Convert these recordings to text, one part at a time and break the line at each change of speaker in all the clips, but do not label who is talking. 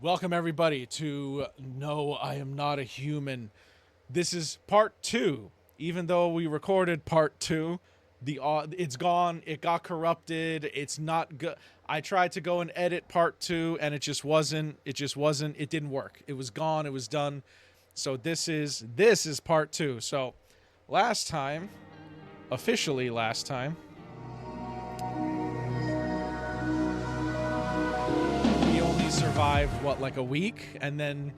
Welcome everybody to No, I Am Not a Human. This is part 2. Even though we recorded part 2, it's gone. It got corrupted. It's not good. I tried to go and edit part 2 and it just wasn't. It didn't work. It was gone. It was done. So this is part 2. So officially last time, survived like a week, and then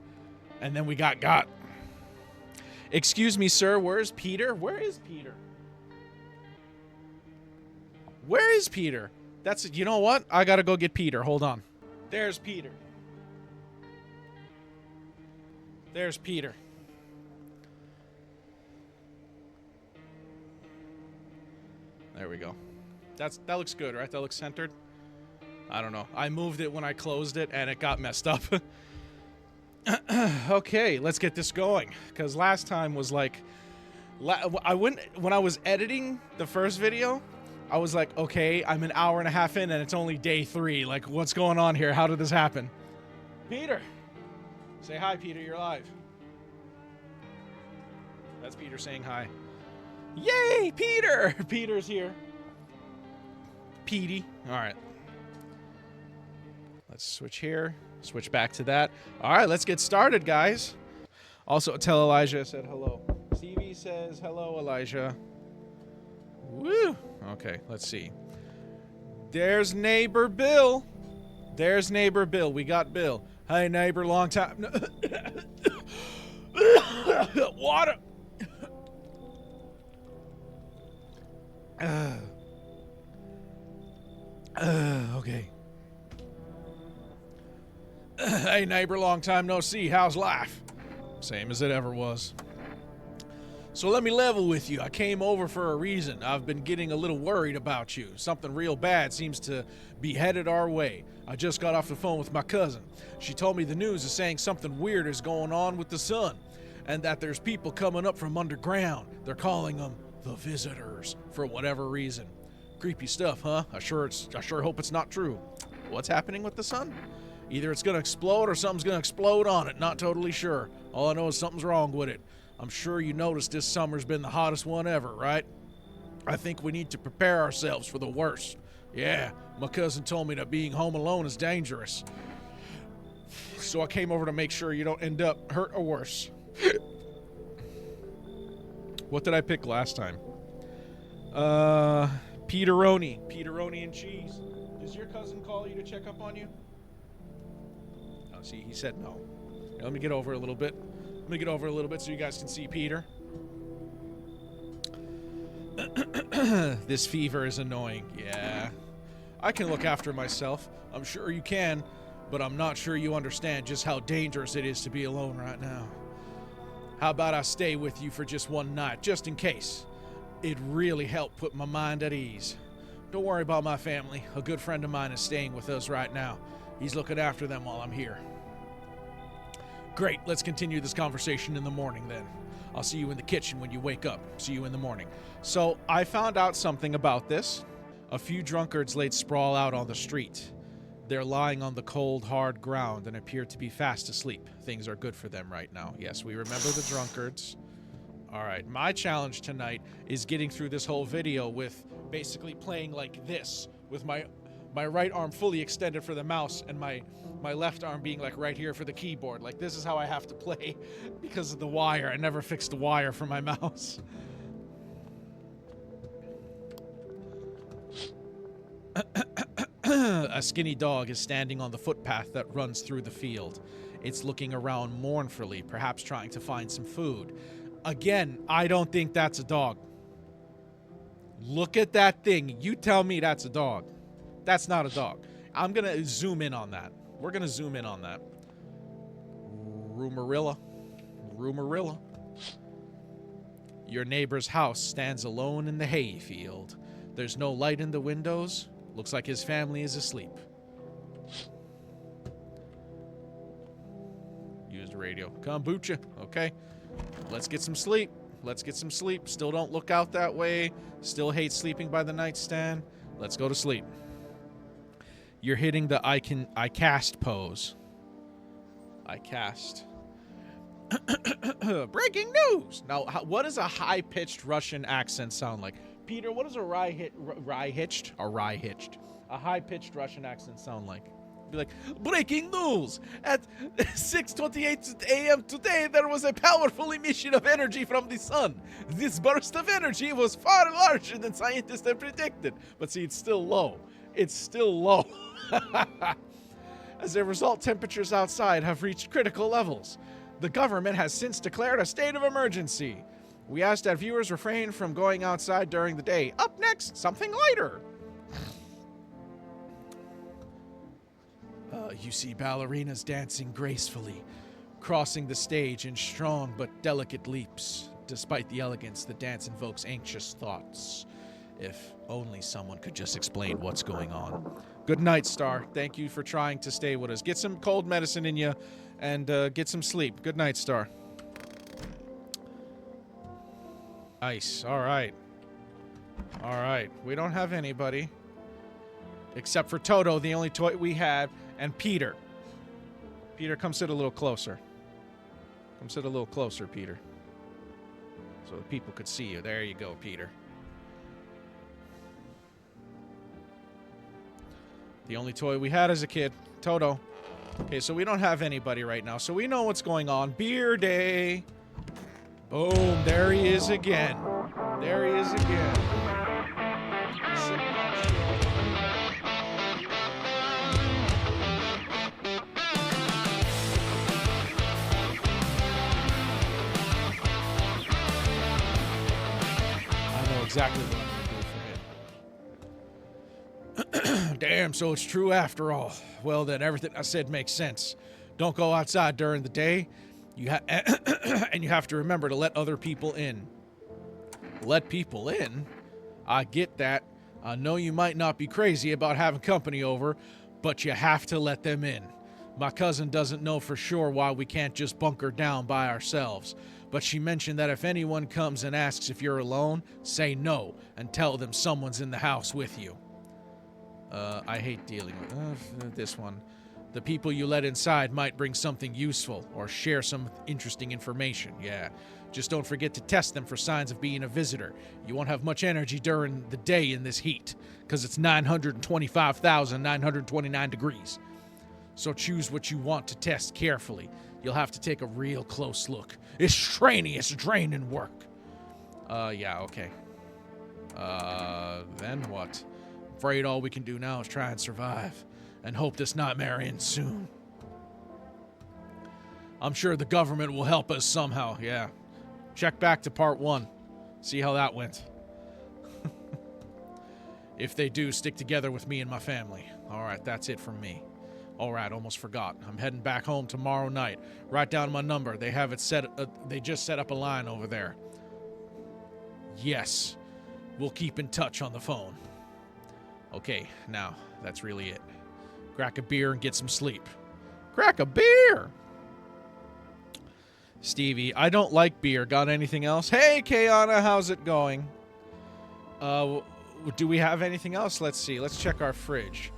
we got. Excuse me, sir, where's Peter? Where is Peter? You know what? I gotta go get Peter. Hold on. There's Peter. There we go. That looks good, right? That looks centered. I don't know. I moved it when I closed it, and it got messed up. Okay, let's get this going. Because last time was like... when I was editing the first video, I was like, okay, I'm an hour and a half in, and it's only day 3. Like, what's going on here? How did this happen? Peter! Say hi, Peter. You're live. That's Peter saying hi. Yay, Peter! Peter's here. Petey. All right. Let's switch here. Switch back to that. All right, let's get started, guys. Also, tell Elijah I said hello. Stevie says hello, Elijah. Woo! Okay, let's see. There's neighbor Bill. We got Bill. Hey, neighbor, long time. Water. Okay. Hey, neighbor, long time no see. How's life? Same as it ever was. So let me level with you. I came over for a reason. I've been getting a little worried about you. Something real bad seems to be headed our way. I just got off the phone with my cousin. She told me the news is saying something weird is going on with the sun, and that there's people coming up from underground. They're calling them the visitors for whatever reason. Creepy stuff, huh? I sure hope it's not true. What's happening with the sun? Either it's gonna explode or something's gonna explode on it. Not totally sure. All I know is something's wrong with it. I'm sure you noticed this summer's been the hottest one ever, right? I think we need to prepare ourselves for the worst. Yeah, my cousin told me that being home alone is dangerous. So I came over to make sure you don't end up hurt or worse. What did I pick last time? Peteroni and cheese. Does your cousin call you to check up on you? Oh, see, he said no. Here, let me get over a little bit. So you guys can see Peter. This fever is annoying. Yeah. I can look after myself. I'm sure you can, but I'm not sure you understand just how dangerous it is to be alone right now. How about I stay with you for just one night, just in case? It'd really help put my mind at ease. Don't worry about my family. A good friend of mine is staying with us right now. He's looking after them while I'm here. Great, let's continue this conversation in the morning then. I'll see you in the kitchen when you wake up. See you in the morning. So, I found out something about this. A few drunkards laid sprawl out on the street. They're lying on the cold, hard ground and appear to be fast asleep. Things are good for them right now. Yes, we remember the drunkards. Alright, my challenge tonight is getting through this whole video with basically playing like this, with my right arm fully extended for the mouse and my left arm being like right here for the keyboard. Like, this is how I have to play because of the wire. I never fixed the wire for my mouse. A skinny dog is standing on the footpath that runs through the field. It's looking around mournfully, perhaps trying to find some food. Again, I don't think that's a dog. Look at that thing. You tell me that's a dog. That's not a dog. I'm going to zoom in on that. We're going to zoom in on that. Rumarilla. Your neighbor's house stands alone in the hay field. There's no light in the windows. Looks like his family is asleep. Used radio. Kombucha. Okay. Let's get some sleep. Still don't look out that way. Still hate sleeping by the nightstand. Let's go to sleep. You're hitting the I cast pose. I cast. Breaking news! Now, what does a high-pitched Russian accent sound like? Peter, what does a high-pitched Russian accent sound like? Be like, breaking news! At 6:28 a.m. today, there was a powerful emission of energy from the sun. This burst of energy was far larger than scientists had predicted. But see, it's still low. It's still low. As a result, temperatures outside have reached critical levels. The government has since declared a state of emergency. We ask that viewers refrain from going outside during the day. Up next, something lighter. You see ballerinas dancing gracefully, crossing the stage in strong but delicate leaps. Despite the elegance, the dance invokes anxious thoughts. If only someone could just explain what's going on. Good night, Star. Thank you for trying to stay with us. Get some cold medicine in you and get some sleep. Good night, Star. Nice. All right. All right. We don't have anybody. Except for Toto, the only toy we had, and Peter. Peter, come sit a little closer. Come sit a little closer, Peter. So the people could see you. There you go, Peter. The only toy we had as a kid, Toto. Okay, so we don't have anybody right now, so we know what's going on. Beer day. Boom, there he is again. There he is again. I know exactly what I'm going to do for him. Damn, so it's true after all. Well, then everything I said makes sense. Don't go outside during the day. And you have to remember to let other people in. Let people in? I get that. I know you might not be crazy about having company over, but you have to let them in. My cousin doesn't know for sure why we can't just bunker down by ourselves, but she mentioned that if anyone comes and asks if you're alone, say no and tell them someone's in the house with you. I hate dealing with this one. The people you let inside might bring something useful or share some interesting information, yeah. Just don't forget to test them for signs of being a visitor. You won't have much energy during the day in this heat, because it's 925,929 degrees. So choose what you want to test carefully. You'll have to take a real close look. It's strenuous, draining work. Yeah, okay. Then what? Afraid all we can do now is try and survive. And hope this nightmare ends soon. I'm sure the government will help us somehow, yeah. Check back to part 1. See how that went. If they do, stick together with me and my family. Alright, that's it from me. Alright, almost forgot. I'm heading back home tomorrow night. Write down my number. They have it set. They just set up a line over there. Yes. We'll keep in touch on the phone. Okay, now, that's really it. Crack a beer and get some sleep. Crack a beer! Stevie, I don't like beer. Got anything else? Hey, Kayana, how's it going? Do we have anything else? Let's see. Let's check our fridge.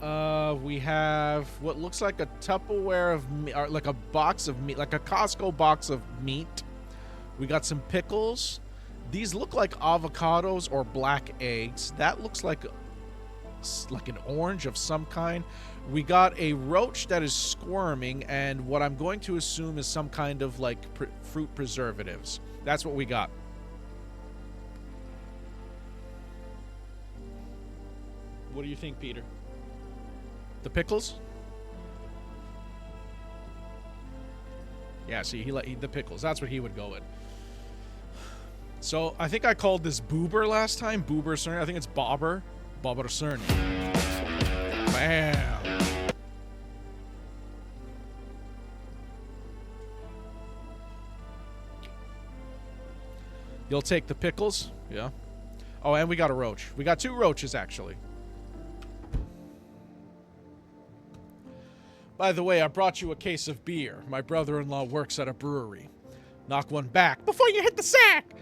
We have what looks like a Tupperware of meat, or like a box of meat, like a Costco box of meat. We got some pickles. These look like avocados or black eggs. That looks like an orange of some kind. We got a roach that is squirming, and what I'm going to assume is some kind of like fruit preservatives. That's what we got. What do you think, Peter? The pickles? Yeah, see, the pickles. That's what he would go with. So, I think I called this Boober last time. Boober Cerny. I think it's Bobber. Bobber Cerny. Bam. You'll take the pickles? Yeah. Oh, and we got a roach. We got 2 roaches, actually. By the way, I brought you a case of beer. My brother-in-law works at a brewery. Knock one back before you hit the sack!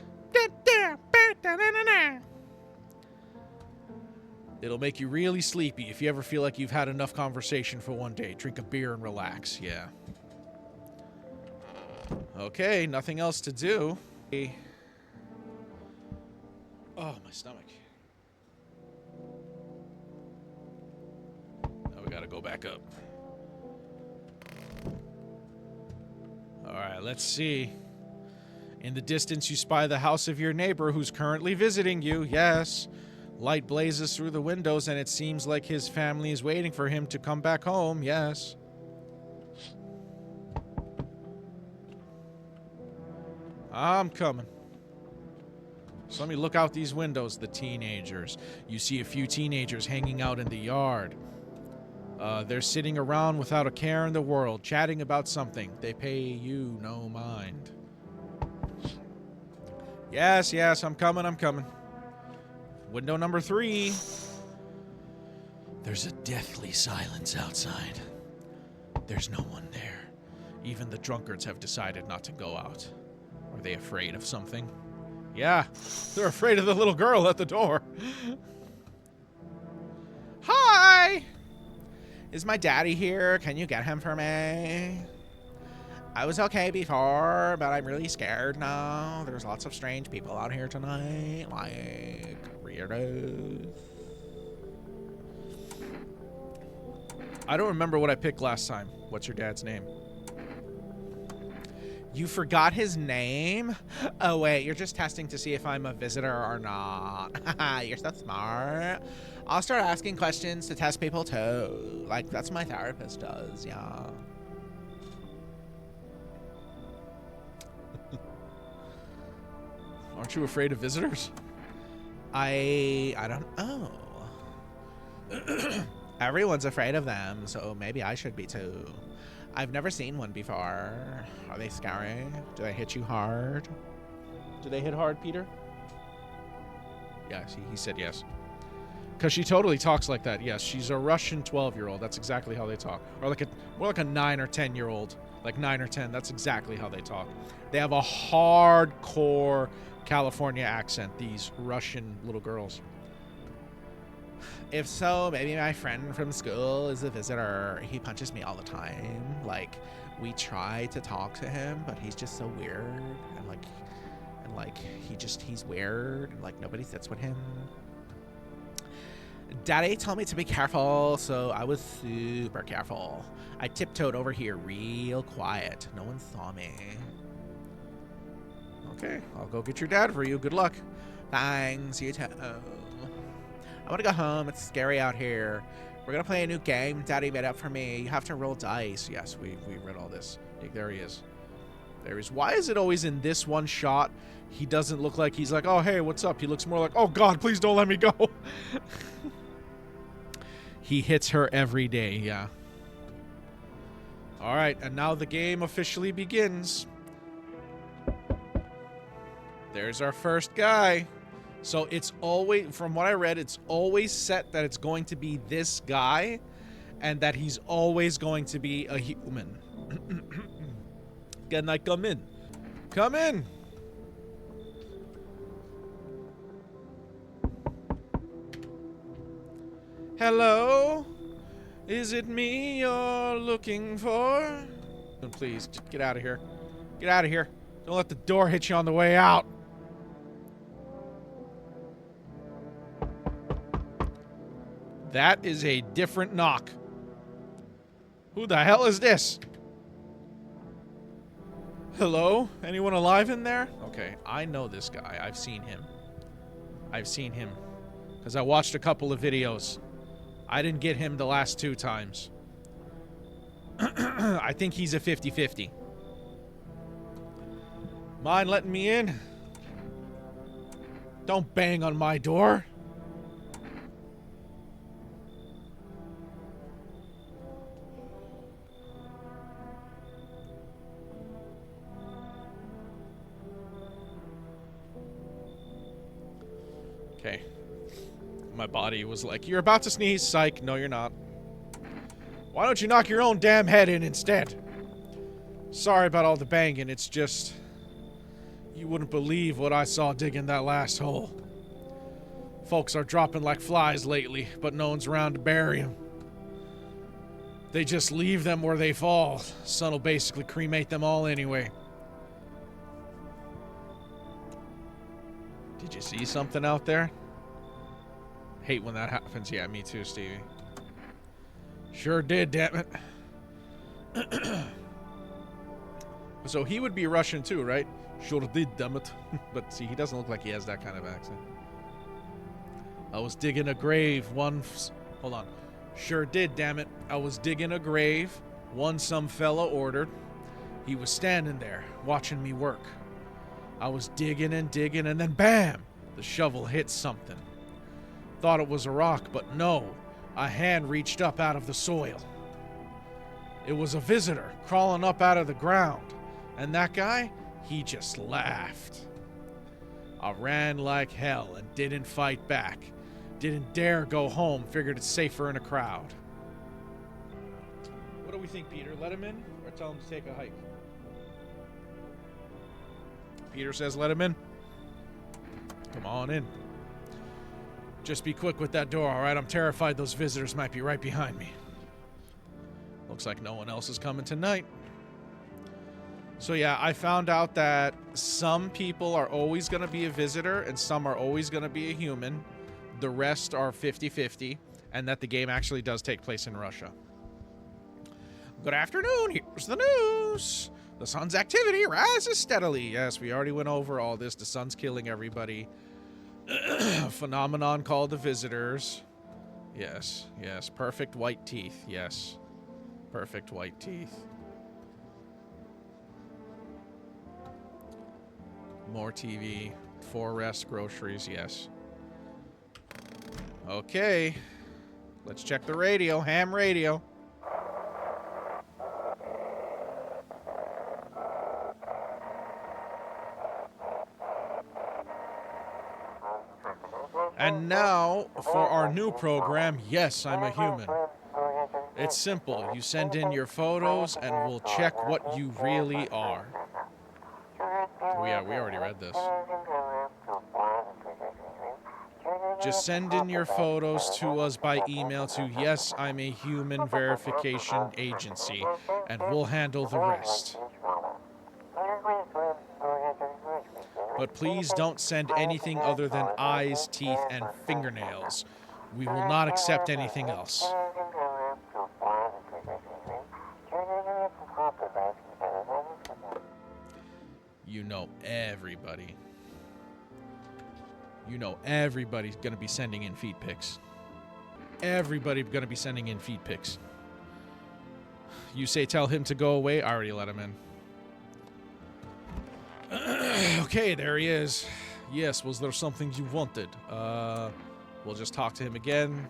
It'll make you really sleepy if you ever feel like you've had enough conversation for one day. Drink a beer and relax, yeah. Okay, nothing else to do. Oh, my stomach. Now we gotta go back up. Alright, let's see. In the distance, you spy the house of your neighbor who's currently visiting you. Yes. Light blazes through the windows, and it seems like his family is waiting for him to come back home. Yes. I'm coming. So let me look out these windows. The teenagers. You see a few teenagers hanging out in the yard. They're sitting around without a care in the world, chatting about something. They pay you no mind. Yes, yes, I'm coming, I'm coming. Window number 3. There's a deathly silence outside. There's no one there. Even the drunkards have decided not to go out. Are they afraid of something? Yeah, they're afraid of the little girl at the door. Hi! Is my daddy here? Can you get him for me? I was okay before, but I'm really scared now. There's lots of strange people out here tonight, like weirdos. I don't remember what I picked last time. What's your dad's name? You forgot his name? Oh, wait, you're just testing to see if I'm a visitor or not. You're so smart. I'll start asking questions to test people, too. Like, that's what my therapist does, yeah. Aren't you afraid of visitors? I don't know. Everyone's afraid of them, so maybe I should be, too. I've never seen one before. Are they scary? Do they hit you hard? Do they hit hard, Peter? Yes, he said yes. Because she totally talks like that. Yes, she's a Russian 12-year-old. That's exactly how they talk. Or like more like a 9 or 10-year-old. Like 9 or 10. That's exactly how they talk. They have a hardcore California accent, these Russian little girls. If so, maybe my friend from school is a visitor. He punches me all the time. Like, we try to talk to him, but he's just so weird. And like, he's weird. And like, nobody sits with him. Daddy told me to be careful, so I was super careful. I tiptoed over here real quiet. No one saw me. Okay, I'll go get your dad for you. Good luck. Thanks, you too. I want to go home. It's scary out here. We're going to play a new game Daddy made up for me. You have to roll dice. Yes, we read all this. There he is. There he is. Why is it always in this one shot? He doesn't look like he's like, oh, hey, what's up? He looks more like, oh, God, please don't let me go. He hits her every day, yeah. All right, and now the game officially begins. There's our first guy. So it's always, from what I read, it's always set that it's going to be this guy and that he's always going to be a human. Can I come in? Come in! Hello? Is it me you're looking for? Please, just get out of here. Get out of here. Don't let the door hit you on the way out. That is a different knock. Who the hell is this? Hello? Anyone alive in there? Okay, I know this guy. I've seen him. I've seen him. Because I watched a couple of videos. I didn't get him the last 2 times. I think he's a 50-50. Mind letting me in? Don't bang on my door. Okay. My body was like, you're about to sneeze, psych. No, you're not. Why don't you knock your own damn head in instead? Sorry about all the banging, it's just... You wouldn't believe what I saw digging that last hole. Folks are dropping like flies lately, but no one's around to bury them. They just leave them where they fall. Sun'll basically cremate them all anyway. Did you see something out there? Hate when that happens. Yeah, me too, Stevie. Sure did, damn it. So he would be Russian too, right? Sure did, damn it. But see, he doesn't look like he has that kind of accent. I was digging a grave hold on. Sure did, damn it. I was digging a grave, one some fella ordered. He was standing there, watching me work. I was digging, and then bam! The shovel hit something. Thought it was a rock, but no. A hand reached up out of the soil. It was a visitor crawling up out of the ground. And that guy, he just laughed. I ran like hell and didn't fight back. Didn't dare go home, figured it's safer in a crowd. What do we think, Peter? Let him in or tell him to take a hike? Peter says let him in. Come on in. Just be quick with that door, all right? I'm terrified those visitors might be right behind me. Looks like no one else is coming tonight. So yeah, I found out that some people are always going to be a visitor and some are always going to be a human. The rest are 50-50, and that the game actually does take place in Russia. Good afternoon, here's the news. The sun's activity rises steadily. Yes, we already went over all this. The sun's killing everybody. Phenomenon called the visitors. Yes, yes. Perfect white teeth. Yes. Perfect white teeth. More TV. 4 rest groceries. Yes. Okay. Let's check the radio. Ham radio. And now, for our new program, Yes, I'm a Human. It's simple. You send in your photos, and we'll check what you really are. Oh yeah, we already read this. Just send in your photos to us by email to Yes, I'm a Human Verification Agency, and we'll handle the rest. But please don't send anything other than eyes, teeth, and fingernails. We will not accept anything else. You know everybody. You know everybody's going to be sending in feet pics. Everybody's going to be sending in feet pics. You say tell him to go away. I already let him in. Okay, there he is. Yes, was there something you wanted? We'll just talk to him again.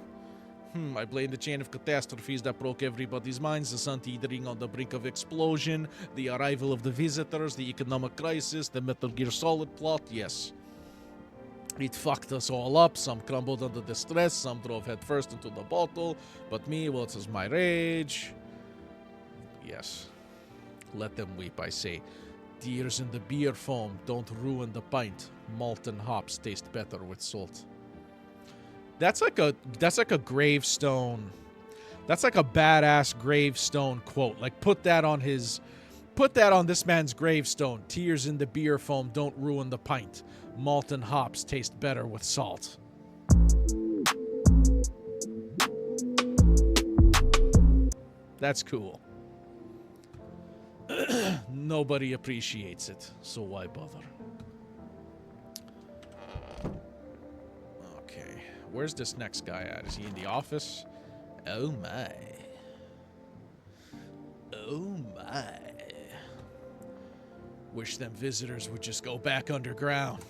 I blame the chain of catastrophes that broke everybody's minds. The sun teetering on the brink of explosion. The arrival of the visitors. The economic crisis. The Metal Gear Solid plot. Yes. It fucked us all up. Some crumbled under the stress. Some drove headfirst into the bottle. But me, what is my rage? Yes. Let them weep, I say. Tears in the beer foam don't ruin the pint. Malt and hops taste better with salt. That's like a gravestone. That's like a badass gravestone quote. Like put that on this man's gravestone. Tears in the beer foam don't ruin the pint. Malt and hops taste better with salt. That's cool. Nobody appreciates it, so why bother? Okay, where's this next guy at? Is he in the office? Oh my. Oh my. Wish them visitors would just go back underground.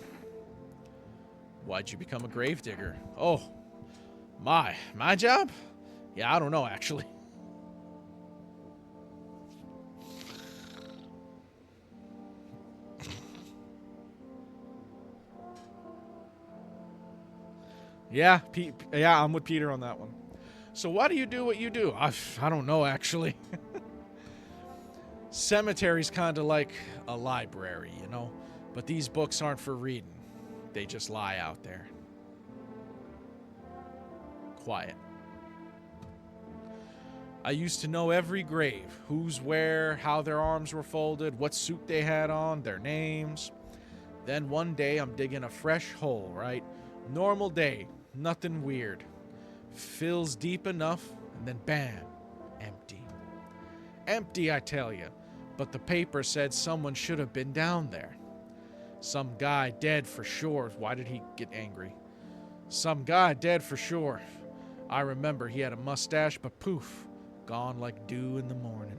Why'd you become a gravedigger? Oh, my job? Yeah, I don't know actually. Yeah, I'm with Peter on that one. So why do you do what you do? I don't know, actually. Cemetery's kind of like a library, you know? But these books aren't for reading. They just lie out there. Quiet. I used to know every grave. Who's where, how their arms were folded, what suit they had on, their names. Then one day I'm digging a fresh hole, right? Normal day, nothing weird. Fills deep enough, and then bam, empty. Empty, I tell you. But the paper said someone should have been down there. Some guy dead for sure. Why did he get angry? Some guy dead for sure. I remember he had a mustache, but poof, gone like dew in the morning.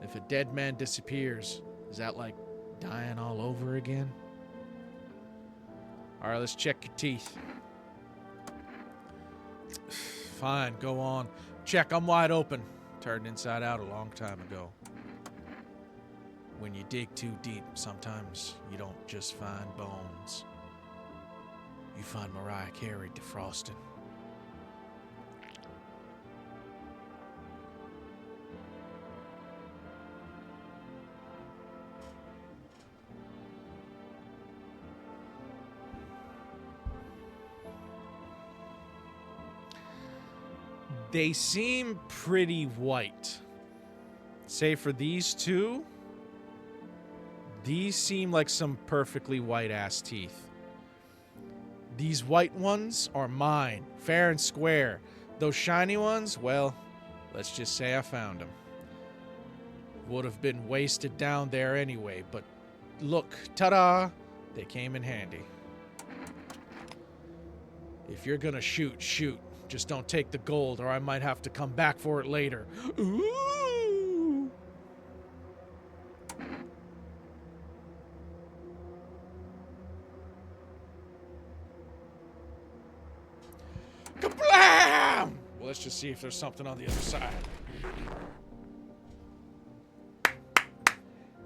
If a dead man disappears, is that like dying all over again? All right, let's check your teeth. Fine, go on. Check, I'm wide open. Turned inside out a long time ago. When you dig too deep, sometimes you don't just find bones. You find Mariah Carey defrosting. They seem pretty white. Say for these two, these seem like some perfectly white ass teeth. These white ones are mine, fair and square. Those shiny ones, well, let's just say I found them. Would have been wasted down there anyway, but look, ta-da, they came in handy. If you're gonna shoot, shoot. Just don't take the gold, or I might have to come back for it later. Ooh! Kablam! Well, let's just see if there's something on the other side.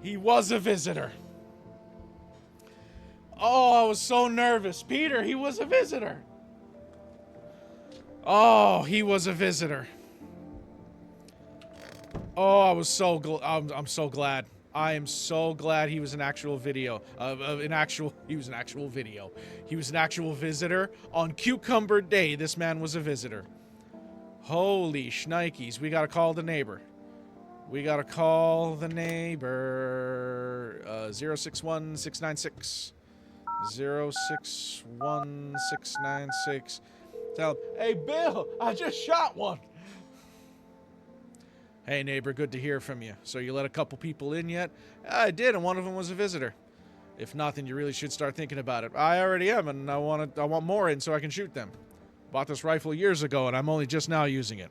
He was a visitor. Oh, I was so nervous. Peter, he was a visitor. Oh, he was a visitor. Oh, I was so I'm so glad. I am so glad he was an actual video. He was an actual video. He was an actual visitor. On Cucumber Day, this man was a visitor. Holy shnikes. We gotta call the neighbor. We gotta call the neighbor. 061696. 061696. Tell him, hey, Bill, I just shot one. Hey, neighbor, good to hear from you. So you let a couple people in yet? I did, and one of them was a visitor. If not, then you really should start thinking about it. I already am, and I want more in so I can shoot them. Bought this rifle years ago, and I'm only just now using it.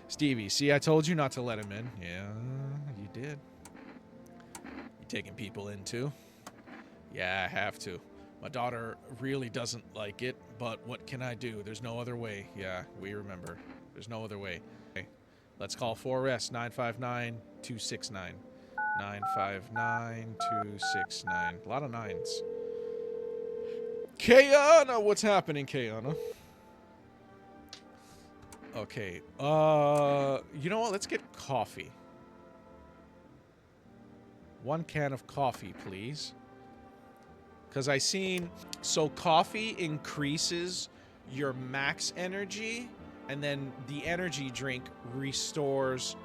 Stevie, see, I told you not to let him in. Yeah, you did. You taking people in, too? Yeah, I have to. My daughter really doesn't like it, but what can I do? There's no other way. Yeah, we remember. There's no other way. Okay. Let's call 4S 959-269. 959-269. A lot of nines. Kayana, what's happening, Kayana? Okay. You know what? Let's get coffee. 1 can of coffee, please. Because I seen, so coffee increases your max energy, and then the energy drink restores.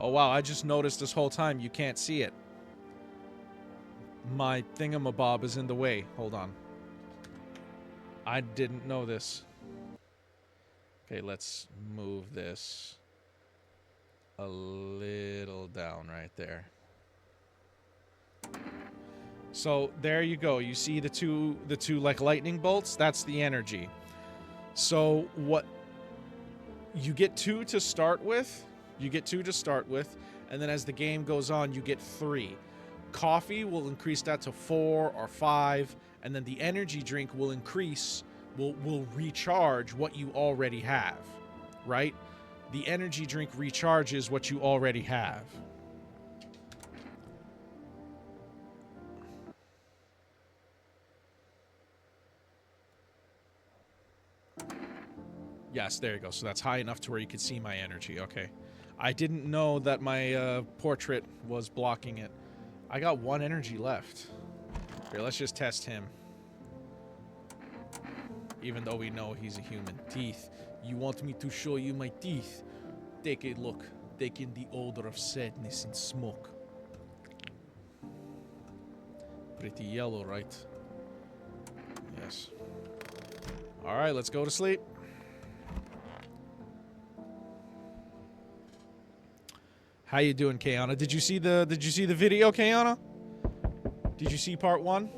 Oh wow, I just noticed this whole time you can't see it. My thingamabob is in the way. Hold on. I didn't know this. Okay, let's move this a little down right there. So there you go. You see the two like lightning bolts? That's the energy. So what you get 2 to start with. You get 2 to start with, and then as the game goes on, you get 3. Coffee will increase that to 4 or 5, and then the energy drink will increase, will recharge what you already have, right? The energy drink recharges what you already have. Yes, there you go. So that's high enough to where you can see my energy. Okay. I didn't know that my portrait was blocking it. I got 1 energy left. Here, let's just test him. Even though we know he's a human. Teeth. You want me to show you my teeth? Take a look. Take in the odor of sadness and smoke. Pretty yellow, right? Yes. Alright, let's go to sleep. How you doing, Kayana? Did you see the video, Kayana? Did you see part 1?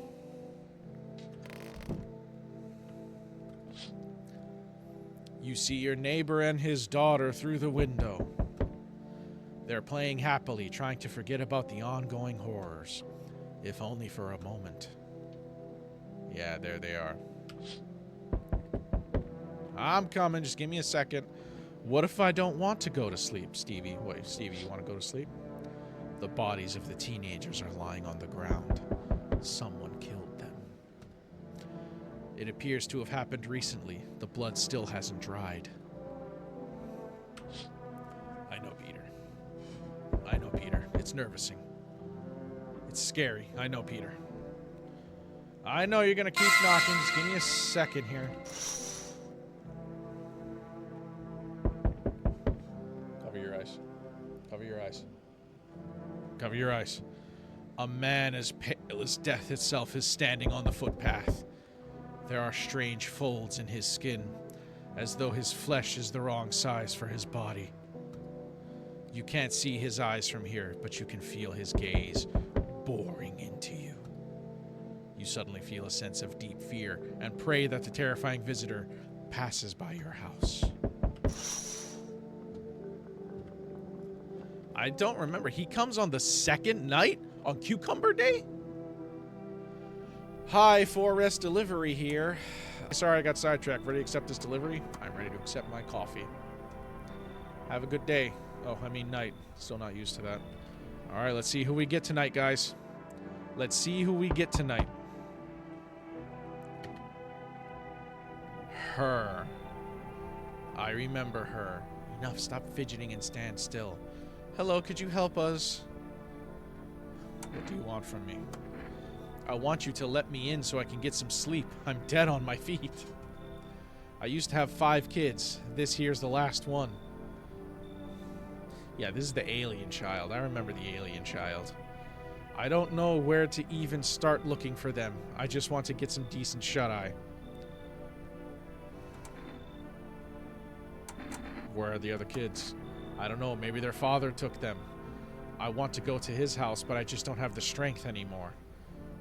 You see your neighbor and his daughter through the window. They're playing happily, trying to forget about the ongoing horrors, if only for a moment. Yeah, there they are. I'm coming, just give me a second. What if I don't want to go to sleep, Stevie? Wait, Stevie, you want to go to sleep? The bodies of the teenagers are lying on the ground. Someone killed them. It appears to have happened recently. The blood still hasn't dried. I know, Peter. I know, Peter. It's nervousing. It's scary. I know, Peter. I know you're gonna keep knocking. Just give me a second here. Cover your eyes. Cover your eyes. Cover your eyes. A man as pale as death itself is standing on the footpath. There are strange folds in his skin, as though his flesh is the wrong size for his body. You can't see his eyes from here, but you can feel his gaze boring into you. You suddenly feel a sense of deep fear and pray that the terrifying visitor passes by your house. I don't remember. He comes on the second night? On Cucumber Day? Hi, Forest Delivery here. Sorry I got sidetracked. Ready to accept this delivery? I'm ready to accept my coffee. Have a good day. Oh, I mean night. Still not used to that. Alright, let's see who we get tonight, guys. Let's see who we get tonight. Her. I remember her. Enough, stop fidgeting and stand still. Hello, could you help us? What do you want from me? I want you to let me in so I can get some sleep. I'm dead on my feet. I used to have 5 kids. This here's the last one. Yeah, this is the alien child. I remember the alien child. I don't know where to even start looking for them. I just want to get some decent shut-eye. Where are the other kids? I don't know. Maybe their father took them. I want to go to his house, but I just don't have the strength anymore.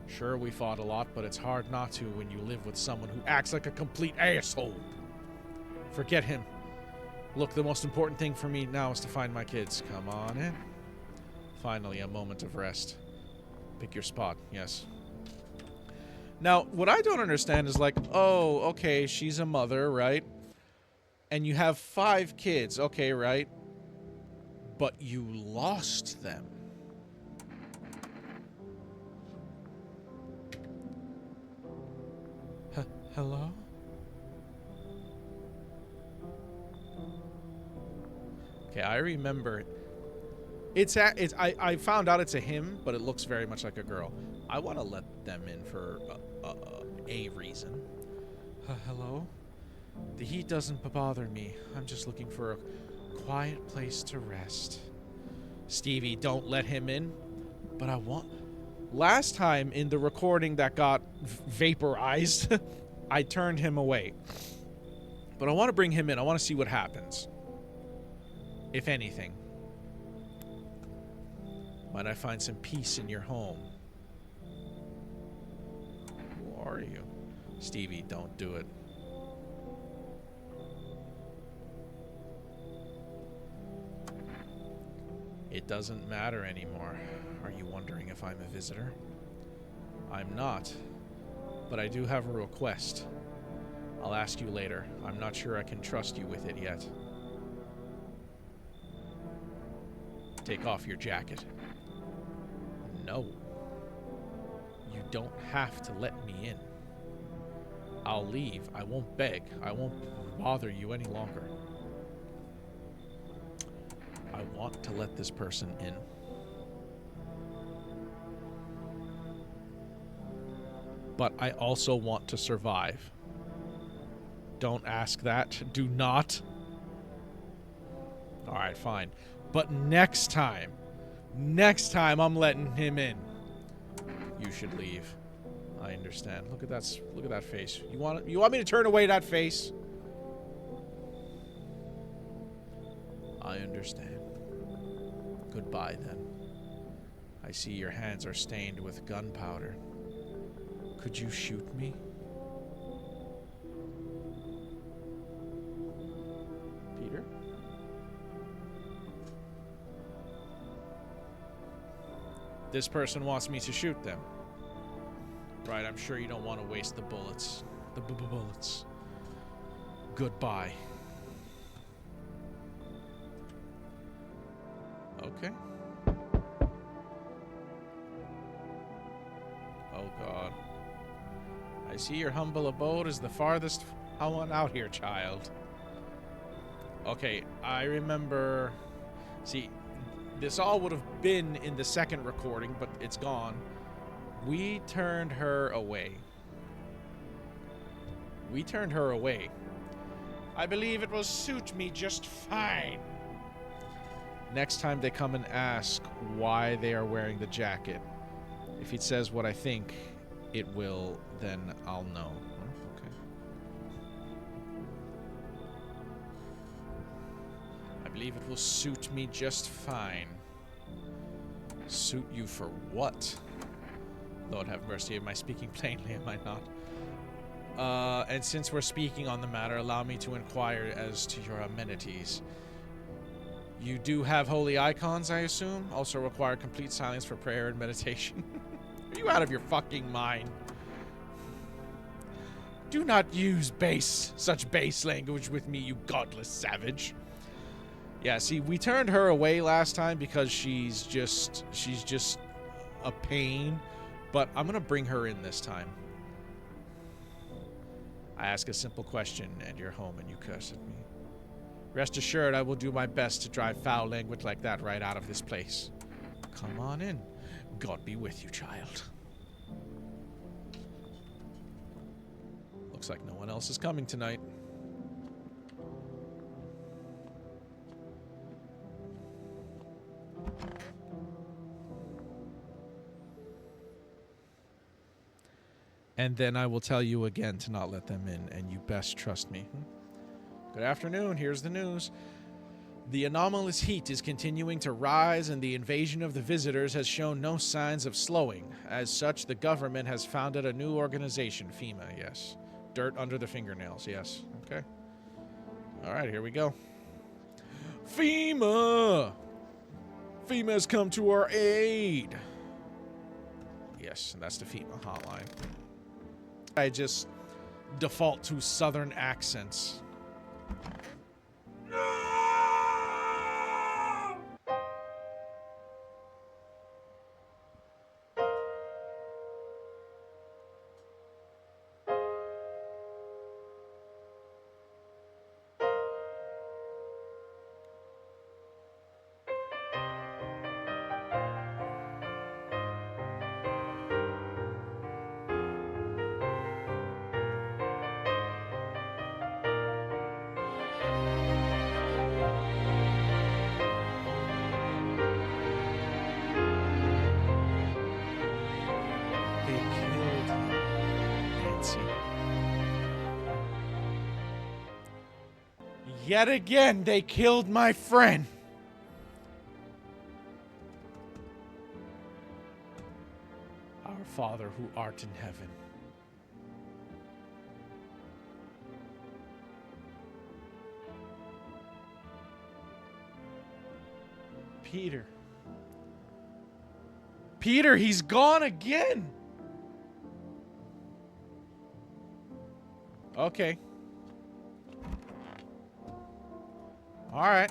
Sure, we fought a lot, but it's hard not to when you live with someone who acts like a complete asshole. Forget him. Look, the most important thing for me now is to find my kids. Come on in. Finally, a moment of rest. Pick your spot, yes. Now, what I don't understand is like, oh, okay, she's a mother, right? And you have 5 kids, okay, right? But you lost them. Hello? Okay, I remember. I found out it's a him, but it looks very much like a girl. I want to let them in for a reason. Hello? The heat doesn't bother me. I'm just looking for a quiet place to rest. Stevie, don't let him in. But I want... Last time in the recording that got vaporized, I turned him away. But I want to bring him in. I want to see what happens. If anything. Might I find some peace in your home? Who are you? Stevie, don't do it. It doesn't matter anymore. Are you wondering if I'm a visitor? I'm not. But I do have a request. I'll ask you later. I'm not sure I can trust you with it yet. Take off your jacket. No. You don't have to let me in. I'll leave. I won't beg. I won't bother you any longer. I want to let this person in. But I also want to survive. Don't ask that. Do not. Alright, fine. But next time I'm letting him in. You should leave. I understand. Look at that face. You want me to turn away that face? I understand. Goodbye then. I see your hands are stained with gunpowder. Could you shoot me? Peter? This person wants me to shoot them. Right, I'm sure you don't want to waste the bullets. The bullets. Goodbye. Okay. Oh God. I see your humble abode is the farthest one out here, child. Okay, I remember... See, this all would have been in the second recording, but it's gone. We turned her away. We turned her away. I believe it will suit me just fine. Next time they come and ask why they are wearing the jacket, if it says what I think it will, then I'll know. Okay. I believe it will suit me just fine. Suit you for what? Lord have mercy, am I speaking plainly, am I not? And since we're speaking on the matter, allow me to inquire as to your amenities. You do have holy icons, I assume? Also require complete silence for prayer and meditation. Are you out of your fucking mind? Do not use such base language with me, you godless savage. Yeah, see, we turned her away last time because she's just a pain. But I'm going to bring her in this time. I ask a simple question, and you're home, and you curse at me. Rest assured, I will do my best to drive foul language like that right out of this place. Come on in. God be with you, child. Looks like no one else is coming tonight. And then I will tell you again to not let them in, and you best trust me. Good afternoon, here's the news. The anomalous heat is continuing to rise, and the invasion of the visitors has shown no signs of slowing. As such, the government has founded a new organization, FEMA, yes. Dirt under the fingernails, yes. Okay. All right, here we go. FEMA! FEMA has come to our aid. Yes, and that's the FEMA hotline. I just default to southern accents. Yet again, they killed my friend. Our Father who art in heaven. Peter. Peter, he's gone again. Okay. All right.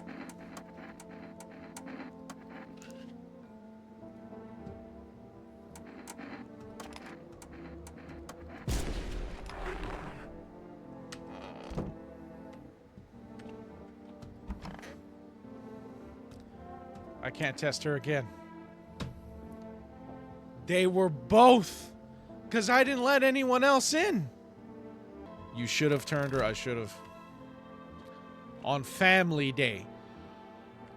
I can't test her again. They were both. Because I didn't let anyone else in. You should have turned her. I should have. On Family Day.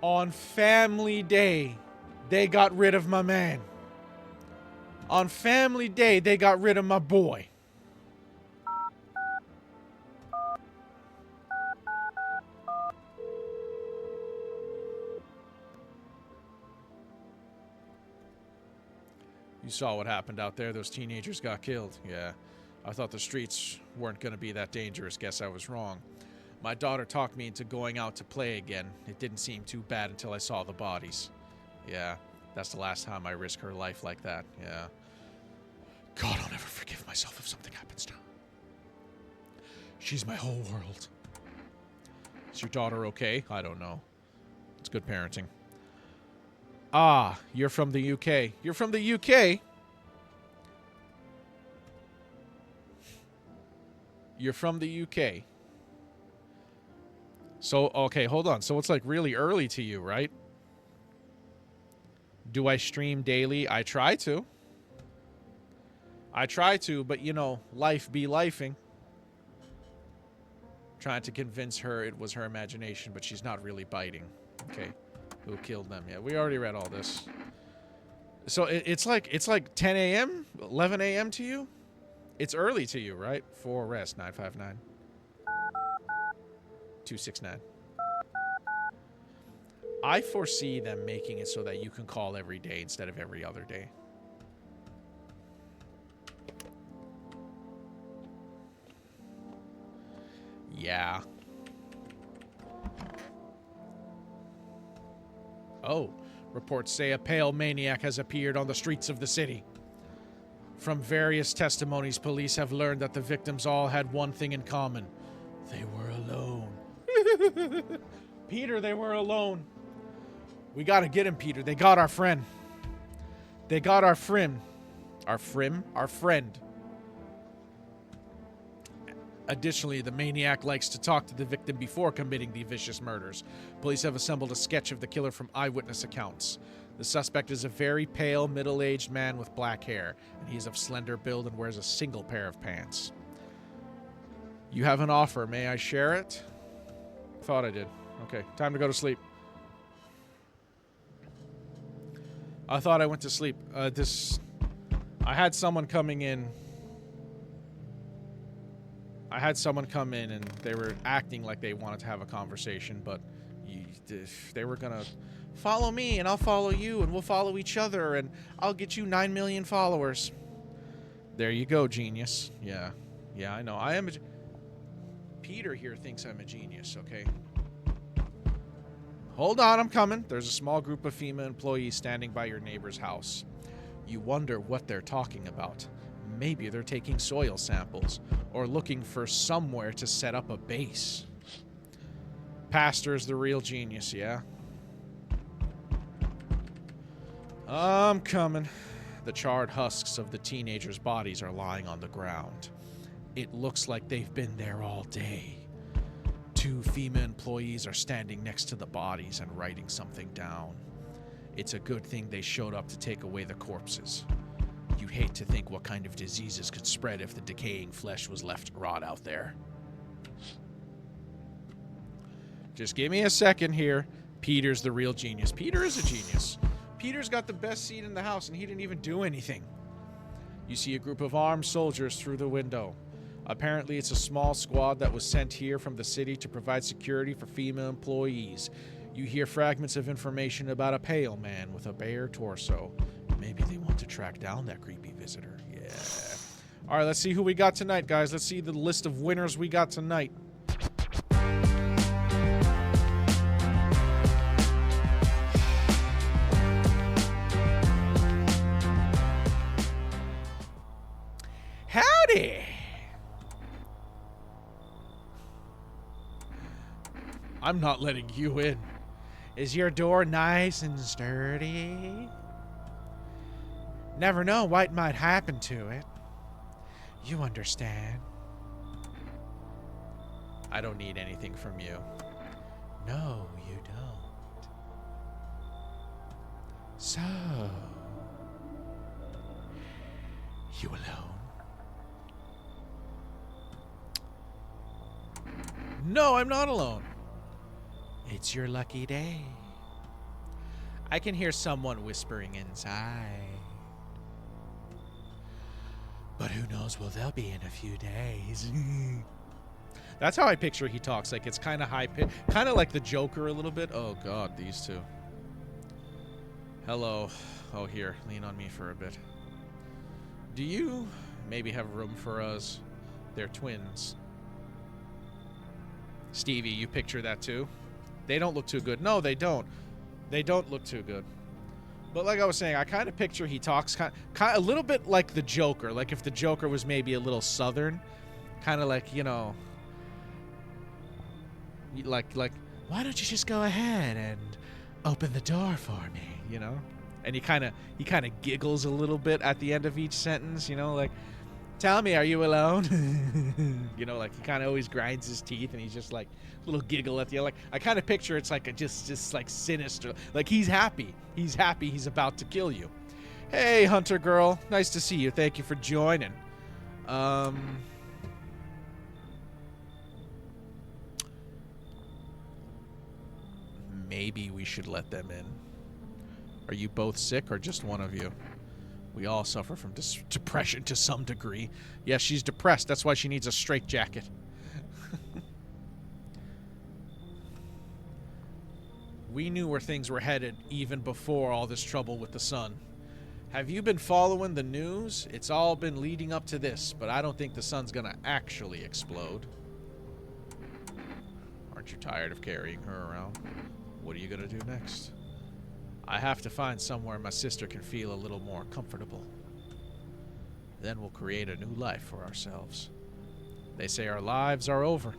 On Family Day. They got rid of my man. On Family Day, they got rid of my boy. You saw what happened out there. Those teenagers got killed. Yeah. I thought the streets weren't going to be that dangerous. Guess I was wrong. My daughter talked me into going out to play again. It didn't seem too bad until I saw the bodies. Yeah. That's the last time I risk her life like that. Yeah. God, I'll never forgive myself if something happens to her. She's my whole world. Is your daughter okay? I don't know. It's good parenting. Ah, you're from the UK. You're from the UK? You're from the UK. So, okay, hold on. So it's like really early to you, right? Do I stream daily? I try to. But you know, life be lifing. Trying to convince her it was her imagination, but she's not really biting. Okay. Who killed them? Yeah, we already read all this. So it's like 10 a.m., 11 a.m. to you? It's early to you, right? For rest, 959. 269. I foresee them making it so that you can call every day instead of every other day. Yeah. Oh, reports say a pale maniac has appeared on the streets of the city. From various testimonies, police have learned that the victims all had one thing in common. They were alone. Peter, they were alone. We gotta get him, Peter. They got our friend. They got our friend. Our friend. Additionally, the maniac likes to talk to the victim before committing the vicious murders. Police have assembled a sketch of the killer from eyewitness accounts. The suspect is a very pale, middle-aged man with black hair, and he is of slender build and wears a single pair of pants. You have an offer. May I share it? Thought I did. Okay, time to go to sleep. I thought I went to sleep. I had someone coming in. I had someone come in and they were acting like they wanted to have a conversation, but they were gonna follow me and I'll follow you and we'll follow each other and I'll get you 9 million followers. There you go, genius. Yeah, I know. I am Peter here thinks I'm a genius, okay? Hold on, I'm coming. There's a small group of FEMA employees standing by your neighbor's house. You wonder what they're talking about. Maybe they're taking soil samples or looking for somewhere to set up a base. Pastor's the real genius, yeah? I'm coming. The charred husks of the teenagers' bodies are lying on the ground. It looks like they've been there all day. 2 FEMA employees are standing next to the bodies and writing something down. It's a good thing they showed up to take away the corpses. You'd hate to think what kind of diseases could spread if the decaying flesh was left to rot out there. Just give me a second here. Peter's the real genius. Peter is a genius. Peter's got the best seat in the house and he didn't even do anything. You see a group of armed soldiers through the window. Apparently it's a small squad that was sent here from the city to provide security for FEMA employees. You hear fragments of information about a pale man with a bare torso. Maybe they want to track down that creepy visitor. Yeah. All right, let's see who we got tonight, guys. Let's see the list of winners we got tonight. Howdy! I'm not letting you in. Is your door nice and sturdy? Never know what might happen to it. You understand. I don't need anything from you. No, you don't. So, you alone? No, I'm not alone. It's your lucky day. I can hear someone whispering inside. But who knows what they'll be in a few days. That's how I picture he talks. Like, it's kind of high-pitched. Kind of like the Joker a little bit. Oh, God, these two. Hello. Oh, here. Lean on me for a bit. Do you maybe have room for us? They're twins. Stevie, you picture that too? They don't look too good. No, they don't. They don't look too good. But like I was saying, I kind of picture he talks kind of a little bit like the Joker. Like if the Joker was maybe a little southern. Kind of like, you know... Like, why don't you just go ahead and open the door for me, you know? And he kind of giggles a little bit at the end of each sentence, you know, like, tell me, are you alone? You know, like he kind of always grinds his teeth and he's just like a little giggle at the end. Like I kind of picture it's like a just like sinister, like he's happy. He's happy he's about to kill you. Hey, Hunter girl, nice to see you. Thank you for joining. Maybe we should let them in. Are you both sick or just one of you? We all suffer from depression to some degree. Yes, she's depressed. That's why she needs a straitjacket. We knew where things were headed even before all this trouble with the sun. Have you been following the news? It's all been leading up to this, but I don't think the sun's gonna actually explode. Aren't you tired of carrying her around? What are you gonna do next? I have to find somewhere my sister can feel a little more comfortable. Then we'll create a new life for ourselves. They say our lives are over,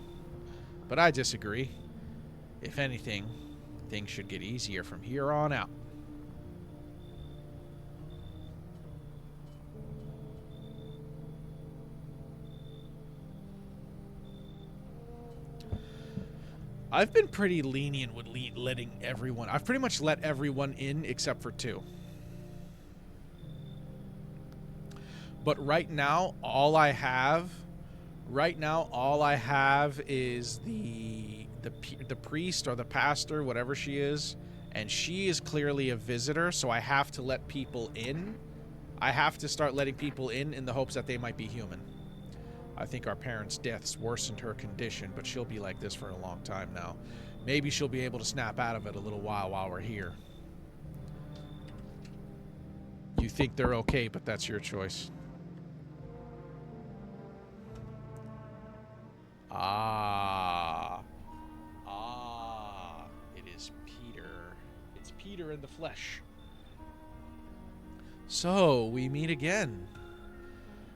but I disagree. If anything, things should get easier from here on out. I've been pretty lenient with letting everyone... I've pretty much let everyone in except for 2. But right now, all I have is the priest or the pastor, whatever she is, and she is clearly a visitor, so I have to let people in. I have to start letting people in the hopes that they might be human. I think our parents' deaths worsened her condition, but she'll be like this for a long time now. Maybe she'll be able to snap out of it a little while we're here. You think they're okay, but that's your choice. It is Peter. It's Peter in the flesh. So, we meet again.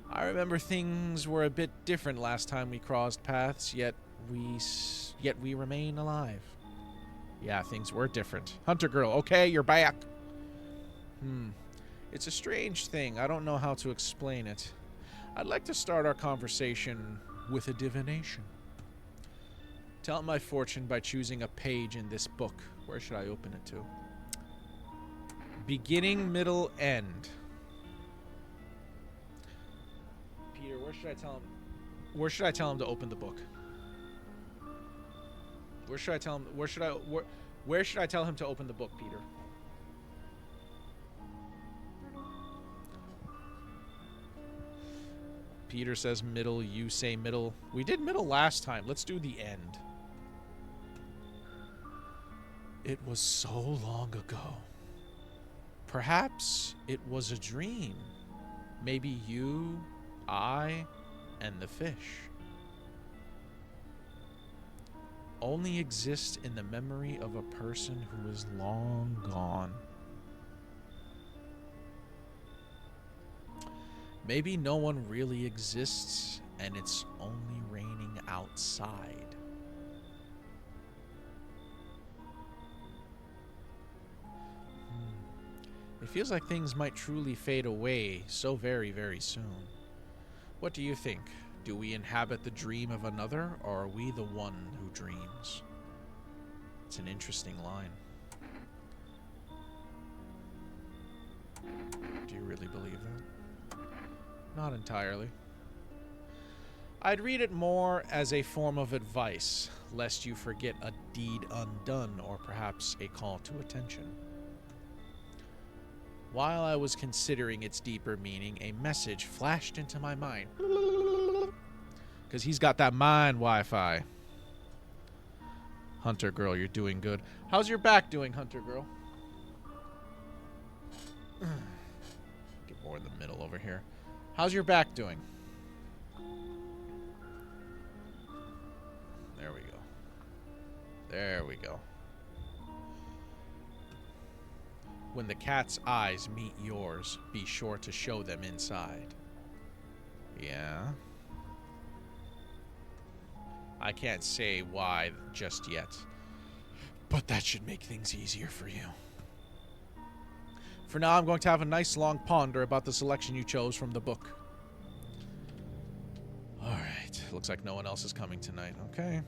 I remember things were a bit different last time we crossed paths, yet we remain alive. Yeah, things were different. Hunter girl, okay, you're back. It's a strange thing. I don't know how to explain it. I'd like to start our conversation with a divination. Tell my fortune by choosing a page in this book. Where should I open it to? Beginning, middle, end. Peter, where should I tell him? Where should I tell him to open the book? Where should I tell him? Where should I tell him to open the book, Peter? Peter says middle, you say middle. We did middle last time. Let's do the end. It was so long ago. Perhaps it was a dream. Maybe you, I, and the fish only exist in the memory of a person who is long gone. Maybe no one really exists and it's only raining outside. It feels like things might truly fade away so very, very soon. What do you think? Do we inhabit the dream of another, or are we the one who dreams? It's an interesting line. Do you really believe that? Not entirely. I'd read it more as a form of advice, lest you forget a deed undone, or perhaps a call to attention. While I was considering its deeper meaning, a message flashed into my mind. Because he's got that mind Wi-Fi. Hunter girl, you're doing good. How's your back doing, Hunter girl? Get more in the middle over here. How's your back doing? There we go. There we go. When the cat's eyes meet yours, be sure to show them inside. Yeah. I can't say why just yet, but that should make things easier for you. For now, I'm going to have a nice long ponder about the selection you chose from the book. Alright, looks like no one else is coming tonight, okay.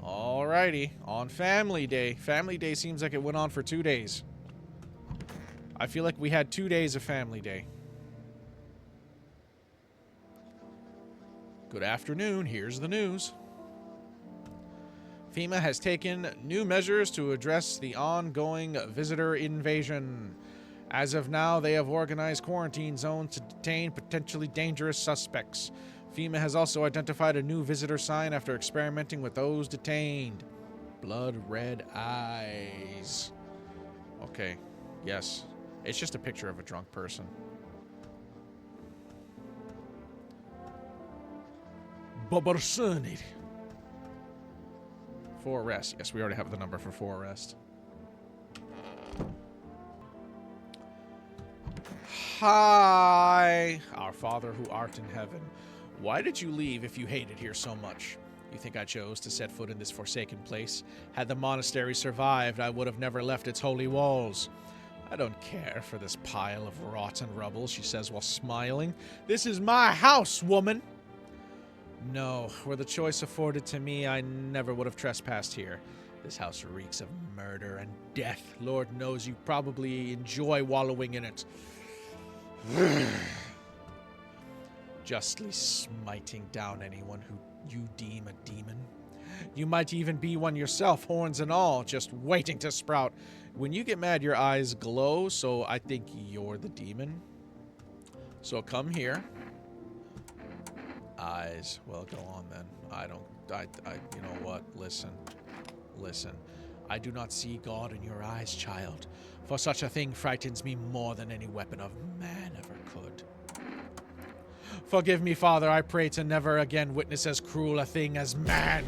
Alrighty, on Family Day. Family Day seems like it went on for 2 days. I feel like we had 2 days of Family Day. Good afternoon, here's the news. FEMA has taken new measures to address the ongoing visitor invasion. As of now, they have organized quarantine zones to detain potentially dangerous suspects. FEMA has also identified a new visitor sign after experimenting with those detained. Blood red eyes. Okay, yes. It's just a picture of a drunk person. For arrest. Yes, we already have the number for arrest. Hi, our Father who art in heaven. Why did you leave if you hate it here so much? You think I chose to set foot in this forsaken place? Had the monastery survived, I would have never left its holy walls. I don't care for this pile of rotten rubble, she says while smiling. This is my house, woman! No, were the choice afforded to me, I never would have trespassed here. This house reeks of murder and death. Lord knows you probably enjoy wallowing in it. Justly smiting down anyone who you deem a demon. You might even be one yourself, horns and all, just waiting to sprout. When you get mad, your eyes glow, so I think you're the demon. So come here. Eyes. Well, go on then. You know what? Listen. I do not see God in your eyes, child. For such a thing frightens me more than any weapon of man ever could. Forgive me, Father, I pray to never again witness as cruel a thing as man.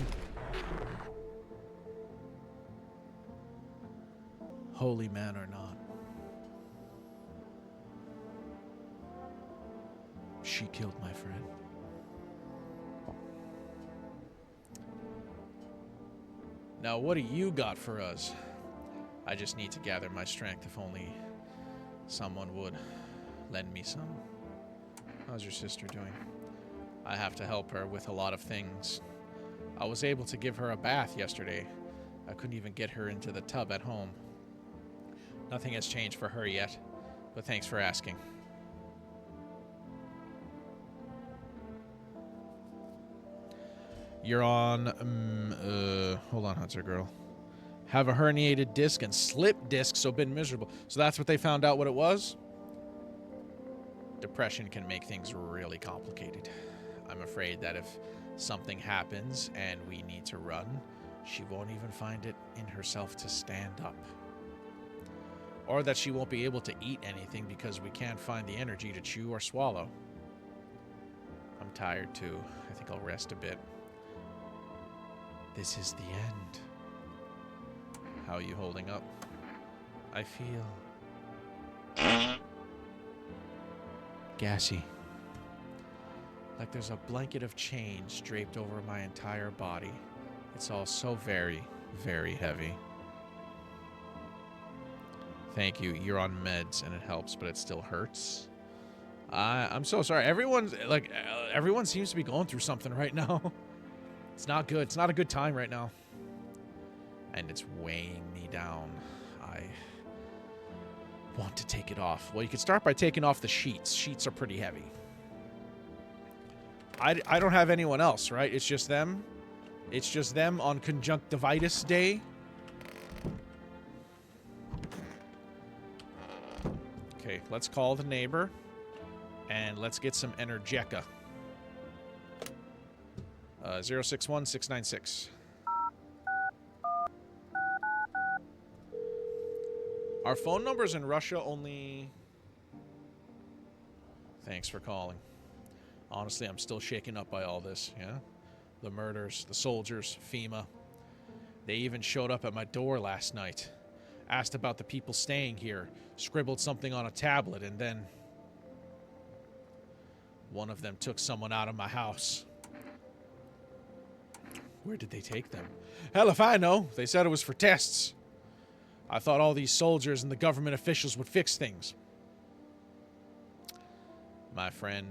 Holy man or not. She killed my friend. Now, what do you got for us? I just need to gather my strength. If only someone would lend me some. How's your sister doing? I have to help her with a lot of things. I was able to give her a bath yesterday. I couldn't even get her into the tub at home. Nothing has changed for her yet, but thanks for asking. You're on, hold on, Hunter girl. Have a herniated disc and slip disc, so been miserable. So that's what they found out what it was? Depression can make things really complicated. I'm afraid that if something happens and we need to run, she won't even find it in herself to stand up. Or that she won't be able to eat anything because we can't find the energy to chew or swallow. I'm tired too. I think I'll rest a bit. This is the end. How are you holding up? I feel gassy. Like there's a blanket of chains draped over my entire body. It's all so very, very heavy. Thank you. You're on meds and it helps, but it still hurts. I'm so sorry. Everyone seems to be going through something right now. It's not good. It's not a good time right now. And it's weighing me down. I want to take it off. Well, you could start by taking off the sheets. Sheets are pretty heavy. I don't have anyone else, right? It's just them. It's just them on conjunctivitis day. Okay, let's call the neighbor. And let's get some Energeca. 061696. Our phone numbers in Russia only... Thanks for calling. Honestly, I'm still shaken up by all this, yeah? The murders, the soldiers, FEMA. They even showed up at my door last night. Asked about the people staying here. Scribbled something on a tablet, and then... one of them took someone out of my house. Where did they take them? Hell if I know. They said it was for tests. I thought all these soldiers and the government officials would fix things. My friend,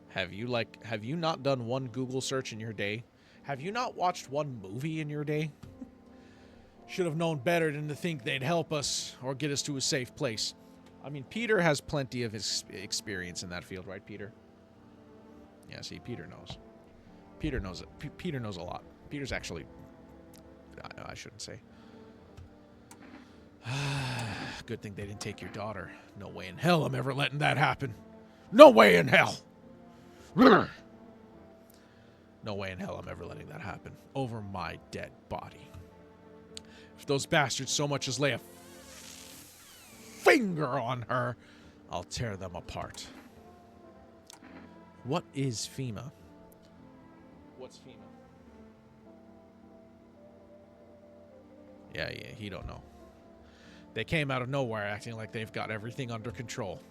have you not done one Google search in your day? Have you not watched one movie in your day? Should have known better than to think they'd help us or get us to a safe place. I mean, Peter has plenty of his experience in that field, right, Peter? Yeah, see, Peter knows. Peter knows it. Peter knows a lot. Peter's actually... I shouldn't say. Good thing they didn't take your daughter. No way in hell I'm ever letting that happen. No way in hell! No way in hell I'm ever letting that happen. Over my dead body. If those bastards so much as lay a finger on her, I'll tear them apart. What is FEMA? What's FEMA? Yeah, he don't know. They came out of nowhere acting like they've got everything under control.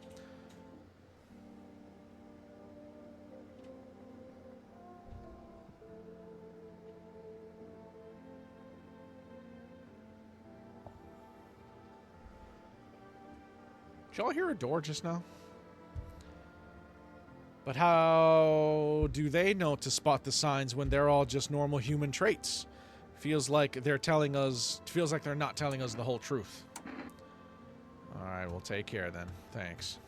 Did y'all hear a door just now? But how do they know to spot the signs when they're all just normal human traits? Feels like they're telling us... Feels like they're not telling us the whole truth. Alright, we'll take care then. Thanks.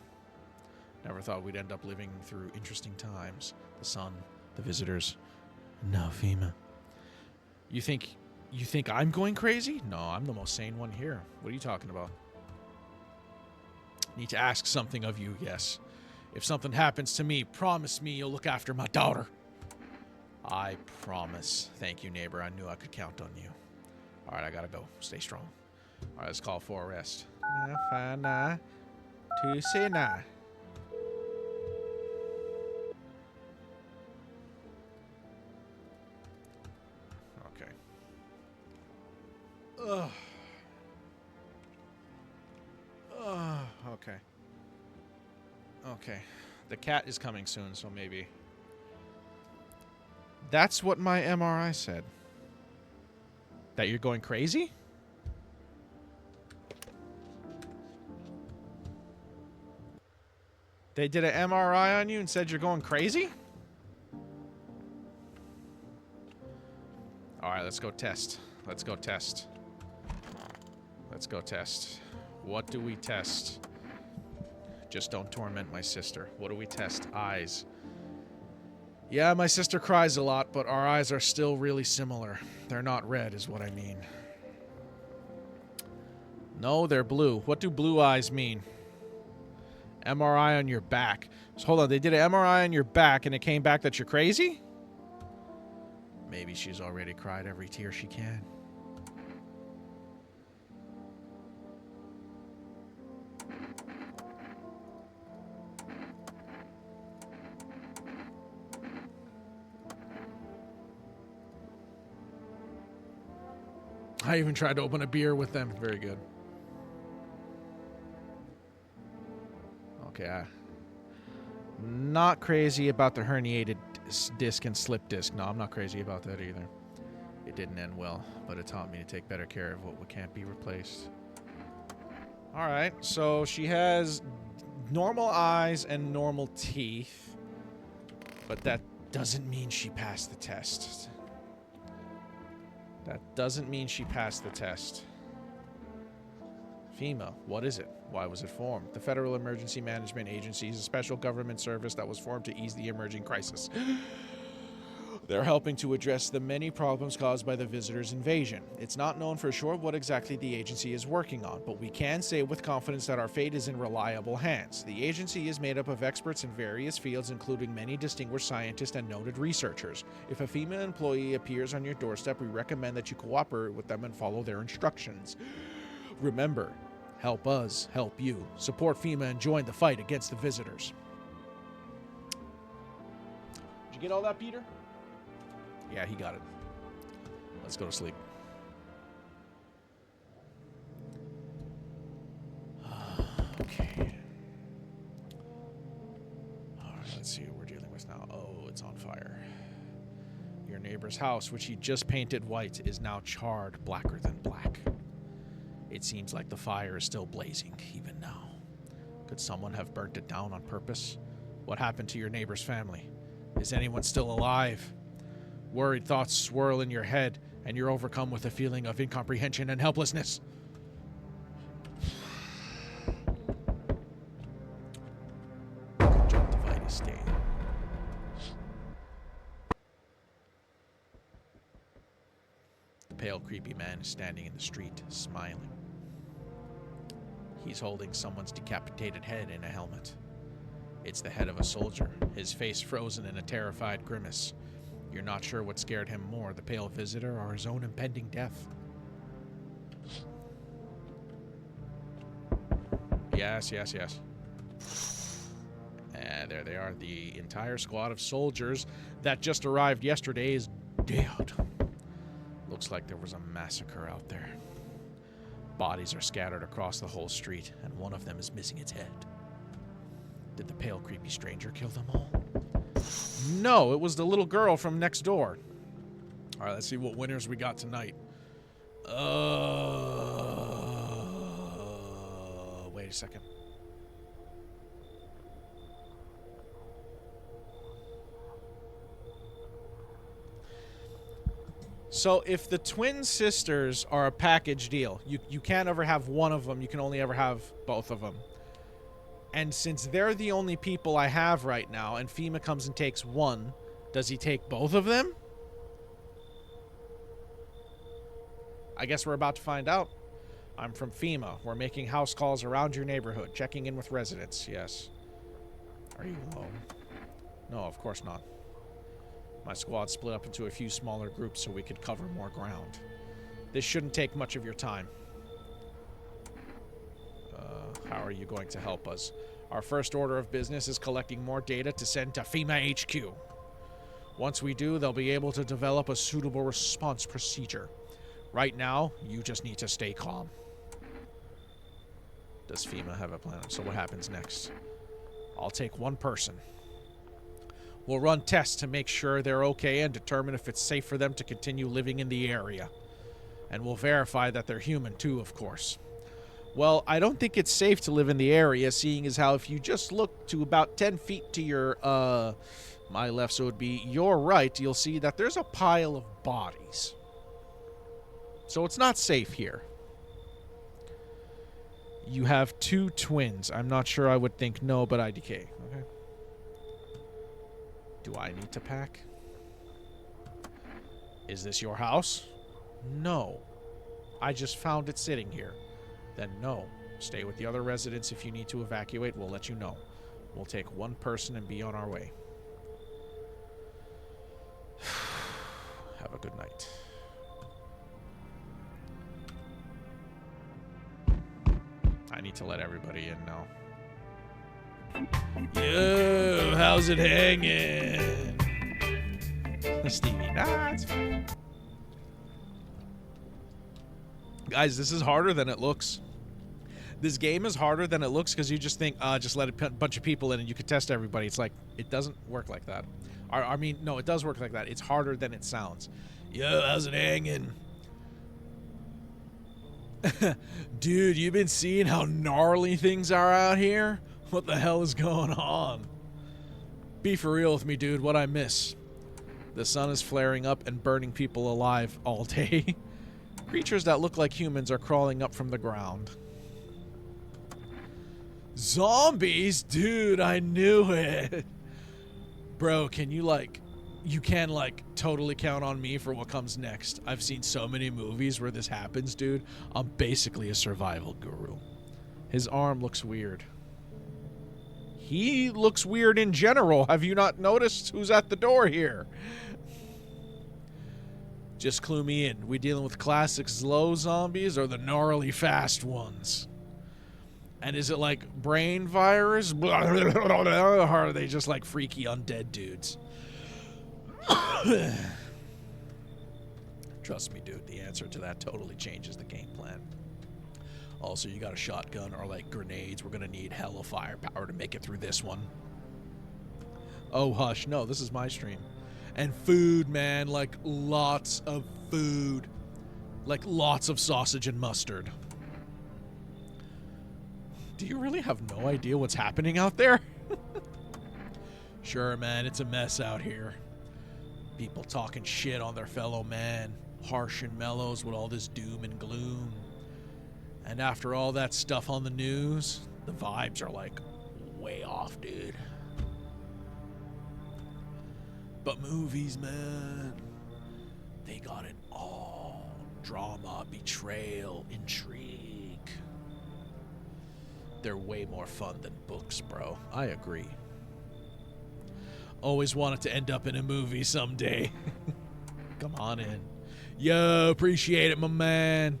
Never thought we'd end up living through interesting times. The sun, the visitors. No, FEMA. You think I'm going crazy? No, I'm the most sane one here. What are you talking about? Need to ask something of you, yes. If something happens to me, promise me you'll look after my daughter. I promise. Thank you, neighbor. I knew I could count on you. All right, I gotta go. Stay strong. All right, let's call for arrest. Okay. Ugh. Okay. Okay. The cat is coming soon, so maybe. That's what my MRI said. That you're going crazy? They did an MRI on you and said you're going crazy? Alright, let's go test. Let's go test. Let's go test. What do we test? Just don't torment my sister. What do we test? Eyes. Yeah, my sister cries a lot, but our eyes are still really similar. They're not red, is what I mean. No, they're blue. What do blue eyes mean? MRI on your back. So hold on, they did an MRI on your back and it came back that you're crazy? Maybe she's already cried every tear she can. I even tried to open a beer with them. Very good. Okay. Not crazy about the herniated disc and slip disc. No, I'm not crazy about that either. It didn't end well, but it taught me to take better care of what can't be replaced. All right. So she has normal eyes and normal teeth, but that doesn't mean she passed the test. That doesn't mean she passed the test. FEMA, what is it? Why was it formed? The Federal Emergency Management Agency is a special government service that was formed to ease the emerging crisis. They're helping to address the many problems caused by the visitors' invasion. It's not known for sure what exactly the agency is working on, but we can say with confidence that our fate is in reliable hands. The agency is made up of experts in various fields, including many distinguished scientists and noted researchers. If a female employee appears on your doorstep, we recommend that you cooperate with them and follow their instructions. Remember, help us, help you. Support FEMA and join the fight against the visitors. Did you get all that, Peter? Yeah, he got it. Let's go to sleep. Okay. All right, let's see what we're dealing with now. Oh, it's on fire. Your neighbor's house, which he just painted white, is now charred blacker than black. It seems like the fire is still blazing, even now. Could someone have burnt it down on purpose? What happened to your neighbor's family? Is anyone still alive? Worried thoughts swirl in your head, and you're overcome with a feeling of incomprehension and helplessness. Conjunctivitis stain. The pale, creepy man is standing in the street, smiling. He's holding someone's decapitated head in a helmet. It's the head of a soldier, his face frozen in a terrified grimace. You're not sure what scared him more, the pale visitor or his own impending death. Yes. And there they are. The entire squad of soldiers that just arrived yesterday is dead. Looks like there was a massacre out there. Bodies are scattered across the whole street, and one of them is missing its head. Did the pale, creepy stranger kill them all? No, it was the little girl from next door. All right, let's see what winners we got tonight. Wait a second. So if the twin sisters are a package deal, you can't ever have one of them. You can only ever have both of them. And since they're the only people I have right now, and FEMA comes and takes one, does he take both of them? I guess we're about to find out. I'm from FEMA. We're making house calls around your neighborhood, checking in with residents. Yes. Are you alone? No, of course not. My squad split up into a few smaller groups so we could cover more ground. This shouldn't take much of your time. How are you going to help us? Our first order of business is collecting more data to send to FEMA HQ. Once we do, they'll be able to develop a suitable response procedure. Right now, you just need to stay calm. Does FEMA have a plan? So what happens next? I'll take one person. We'll run tests to make sure they're okay and determine if it's safe for them to continue living in the area. And we'll verify that they're human too, of course. Well, I don't think it's safe to live in the area, seeing as how if you just look to about 10 feet to your, my left, so it would be your right, you'll see that there's a pile of bodies. So it's not safe here. You have two twins. I'm not sure I would think no, but IDK. Okay. Do I need to pack? Is this your house? No. I just found it sitting here. Then no. Stay with the other residents. If you need to evacuate, we'll let you know. We'll take one person and be on our way. Have a good night. I need to let everybody in now. Yo, how's it hanging? Stevie, nah, it's fine. Guys, this is harder than it looks. This game is harder than it looks because you just think, just let a bunch of people in and you could test everybody. It's like, it doesn't work like that. I mean, no, it does work like that. It's harder than it sounds. Yo, how's it hanging? Dude, you been seeing how gnarly things are out here? What the hell is going on? Be for real with me, dude. What'd I miss? The sun is flaring up and burning people alive all day. Creatures that look like humans are crawling up from the ground. Zombies? Dude, I knew it. Bro, can you, like, you can, like, totally count on me for what comes next. I've seen so many movies where this happens, dude. I'm basically a survival guru. His arm looks weird. He looks weird in general. Have you not noticed who's at the door here? Just clue me in. We dealing with classic slow zombies or the gnarly fast ones? And is it like brain virus? Or are they just like freaky undead dudes? Trust me, dude. The answer to that totally changes the game plan. Also, you got a shotgun or like grenades. We're gonna need hella firepower to make it through this one. Oh, hush. No, this is my stream. And food, man. Like, lots of food. Like, lots of sausage and mustard. Do you really have no idea what's happening out there? Sure, man. It's a mess out here. People talking shit on their fellow man. Harsh and mellows with all this doom and gloom. And after all that stuff on the news, the vibes are like way off, dude. But movies, man, they got it all. Drama, betrayal, intrigue. They're way more fun than books, bro. I agree. Always wanted to end up in a movie someday. Come on in. Yo, appreciate it, my man.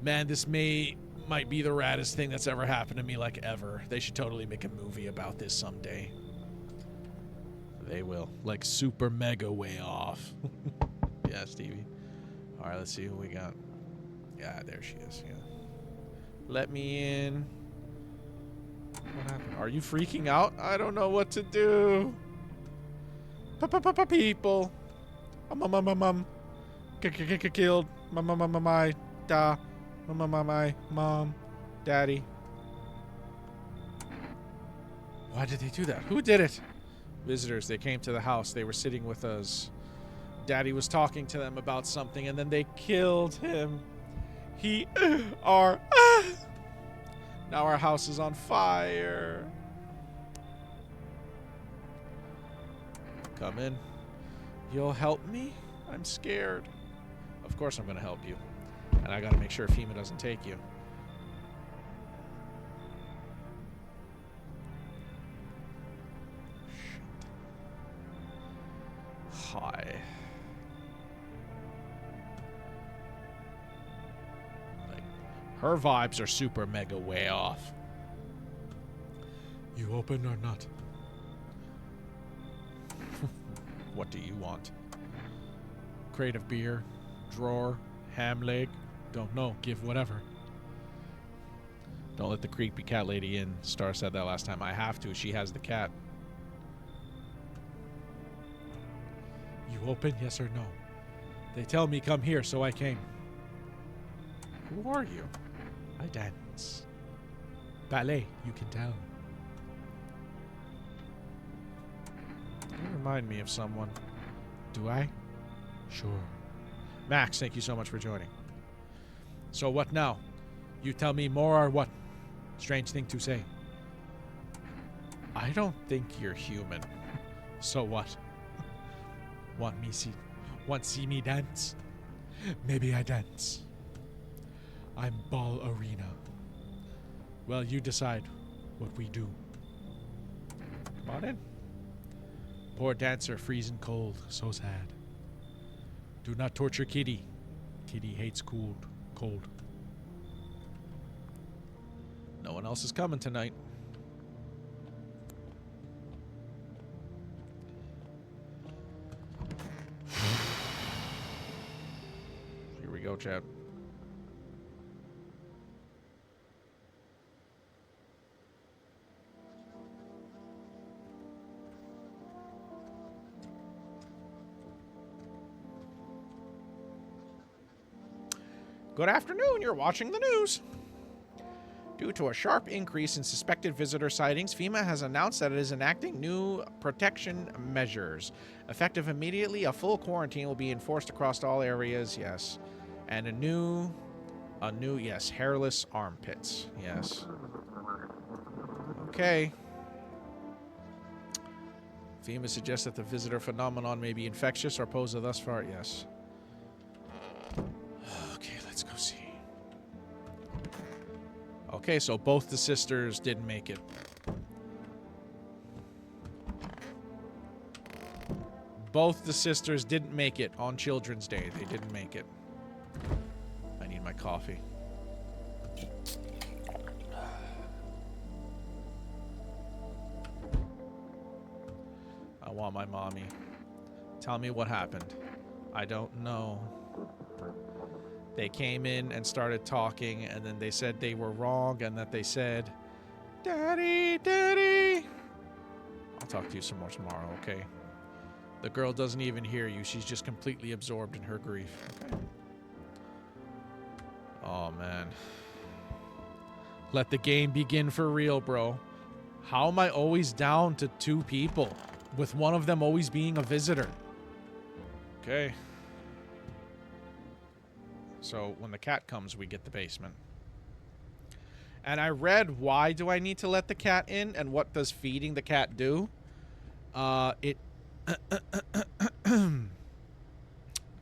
Man, this might be the raddest thing that's ever happened to me, like, ever. They should totally make a movie about this someday. They will. Like, super mega way off. Yeah, Stevie. Alright, let's see who we got. Yeah, there she is, yeah. Let me in. What happened? Are you freaking out? I don't know what to do. People. Killed. My da. My mom. Daddy. Why did they do that? Who did it? Visitors. They came to the house. They were sitting with us. Daddy was talking to them about something, and then they killed him. Now our house is on fire. Come in. You'll help me? I'm scared. Of course I'm going to help you. And I got to make sure FEMA doesn't take you. Hi. Like, her vibes are super mega way off. You open or not? What do you want? Crate of beer, drawer, ham leg. Don't know. Give whatever. Don't let the creepy cat lady in. Star said that last time. I have to. She has the cat. You open, yes or no? They tell me come here, so I came. Who are you? I dance. Ballet, you can tell. You remind me of someone. Do I? Sure. Max, thank you so much for joining. So what now? You tell me more or what? Strange thing to say. I don't think you're human. So what? Want see me dance? Maybe I dance. I'm ball arena. Well, you decide what we do. Come on in. Poor dancer, freezing cold. So sad. Do not torture Kitty. Kitty hates cold. No one else is coming tonight. Here we go, chat. Good afternoon, you're watching the news. Due to a sharp increase in suspected visitor sightings, FEMA has announced that it is enacting new protection measures. Effective immediately, a full quarantine will be enforced across all areas, yes. And a new, yes, hairless armpits, yes. Okay. FEMA suggests that the visitor phenomenon may be infectious or pose a thus far. Yes. Okay, let's go see. Okay, so both the sisters didn't make it. Both the sisters didn't make it on Children's Day. They didn't make it. I need my coffee. I want my mommy. Tell me what happened. I don't know. They came in and started talking, and then they said they were wrong, and that they said, Daddy, Daddy. I'll talk to you some more tomorrow, okay? The girl doesn't even hear you. She's just completely absorbed in her grief. Okay. Oh, man. Let the game begin for real, bro. How am I always down to 2 people, with one of them always being a visitor? Okay. So when the cat comes, we get the basement. And I read, why do I need to let the cat in, and what does feeding the cat do? Yeah,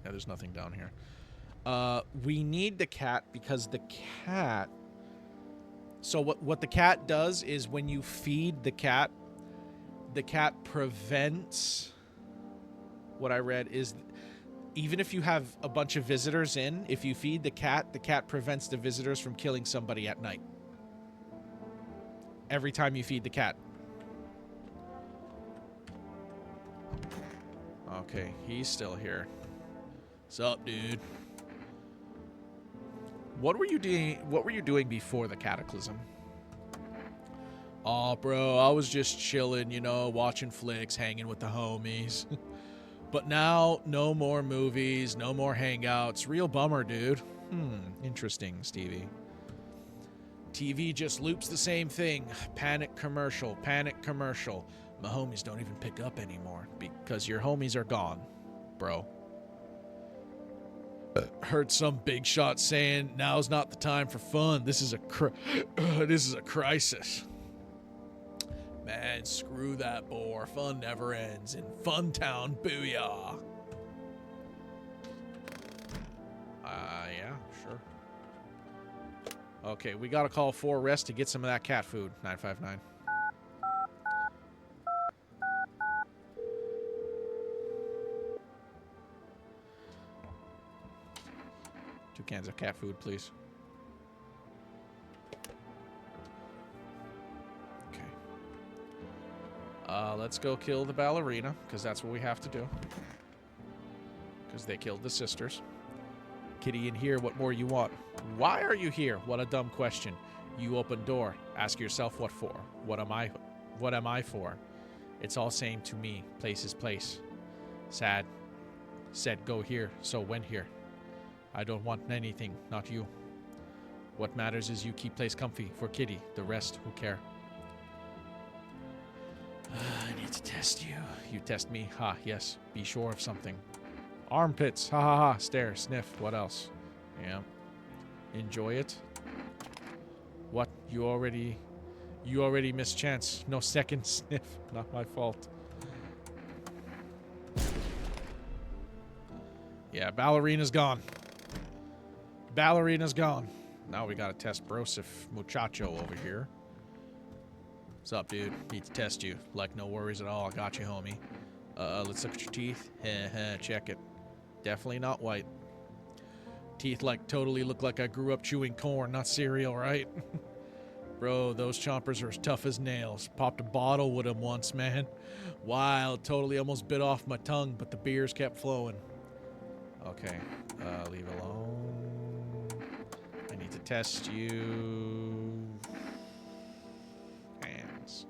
there's nothing down here. We need the cat because the cat... So what the cat does is when you feed the cat prevents... What I read is... Even if you have a bunch of visitors in, if you feed the cat prevents the visitors from killing somebody at night. Every time you feed the cat. Okay, he's still here. What's up, dude? What were you doing before the cataclysm? Oh, bro, I was just chilling, you know, watching flicks, hanging with the homies. But now, no more movies, no more hangouts. Real bummer, dude. Interesting, Stevie. TV just loops the same thing. Panic commercial, panic commercial. My homies don't even pick up anymore because your homies are gone, bro. Heard some big shot saying, now's not the time for fun. This is a crisis. Man, screw that bore. Fun never ends in Funtown. Booyah. Yeah, sure. Okay, we gotta call 4Rest to get some of that cat food. 959. Two cans of cat food, please. Let's go kill the ballerina, because that's what we have to do. Because they killed the sisters. Kitty in here, what more you want? Why are you here? What a dumb question. You open door. Ask yourself what for. What am I for? It's all same to me. Place is place. Sad. Said go here, so went here. I don't want anything, not you. What matters is you keep place comfy for Kitty. The rest, who care? I need to test you. You test me? Ha, yes. Be sure of something. Armpits. Ha ha ha. Stare, sniff. What else? Yeah. Enjoy it. What? You already missed chance. No second sniff. Not my fault. Yeah, ballerina's gone. Ballerina's gone. Now we gotta test Brosif Muchacho over here. What's up, dude? Need to test you. Like, no worries at all. I got you, homie. Let's look at your teeth. Check it. Definitely not white. Teeth, like, totally look like I grew up chewing corn, not cereal, right? Bro, those chompers are as tough as nails. Popped a bottle with them once, man. Wild. Totally almost bit off my tongue, but the beers kept flowing. Okay. Leave alone. I need to test you. Hands.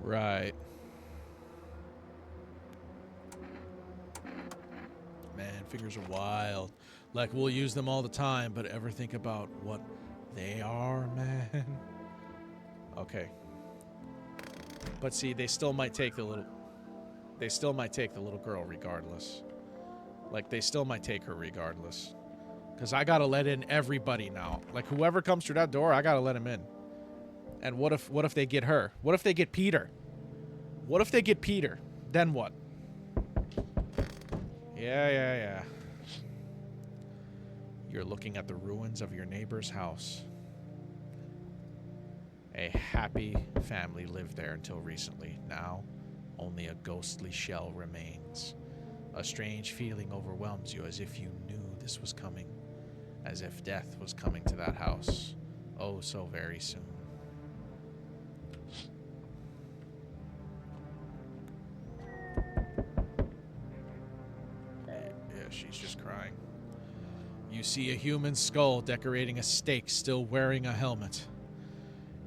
Right. Man, fingers are wild. Like, we'll use them all the time, but ever think about what they are, man? Okay. But see, they still might take the little... They still might take the little girl regardless. Like, they still might take her regardless. Because I gotta let in everybody now. Like, whoever comes through that door, I gotta let him in. And what if they get her? What if they get Peter? What if they get Peter? Then what? Yeah. You're looking at the ruins of your neighbor's house. A happy family lived there until recently. Now, only a ghostly shell remains. A strange feeling overwhelms you, as if you knew this was coming. As if death was coming to that house. Oh, so very soon. Yeah, she's just crying. You see a human skull decorating a stake, still wearing a helmet.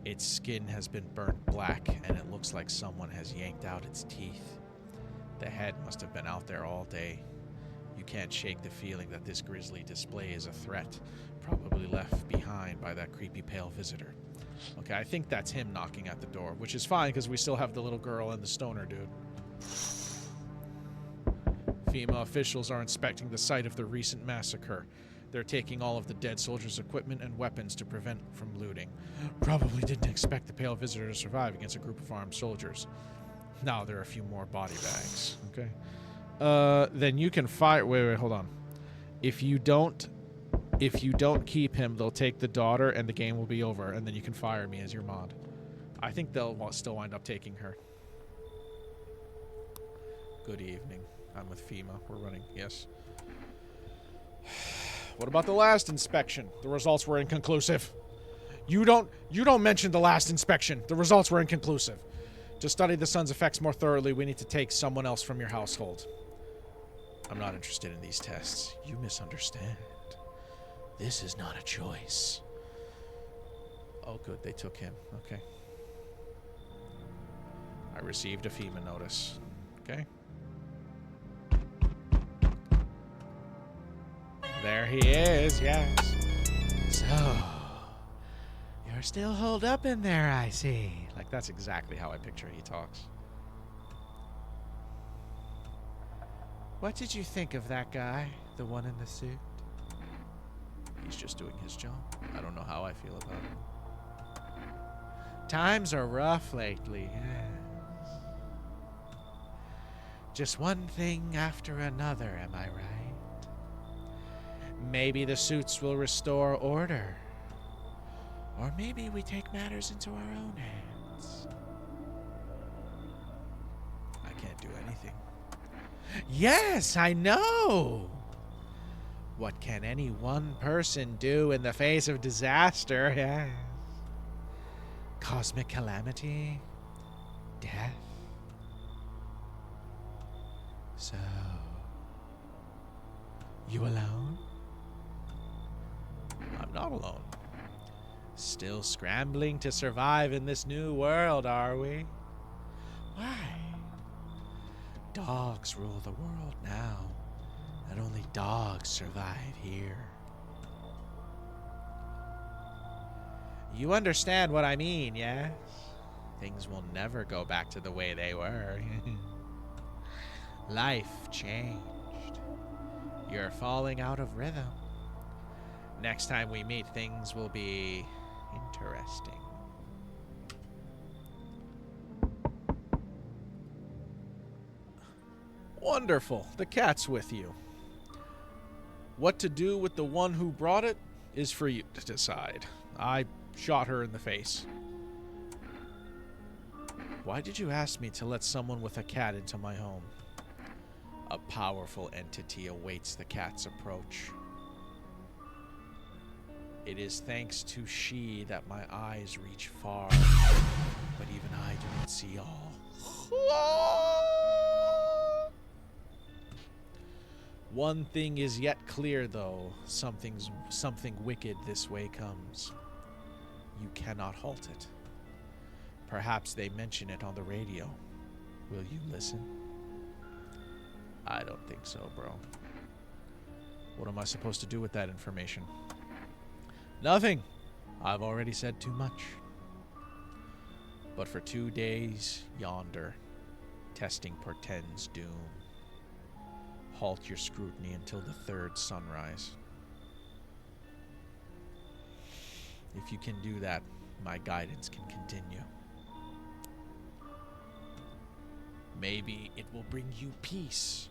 Its skin has been burnt black, and it looks like someone has yanked out its teeth. The head must have been out there all day. You can't shake the feeling that this grisly display is a threat, probably left behind by that creepy pale visitor. Okay, I think that's him knocking at the door, which is fine because we still have the little girl and the stoner dude. FEMA officials are inspecting the site of the recent massacre. They're taking all of the dead soldiers' equipment and weapons to prevent from looting. Probably didn't expect the pale visitor to survive against a group of armed soldiers. Now there are a few more body bags. Okay. Then you can fire... Wait, hold on. If you don't keep him, they'll take the daughter and the game will be over, and then you can fire me as your mod. I think they'll still wind up taking her. Good evening. I'm with FEMA. We're running. Yes. What about the last inspection? The results were inconclusive. You don't mention the last inspection. The results were inconclusive. To study the sun's effects more thoroughly, we need to take someone else from your household. I'm not interested in these tests. You misunderstand. This is not a choice. Oh, good. They took him. Okay. I received a FEMA notice. Okay. There he is, yes. So, you're still holed up in there, I see. Like, that's exactly how I picture he talks. What did you think of that guy? The one in the suit? He's just doing his job. I don't know how I feel about him. Times are rough lately, yes. Just one thing after another, am I right? Maybe the suits will restore order. Or maybe we take matters into our own hands. I can't do anything. Yes, I know! What can any one person do in the face of disaster? Yes. Cosmic calamity? Death? So... You alone? I'm not alone. Still scrambling to survive in this new world, are we? Why? Dogs rule the world now, and only dogs survive here. You understand what I mean, yes? Things will never go back to the way they were. Life changed. You're falling out of rhythm. Next time we meet, things will be interesting. Wonderful. The cat's with you. What to do with the one who brought it is for you to decide. I shot her in the face. Why did you ask me to let someone with a cat into my home? A powerful entity awaits the cat's approach. It is thanks to she that my eyes reach far, but even I do not see all. One thing is yet clear, though. Something wicked this way comes. You cannot halt it. Perhaps they mention it on the radio. Will you listen? I don't think so, bro. What am I supposed to do with that information? Nothing. I've already said too much. But for 2 days, yonder, testing portends doom. Halt your scrutiny until the third sunrise. If you can do that, my guidance can continue. Maybe it will bring you peace,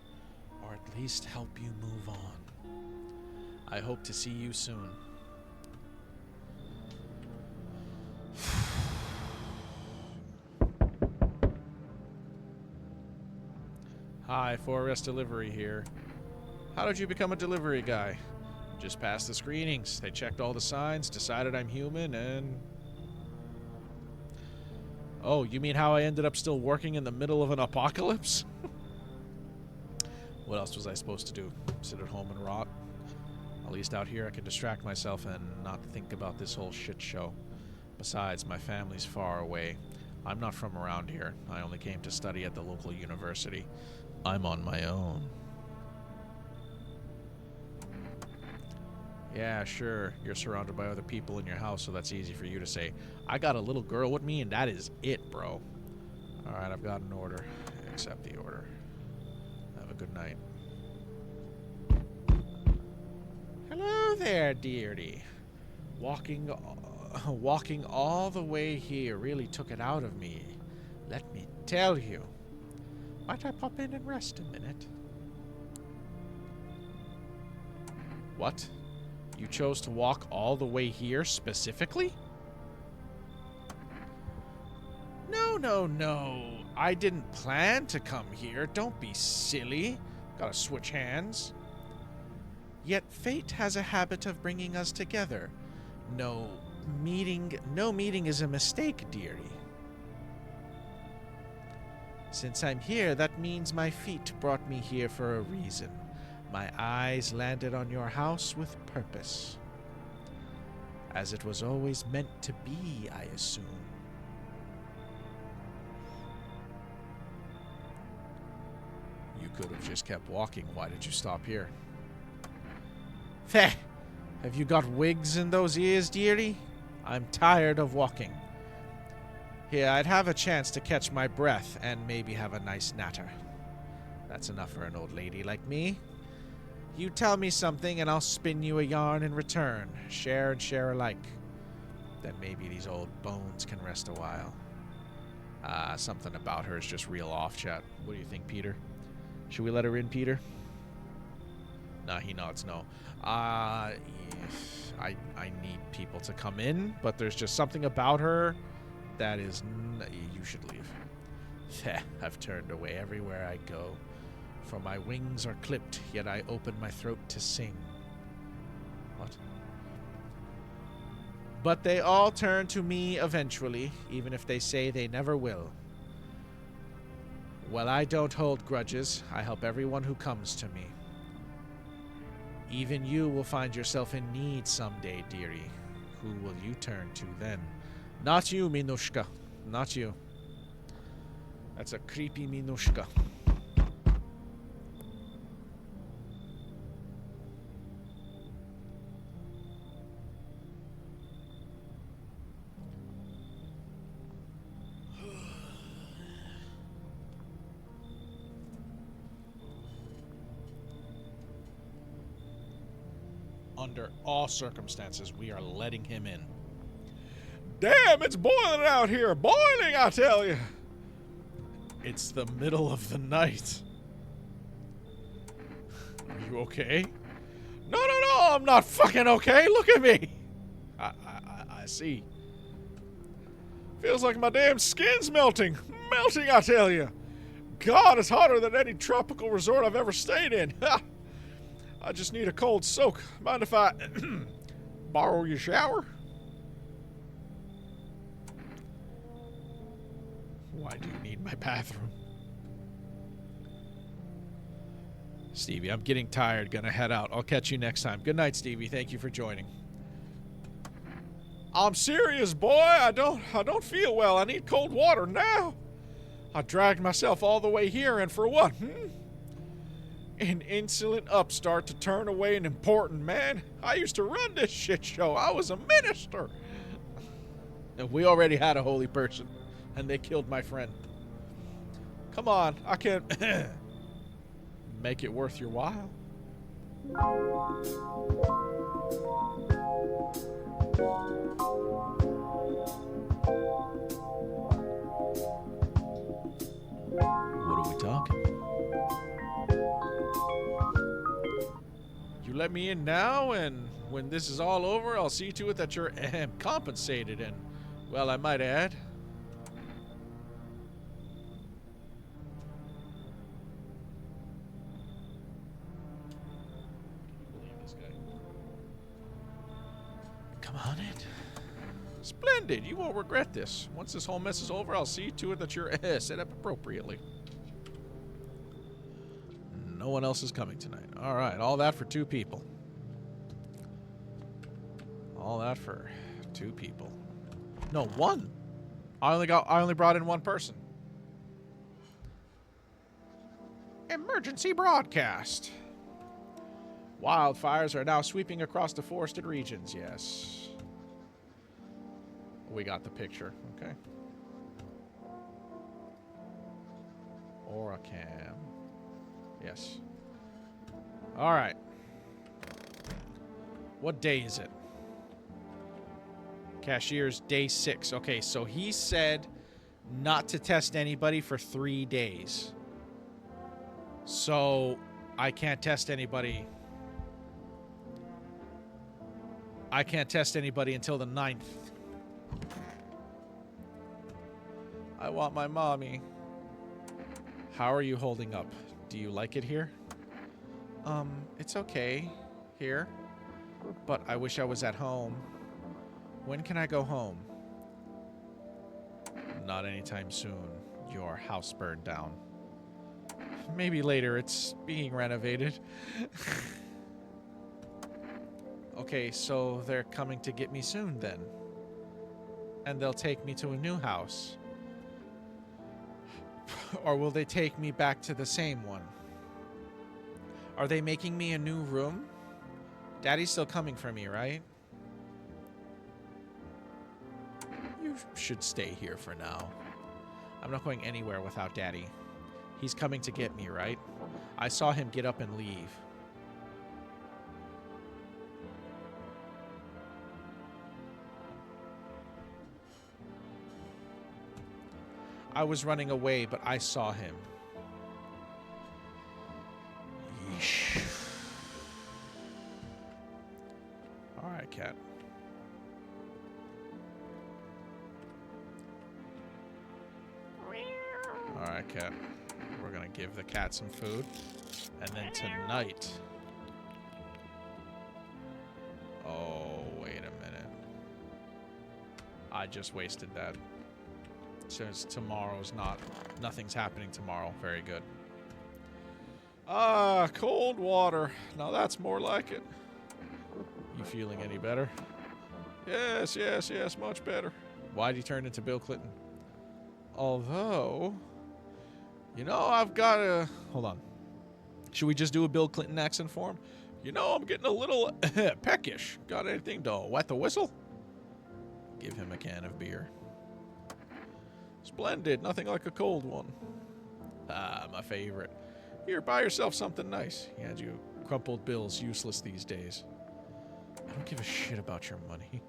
or at least help you move on. I hope to see you soon. Hi, 4S Delivery here. How did you become a delivery guy? Just passed the screenings. They checked all the signs, decided I'm human, and... Oh, you mean how I ended up still working in the middle of an apocalypse? What else was I supposed to do? Sit at home and rot? At least out here I can distract myself and not think about this whole shit show. Besides, my family's far away. I'm not from around here. I only came to study at the local university. I'm on my own. Yeah, sure. You're surrounded by other people in your house, so that's easy for you to say. I got a little girl with me, and that is it, bro. Alright, I've got an order. Accept the order. Have a good night. Hello there, dearie. Walking all the way here really took it out of me. Let me tell you. Might I pop in and rest a minute? What? You chose to walk all the way here specifically? No. I didn't plan to come here. Don't be silly. Gotta switch hands. Yet fate has a habit of bringing us together. No meeting is a mistake, dearie. Since I'm here, that means my feet brought me here for a reason. My eyes landed on your house with purpose. As it was always meant to be, I assume. You could have just kept walking. Why did you stop here? Heh! Have you got wigs in those ears, dearie? I'm tired of walking. Here, I'd have a chance to catch my breath and maybe have a nice natter. That's enough for an old lady like me. You tell me something and I'll spin you a yarn in return. Share and share alike. Then maybe these old bones can rest a while. Something about her is just real off, chat. What do you think, Peter? Should we let her in, Peter? Nah, he nods no. I need people to come in, but there's just something about her that is... you should leave. I've turned away everywhere I go. For my wings are clipped, yet I open my throat to sing. What? But they all turn to me eventually, even if they say they never will. Well, I don't hold grudges. I help everyone who comes to me. Even you will find yourself in need someday, dearie. Who will you turn to then? Not you, Minushka. Not you. That's a creepy Minushka. Under all circumstances, we are letting him in. Damn, it's boiling out here. Boiling, I tell you. It's the middle of the night. Are you okay? No, I'm not fucking okay. Look at me. I see. Feels like my damn skin's melting. Melting, I tell you. God, it's hotter than any tropical resort I've ever stayed in. I just need a cold soak. Mind if I borrow your shower? Why do you need my bathroom? Stevie, I'm getting tired. Gonna head out. I'll catch you next time. Good night, Stevie. Thank you for joining. I'm serious, boy. I don't feel well. I need cold water now. I dragged myself all the way here, and for what? An insolent upstart to turn away an important man. I used to run this shit show. I was a minister. And we already had a holy person, and they killed my friend. Come on, I can make it worth your while. What are we talking? You let me in now, and when this is all over, I'll see to it that you're compensated, and, well, I might add, come on in. Splendid. You won't regret this. Once this whole mess is over, I'll see to it that you're set up appropriately. No one else is coming tonight. All right. All that for 2 people. All that for 2 people. No, 1. I only brought in 1 person. Emergency broadcast. Wildfires are now sweeping across the forested regions. Yes. We got the picture. Okay. Oracam. Yes. All right. What day is it? Cashier's day 6. Okay, so he said not to test anybody for 3 days. So I can't test anybody. I can't test anybody until the 9th. I want my mommy. How are you holding up? Do you like it here? It's okay here, but I wish I was at home. When can I go home? Not anytime soon. Your house burned down. Maybe later. It's being renovated. Okay, so they're coming to get me soon then. And they'll take me to a new house. Or will they take me back to the same one? Are they making me a new room? Daddy's still coming for me, right? You should stay here for now. I'm not going anywhere without Daddy. He's coming to get me, right? I saw him get up and leave. I was running away, but I saw him. Yeesh. All right, cat. All right, cat. We're gonna give the cat some food. And then tonight... Oh, wait a minute. I just wasted that. Since tomorrow's nothing's happening tomorrow. Very good. Ah, cold water. Now that's more like it. You feeling any better? Yes, yes, yes, much better. Why'd you turn into Bill Clinton? Although, you know, I've got a... Hold on. Should we just do a Bill Clinton accent for him? You know, I'm getting a little peckish. Got anything to wet the whistle? Give him a can of beer. Splendid. Nothing like a cold one. Ah, my favorite. Here, buy yourself something nice. He hands you crumpled bills, useless these days. I don't give a shit about your money.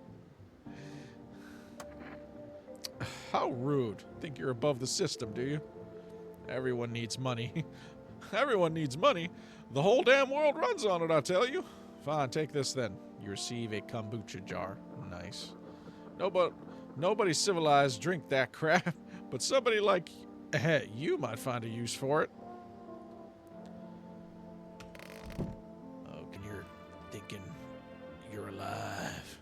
How rude. Think you're above the system, do you? Everyone needs money. Everyone needs money. The whole damn world runs on it, I tell you. Fine, take this then. You receive a kombucha jar. Nice. Nobody civilized drink that crap, but somebody like you might find a use for it. Oh, and you're thinking you're alive.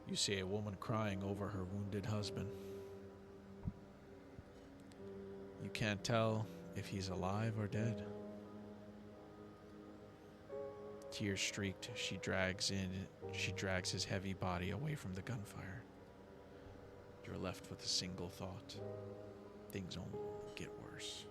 You see a woman crying over her wounded husband. You can't tell if he's alive or dead. Tears streaked, she drags his heavy body away from the gunfire. You're left with a single thought. Things only get worse.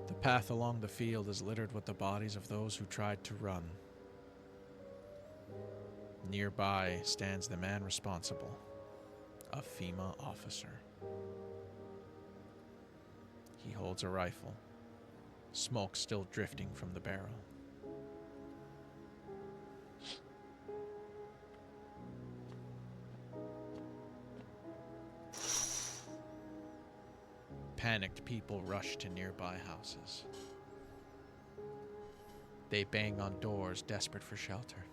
The path along the field is littered with the bodies of those who tried to run. Nearby stands the man responsible, a FEMA officer. He holds a rifle, smoke still drifting from the barrel. Panicked people rush to nearby houses. They bang on doors, desperate for shelter.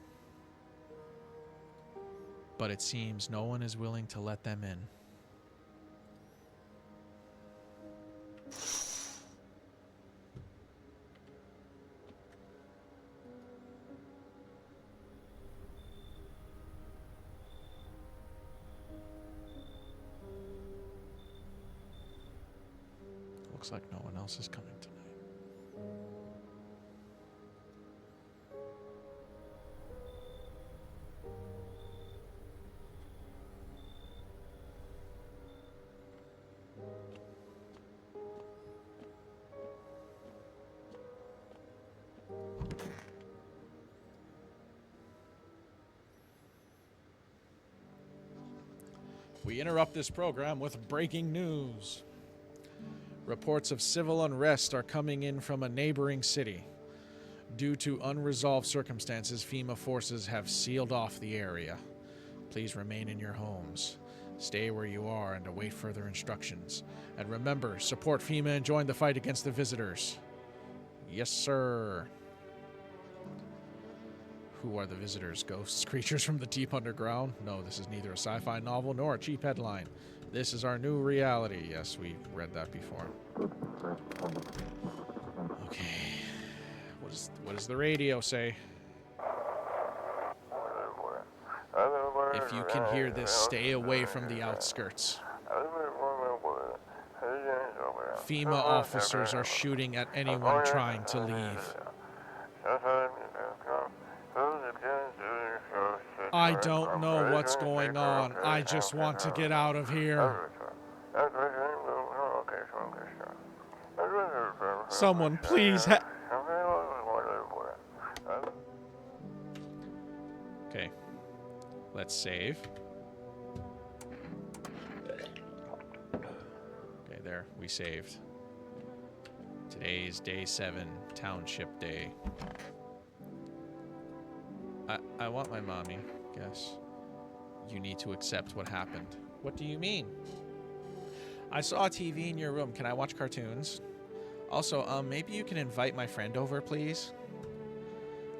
But it seems no one is willing to let them in. Looks like no one else is coming tonight. We interrupt this program with breaking news. Reports of civil unrest are coming in from a neighboring city. Due to unresolved circumstances, FEMA forces have sealed off the area. Please remain in your homes. Stay where you are and await further instructions. And remember, support FEMA and join the fight against the visitors. Yes, sir. Who are the visitors? Ghosts, creatures from the deep underground? No, this is neither a sci-fi novel nor a cheap headline. This is our new reality. Yes, we read that before. Okay. What does the radio say? If you can hear this, stay away from the outskirts. FEMA officers are shooting at anyone trying to leave. I don't know what's going on. I just want to get out of here. Someone please Okay. Let's save. Okay, there. We saved. Today is day 7, Township Day. I want my mommy. Guess. You need to accept what happened. What do you mean? I saw a TV in your room. Can I watch cartoons? Also, maybe you can invite my friend over, please?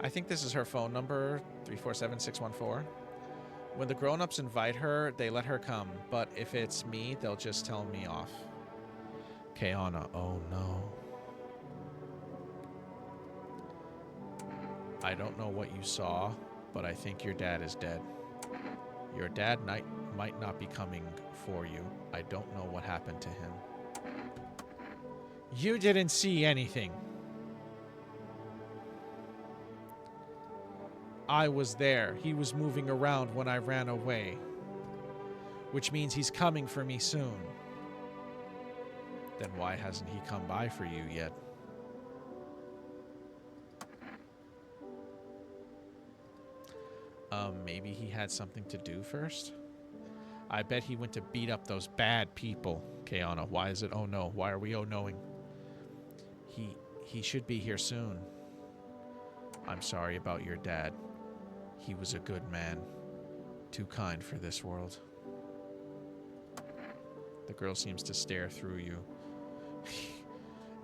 I think this is her phone number, 347-614. When the grown-ups invite her, they let her come. But if it's me, they'll just tell me off. Kayana, oh no. I don't know what you saw, but I think your dad is dead. Your dad might not be coming for you. I don't know what happened to him. You didn't see anything. I was there. He was moving around when I ran away. Which means he's coming for me soon. Then why hasn't he come by for you yet? Maybe he had something to do first? I bet he went to beat up those bad people. Kayana, why is it oh no? Why are we oh knowing? He should be here soon. I'm sorry about your dad. He was a good man. Too kind for this world. The girl seems to stare through you.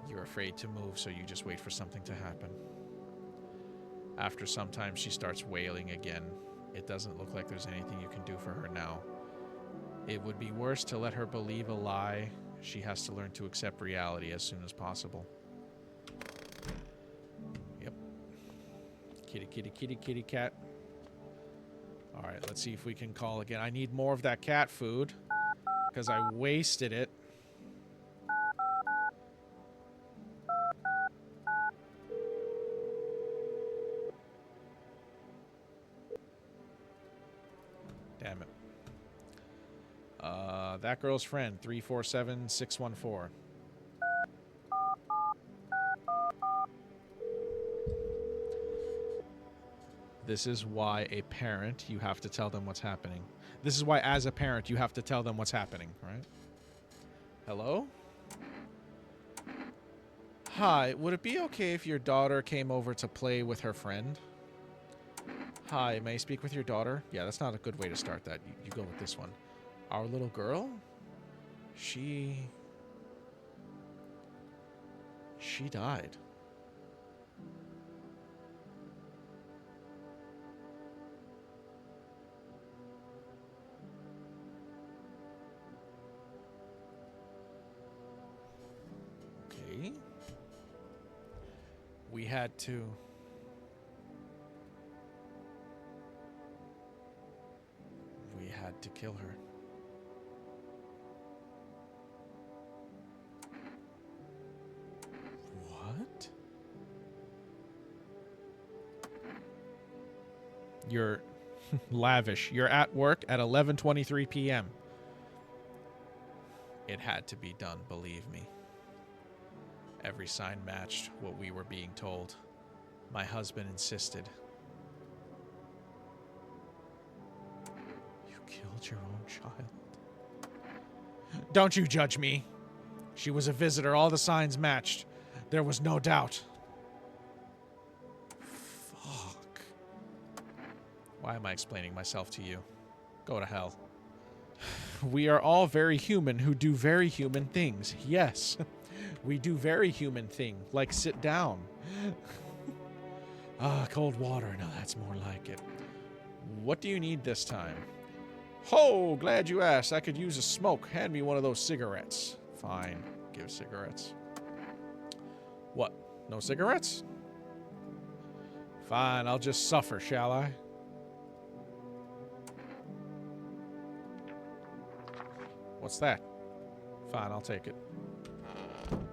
You're afraid to move, so you just wait for something to happen. After some time, she starts wailing again. It doesn't look like there's anything you can do for her now. It would be worse to let her believe a lie. She has to learn to accept reality as soon as possible. Yep. Kitty, kitty, kitty, kitty, cat. Alright, let's see if we can call again. I need more of that cat food, because I wasted it. Damn it. That girl's friend, 347-614. This is why a parent, you have to tell them what's happening. This is why, as a parent, you have to tell them what's happening, right? Hello? Hi, would it be okay if your daughter came over to play with her friend? Hi, may I speak with your daughter? Yeah, that's not a good way to start that. You go with this one. Our little girl? She died. Okay. We had to... kill her. What? You're lavish. You're at work at 11:23 p.m. It had to be done, believe me. Every sign matched what we were being told. My husband insisted. Killed your own child. Don't you judge me. She was a visitor. All the signs matched. There was no doubt. Fuck. Why am I explaining myself to you? Go to hell. We are all very human who do very human things. Yes. We do very human thing, like sit down. Cold water. No, that's more like it. What do you need this time? Oh, glad you asked. I could use a smoke. Hand me one of those cigarettes. Fine. Give cigarettes. What? No cigarettes? Fine, I'll just suffer, shall I? What's that? Fine, I'll take it.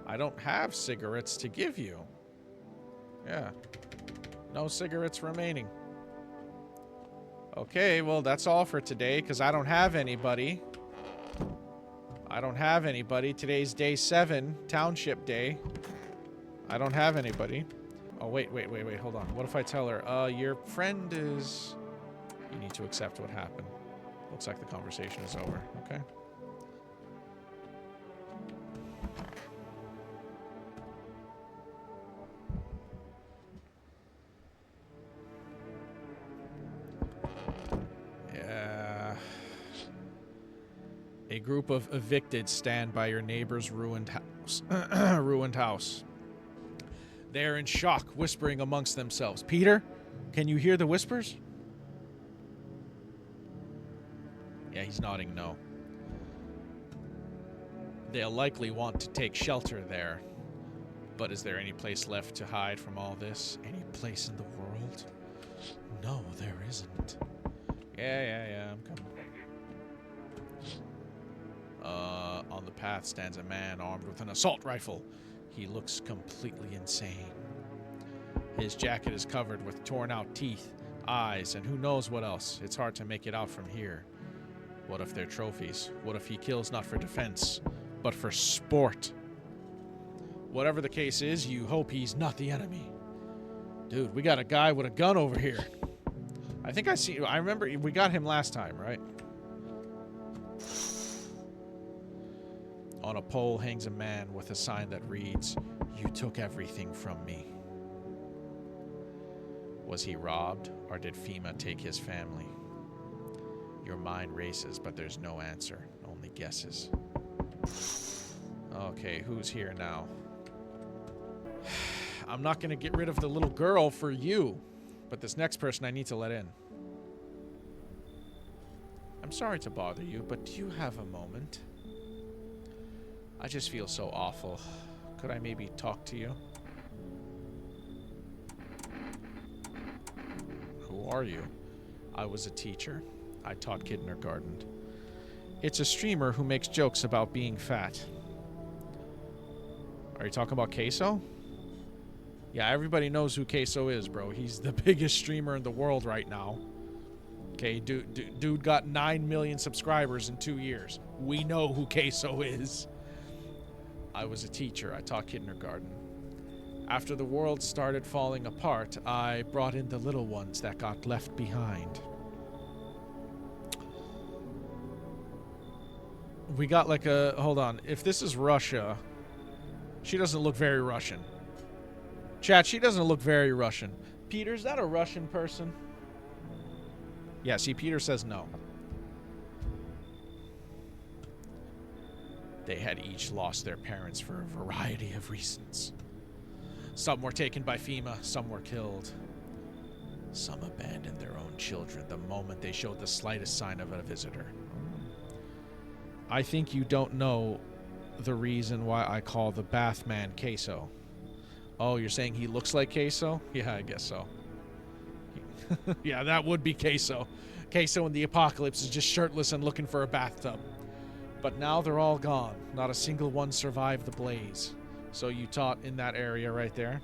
I don't have cigarettes to give you. Yeah. No cigarettes remaining. Okay, well, that's all for today, because I don't have anybody. I don't have anybody. Today's day 7, Township Day. I don't have anybody. Oh, wait, hold on. What if I tell her, your friend is... You need to accept what happened. Looks like the conversation is over, okay? A group of evicted stand by your neighbor's ruined house. Ruined house. They are in shock, whispering amongst themselves. Peter, can you hear the whispers? Yeah, he's nodding no. They'll likely want to take shelter there. But is there any place left to hide from all this? Any place in the world? No, there isn't. Yeah, I'm coming. On the path stands a man armed with an assault rifle. He looks completely insane. His jacket is covered with torn out teeth, eyes, and who knows what else. It's hard to make it out from here. What if they're trophies? What if he kills not for defense, but for sport? Whatever the case is, you hope he's not the enemy. Dude, we got a guy with a gun over here. I remember we got him last time, right? On a pole hangs a man with a sign that reads, "You took everything from me." Was he robbed, or did FEMA take his family? Your mind races, but there's no answer, only guesses. Okay, who's here now? I'm not going to get rid of the little girl for you, but this next person I need to let in. I'm sorry to bother you, but do you have a moment? I just feel so awful. Could I maybe talk to you? Who are you? I was a teacher. I taught kindergarten. It's a streamer who makes jokes about being fat. Are you talking about Queso? Yeah, everybody knows who Queso is, bro. He's the biggest streamer in the world right now. Okay, dude got 9 million subscribers in 2 years. We know who Queso is. I was a teacher. I taught kindergarten. After the world started falling apart, I brought in the little ones that got left behind. We got like a... Hold on. If this is Russia, she doesn't look very Russian. Chat, she doesn't look very Russian. Peter, is that a Russian person? Yeah, see, Peter says no. They had each lost their parents for a variety of reasons. Some were taken by FEMA, some were killed. Some abandoned their own children the moment they showed the slightest sign of a visitor. I think you don't know the reason why I call the Bathman Queso. Oh, you're saying he looks like Queso? Yeah, I guess so. Yeah, that would be Queso. Queso in the apocalypse is just shirtless and looking for a bathtub. But now they're all gone. Not a single one survived the blaze. So you taught in that area right there?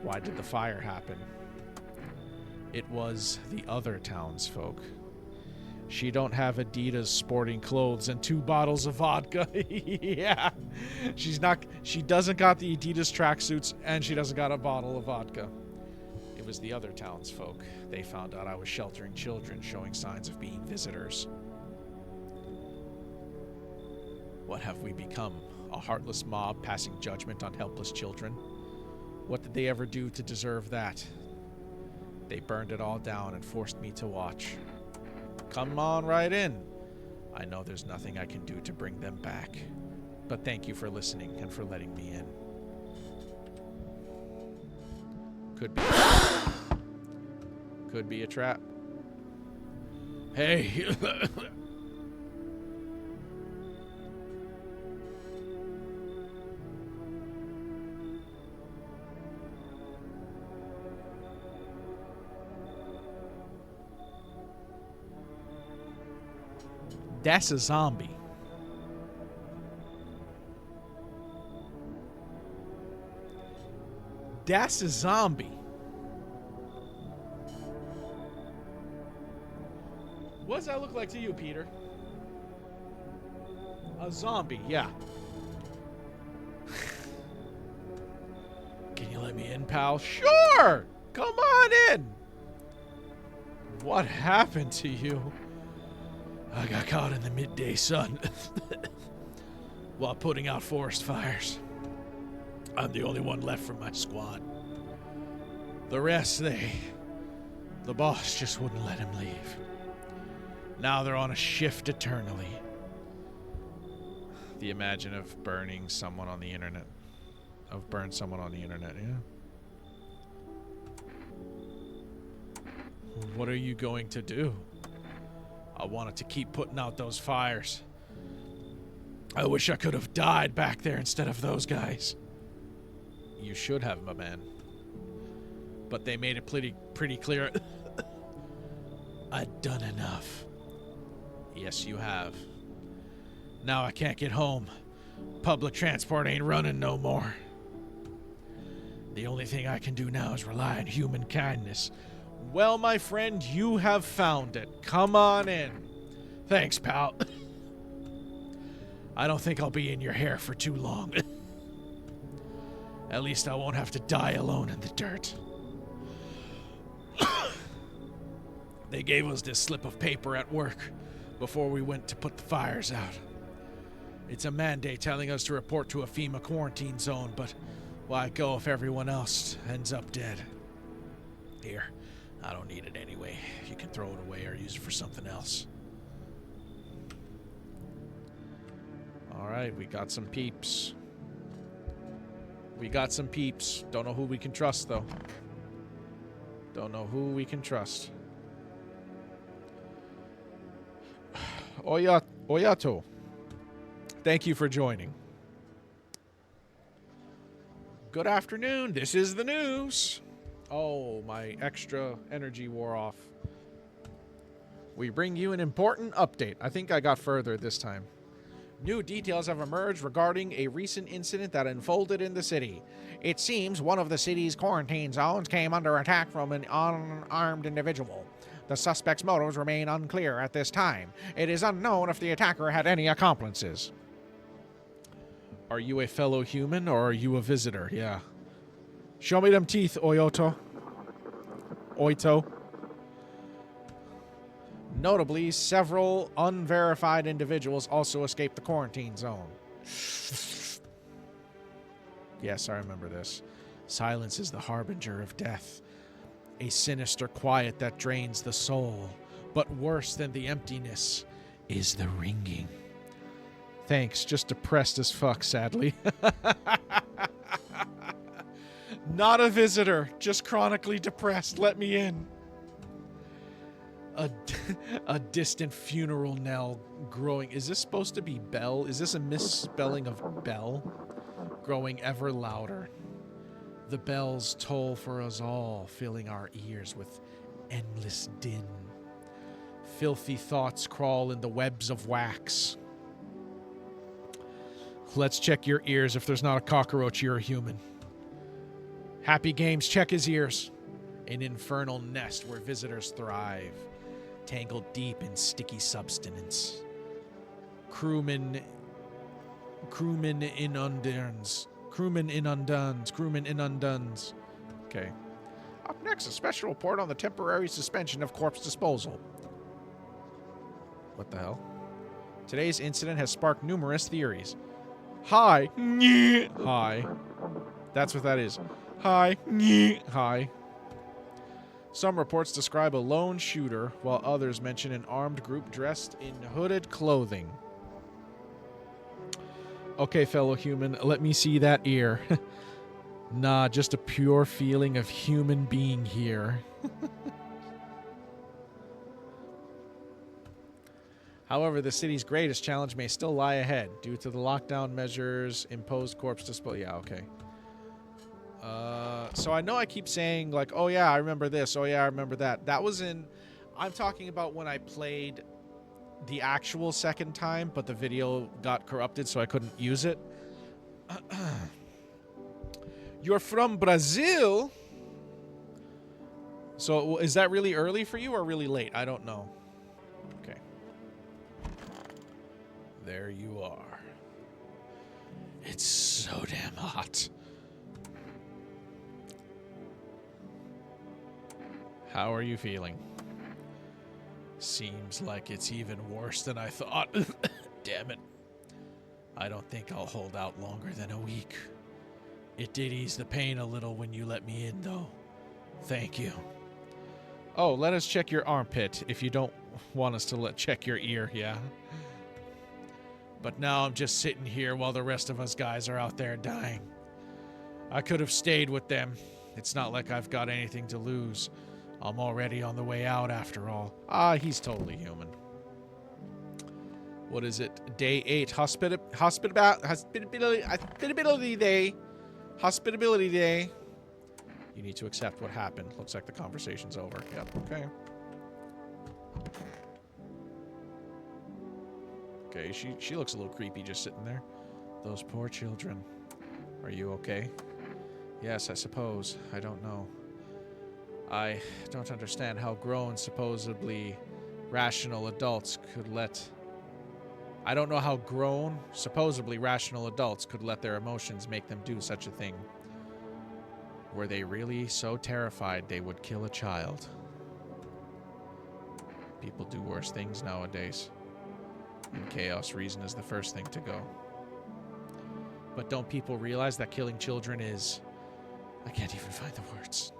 Why did the fire happen? It was the other townsfolk. She don't have Adidas sporting clothes and 2 bottles of vodka. Yeah. She doesn't got the Adidas tracksuits and she doesn't got a bottle of vodka. It was the other townsfolk. They found out I was sheltering children showing signs of being visitors. What have we become? A heartless mob passing judgment on helpless children? What did they ever do to deserve that? They burned it all down and forced me to watch. Come on right in. I know there's nothing I can do to bring them back. But thank you for listening and for letting me in. Could be a trap. Hey. That's a zombie. That's a zombie. What does that look like to you, Peter? A zombie, yeah. Can you let me in, pal? Sure! Come on in! What happened to you? I got caught in the midday sun while putting out forest fires. I'm the only one left from my squad. The rest, the boss just wouldn't let him leave. Now they're on a shift eternally. The imagine of burning someone on the internet. I've burned someone on the internet, yeah. What are you going to do? I wanted to keep putting out those fires. I wish I could have died back there instead of those guys. You should have, my man. But they made it pretty clear. I'd done enough. Yes, you have. Now I can't get home. Public transport ain't running no more. The only thing I can do now is rely on human kindness. Well, my friend, you have found it. Come on in. Thanks, pal. I don't think I'll be in your hair for too long. At least I won't have to die alone in the dirt. They gave us this slip of paper at work before we went to put the fires out. It's a mandate telling us to report to a FEMA quarantine zone, but why go if everyone else ends up dead? Here. I don't need it anyway. You can throw it away or use it for something else. Alright, we got some peeps. We got some peeps. Don't know who we can trust, though. Don't know who we can trust. Oyato. Thank you for joining. Good afternoon. This is the news. Oh, my extra energy wore off. We bring you an important update. I think I got further this time. New details have emerged regarding a recent incident that unfolded in the city. It seems one of the city's quarantine zones came under attack from an unarmed individual. The suspect's motives remain unclear at this time. It is unknown if the attacker had any accomplices. Are you a fellow human or are you a visitor? Yeah. Show me them teeth, Oito. Notably, several unverified individuals also escaped the quarantine zone. Yes, I remember this. Silence is the harbinger of death. A sinister quiet that drains the soul. But worse than the emptiness is the ringing. Thanks, just depressed as fuck, sadly. Not a visitor, just chronically depressed. Let me in. A distant funeral knell growing. Is this supposed to be bell? Is this a misspelling of bell? Growing ever louder. The bells toll for us all, filling our ears with endless din. Filthy thoughts crawl in the webs of wax. Let's check your ears. If there's not a cockroach, you're a human. Happy Games, check his ears. An infernal nest where visitors thrive. Tangled deep in sticky substance. Crewmen inundans. Okay. Up next, a special report on the temporary suspension of corpse disposal. What the hell? Today's incident has sparked numerous theories. Hi. Hi. That's what that is. Hi. Hi. Some reports describe a lone shooter, while others mention an armed group dressed in hooded clothing. Okay, fellow human, let me see that ear. Nah, just a pure feeling of human being here. However, the city's greatest challenge may still lie ahead due to the lockdown measures imposed corpse disposal. Yeah, okay. So I know I keep saying, like, oh yeah, I remember this. Oh yeah, I remember that. That was in... I'm talking about when I played the actual second time, but the video got corrupted, so I couldn't use it. You're from Brazil? So is that really early for you or really late? I don't know. Okay. There you are. It's so damn hot. How are you feeling? Seems like it's even worse than I thought. Damn it. I don't think I'll hold out longer than a week. It did ease the pain a little when you let me in, though. Thank you. Oh, let us check your armpit if you don't want us to check your ear, yeah? But now I'm just sitting here while the rest of us guys are out there dying. I could have stayed with them. It's not like I've got anything to lose. I'm already on the way out after all. Ah, he's totally human. What is it? Day 8. Hospitability day. Hospitability day. You need to accept what happened. Looks like the conversation's over. Yep, okay. Okay, she looks a little creepy just sitting there. Those poor children. Are you okay? Yes, I suppose. I don't know. I don't understand how grown, supposedly rational adults could let... I don't know how grown, supposedly rational adults could let their emotions make them do such a thing. Were they really so terrified they would kill a child? People do worse things nowadays. In chaos, reason is the first thing to go. But don't people realize that killing children is... I can't even find the words.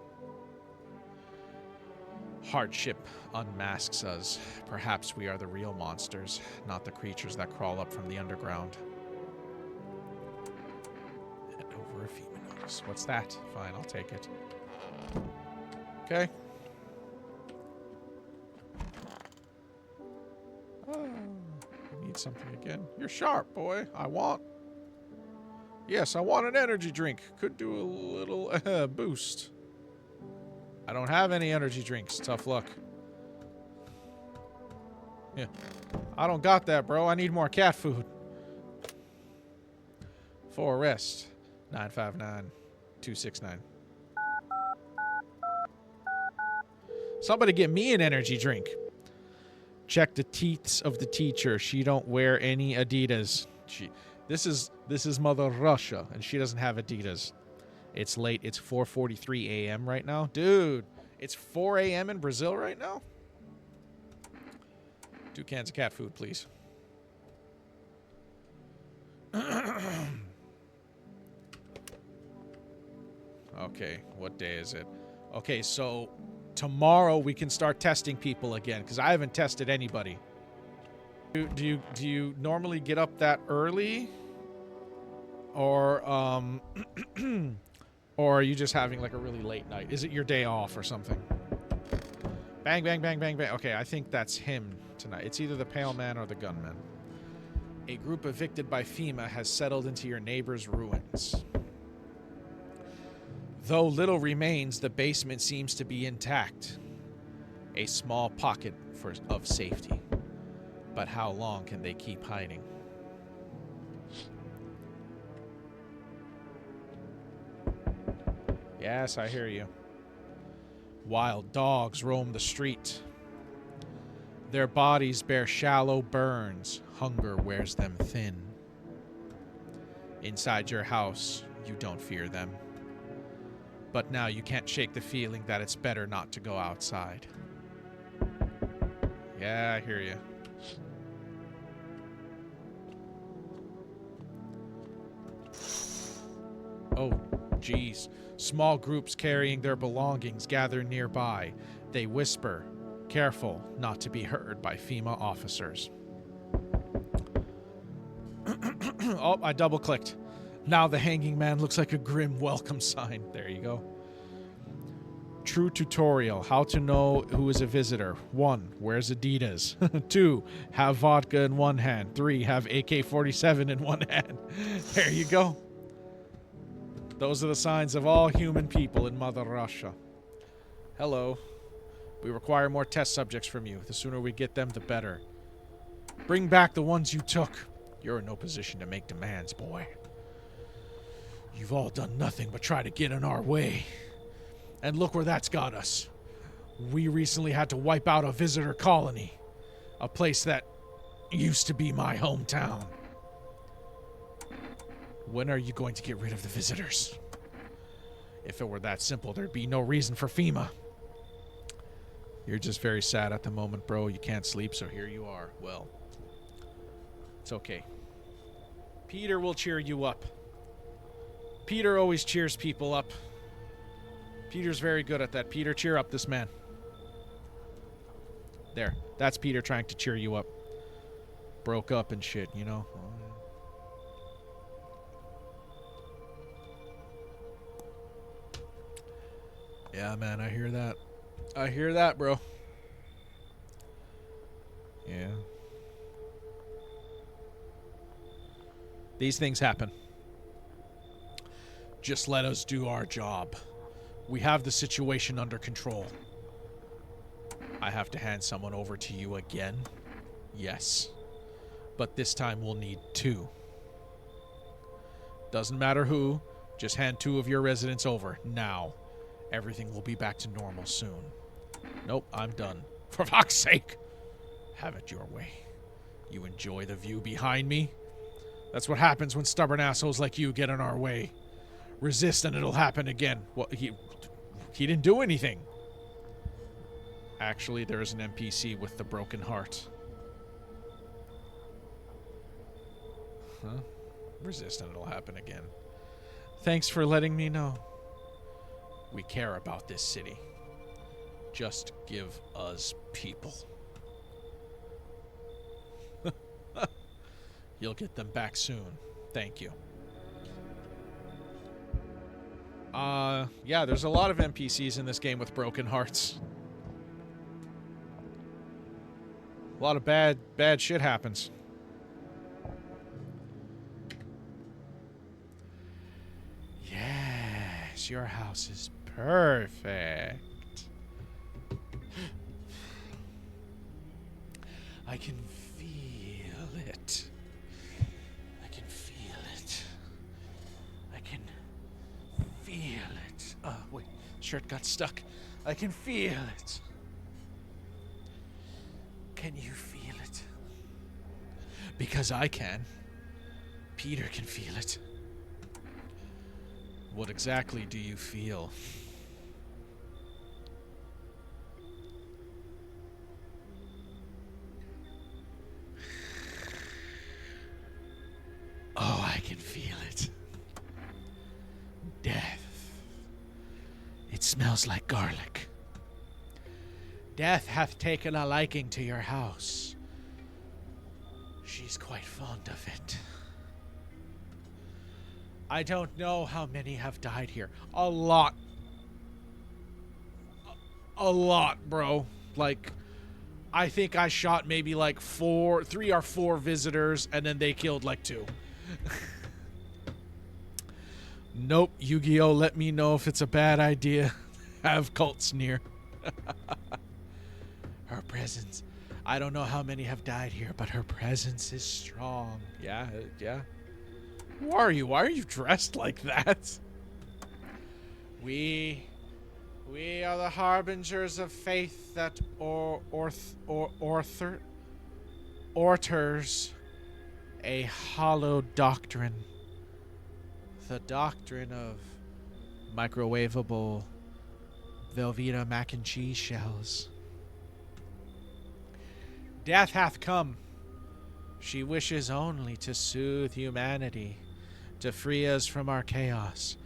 Hardship unmasks us. Perhaps we are the real monsters, not the creatures that crawl up from the underground. And over a FEMA notice. What's that? Fine, I'll take it. Okay. need something again. You're sharp, boy. Yes, I want an energy drink. Could do a little boost. I don't have any energy drinks. Tough luck. Yeah. I don't got that, bro. I need more cat food. For arrest. 959-269. Somebody get me an energy drink. Check the teeth of the teacher. She don't wear any Adidas. This is Mother Russia, and she doesn't have Adidas. It's late. It's 4:43 a.m. right now. Dude, it's 4 a.m. in Brazil right now? 2 cans of cat food, please. Okay, what day is it? Okay, so tomorrow we can start testing people again, because I haven't tested anybody. Do you normally get up that early? Or or are you just having like a really late night? Is it your day off or something? Bang, bang, bang, bang, bang. Okay, I think that's him tonight. It's either the Pale Man or the Gunman. A group evicted by FEMA has settled into your neighbor's ruins. Though little remains, the basement seems to be intact. A small pocket of safety. But how long can they keep hiding? Yes, I hear you. Wild dogs roam the street. Their bodies bear shallow burns. Hunger wears them thin. Inside your house, you don't fear them. But now you can't shake the feeling that it's better not to go outside. Yeah, I hear you. Oh, geez. Small groups carrying their belongings gather nearby. They whisper, careful not to be heard by FEMA officers. Oh, I double-clicked. Now the hanging man looks like a grim welcome sign. There you go. True tutorial. How to know who is a visitor. 1. Wears Adidas. 2. Have vodka in one hand. 3. Have AK-47 in one hand. There you go. Those are the signs of all human people in Mother Russia. Hello. We require more test subjects from you. The sooner we get them, the better. Bring back the ones you took. You're in no position to make demands, boy. You've all done nothing but try to get in our way. And look where that's got us. We recently had to wipe out a visitor colony. A place that used to be my hometown. When are you going to get rid of the visitors? If it were that simple, there'd be no reason for FEMA. You're just very sad at the moment, bro. You can't sleep, so here you are. Well, it's okay. Peter will cheer you up. Peter always cheers people up. Peter's very good at that. Peter, cheer up this man. There. That's Peter trying to cheer you up. Broke up and shit, you know? Yeah, man, I hear that. I hear that, bro. Yeah. These things happen. Just let us do our job. We have the situation under control. I have to hand someone over to you again? Yes. But this time we'll need 2. Doesn't matter who, just hand 2 of your residents over, now. Everything will be back to normal soon. Nope, I'm done. For fuck's sake! Have it your way. You enjoy the view behind me? That's what happens when stubborn assholes like you get in our way. Resist and it'll happen again. Well, he didn't do anything. Actually, there's an NPC with the broken heart. Huh? Resist and it'll happen again. Thanks for letting me know. We care about this city. Just give us people. You'll get them back soon. Thank you. Yeah, there's a lot of NPCs in this game with broken hearts. A lot of bad shit happens. Yes, your house is perfect. I can feel it. I can feel it. I can feel it. Oh, wait. Shirt got stuck. I can feel it. Can you feel it? Because I can. Peter can feel it. What exactly do you feel? Oh, I can feel it. Death. It smells like garlic. Death hath taken a liking to your house. She's quite fond of it. I don't know how many have died here. A lot. A lot, bro. Like, I think I shot maybe like 3 or 4 visitors, and then they killed like 2. Nope, Yu-Gi-Oh! Let me know if it's a bad idea. Have cults near. Her presence. I don't know how many have died here, but her presence is strong. Yeah. Who are you? Why are you dressed like that? We are the harbingers of faith that orters a hollow doctrine. The doctrine of microwavable Velveeta mac and cheese shells. Death hath come. She wishes only to soothe humanity, to free us from our chaos,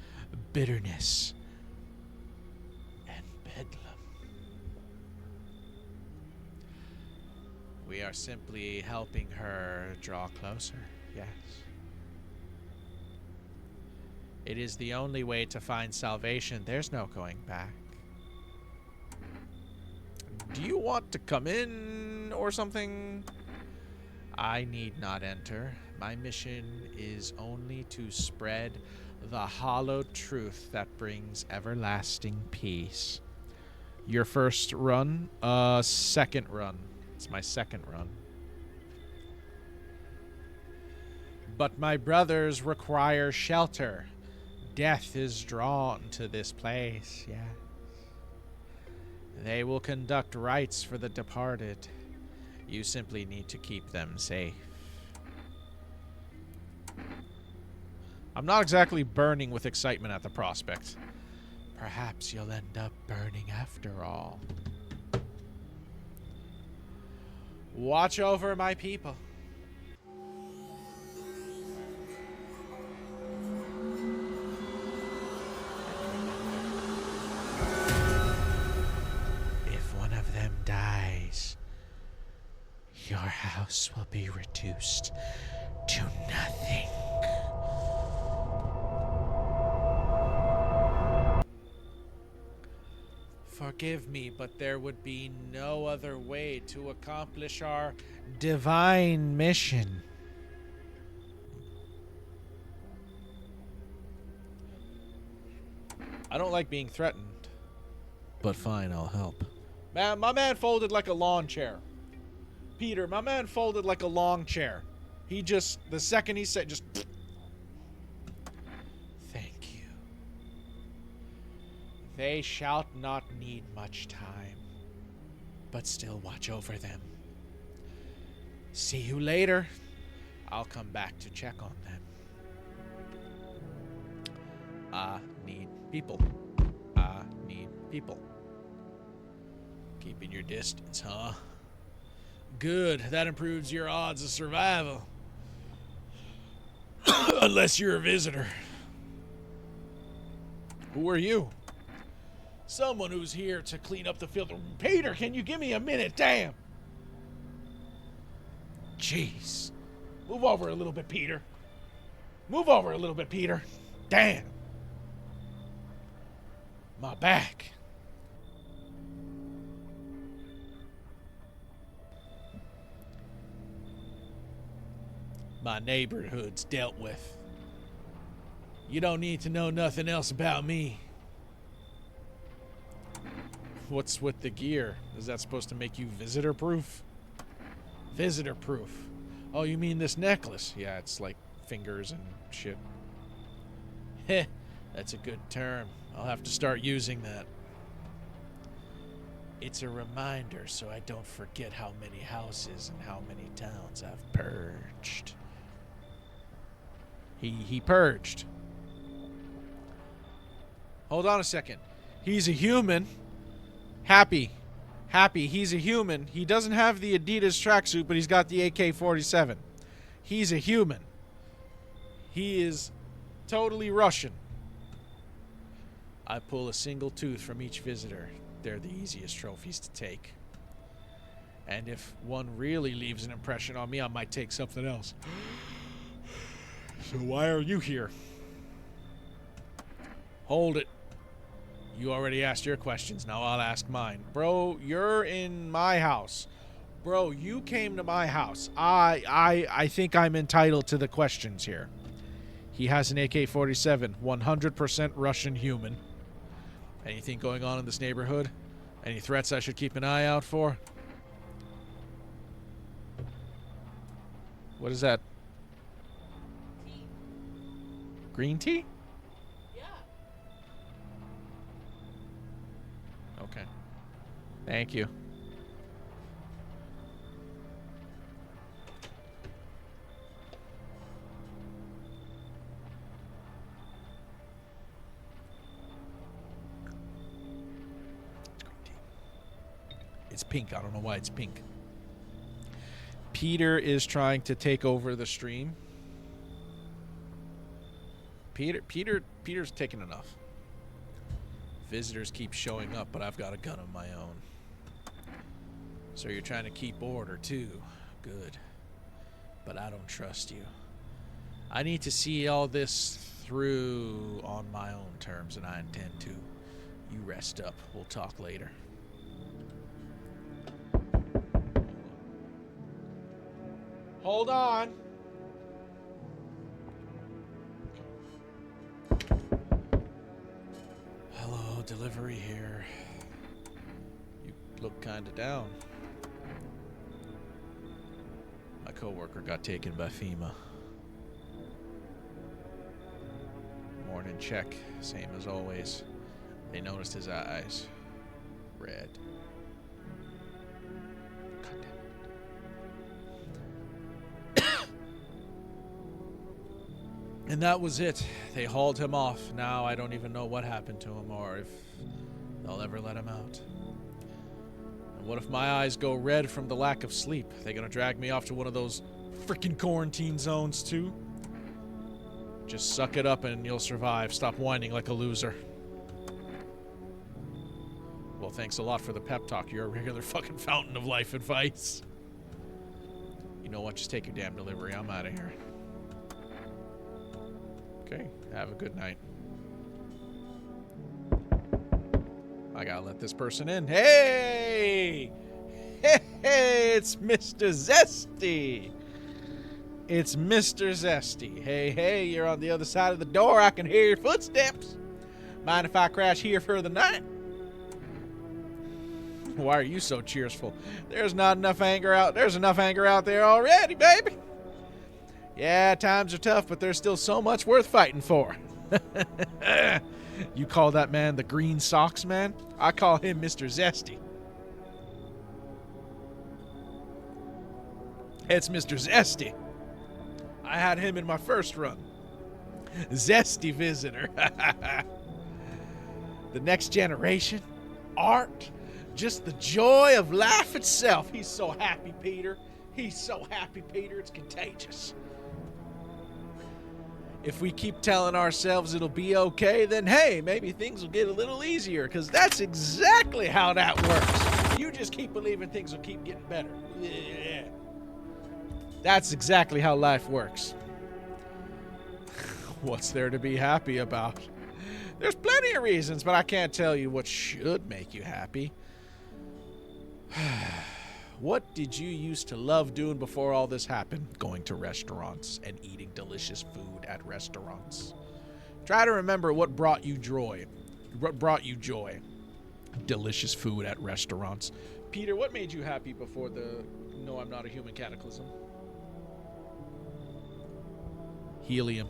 bitterness, and bedlam. We are simply helping her draw closer, yes. It is the only way to find salvation. There's no going back. Do you want to come in or something? I need not enter. My mission is only to spread the hollow truth that brings everlasting peace. Your first run? Second run. It's my second run. But my brothers require shelter. Death is drawn to this place, yes. They will conduct rites for the departed. You simply need to keep them safe. I'm not exactly burning with excitement at the prospect. Perhaps you'll end up burning after all. Watch over my people. If one of them dies, your house will be reduced to nothing. Forgive me, but there would be no other way to accomplish our divine mission. I don't like being threatened. But fine, I'll help. Man, my man folded like a lawn chair. Peter, my man folded like a long chair. He just, the second he said, just... Thank you. They shall not need much time, but still watch over them. See you later. I'll come back to check on them. I need people. I need people. Keeping your distance, huh? Good. That improves your odds of survival. Unless you're a visitor. Who are you? Someone who's here to clean up the filth. Peter, can you give me a minute? Damn. Jeez. Move over a little bit, Peter. Move over a little bit, Peter. Damn. My back. My neighborhood's dealt with. You don't need to know nothing else about me. What's with the gear? Is that supposed to make you visitor-proof? Visitor-proof. Oh, you mean this necklace? Yeah, it's like fingers and shit. Heh, that's a good term. I'll have to start using that. It's a reminder so I don't forget how many houses and how many towns I've purged. He purged. Hold on a second. He's a human. Happy. He's a human. He doesn't have the Adidas tracksuit, but he's got the AK-47. He's a human. He is totally Russian. I pull a single tooth from each visitor. They're the easiest trophies to take. And if one really leaves an impression on me, I might take something else. So why are you here? Hold it. You already asked your questions. Now I'll ask mine. Bro, you're in my house. Bro, you came to my house. I think I'm entitled to the questions here. He has an AK-47. 100% Russian human. Anything going on in this neighborhood? Any threats I should keep an eye out for? What is that?
Tea.
Green tea?
Yeah.
Okay. Thank you. It's pink. I don't know why it's pink. Peter is trying to take over the stream. Peter's taking enough. Visitors keep showing up, but I've got a gun of my own. So you're trying to keep order too. Good. But I don't trust you. I need to see all this through on my own terms, and I intend to. You rest up. We'll talk later. Hold on. Hello, delivery here. You look kind of down. My coworker got taken by FEMA. Morning check, same as always. They noticed his eyes. Red. And that was it. They hauled him off. Now I don't even know what happened to him or if they'll ever let him out. And what if my eyes go red from the lack of sleep? They gonna drag me off to one of those freaking quarantine zones too? Just suck it up and you'll survive. Stop whining like a loser. Well, thanks a lot for the pep talk. You're a regular fucking fountain of life advice. You know what? Just take your damn delivery. I'm out of here. Okay, have a good night. I gotta let this person in. Hey! Hey, it's Mr. Zesty. It's Mr. Zesty. Hey, you're on the other side of the door. I can hear your footsteps. Mind if I crash here for the night? Why are you so cheerful? There's not enough anger out. There's enough anger out there already, baby. Yeah, times are tough, but there's still so much worth fighting for. You call that man the Green Socks Man? I call him Mr. Zesty. It's Mr. Zesty. I had him in my first run. Zesty visitor. The next generation. Art. Just the joy of life itself. He's so happy, Peter. He's so happy, Peter. It's contagious. If we keep telling ourselves it'll be okay, then hey, maybe things will get a little easier, because that's exactly how that works. You just keep believing things will keep getting better. Yeah. That's exactly how life works. What's there to be happy about? There's plenty of reasons, but I can't tell you what should make you happy. What did you used to love doing before all this happened? Going to restaurants and eating delicious food at restaurants. Try to remember what brought you joy. delicious food at restaurants. Peter, what made you happy before the No, I'm Not a Human cataclysm? Helium.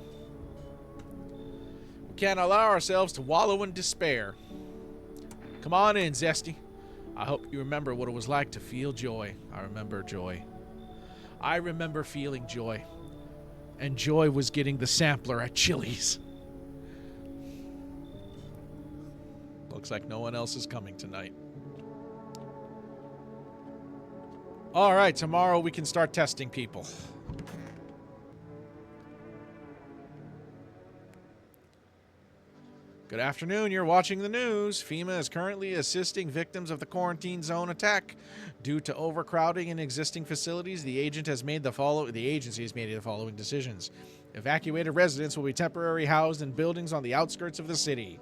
We can't allow ourselves to wallow in despair. Come on in, Zesty. I hope you remember what it was like to feel joy. I remember joy. I remember feeling joy. And joy was getting the sampler at Chili's. Looks like no one else is coming tonight. All right, tomorrow we can start testing people. Good afternoon, you're watching the news. FEMA is currently assisting victims of the quarantine zone attack. Due to overcrowding in existing facilities, the agency has made the following decisions. Evacuated residents will be temporarily housed in buildings on the outskirts of the city.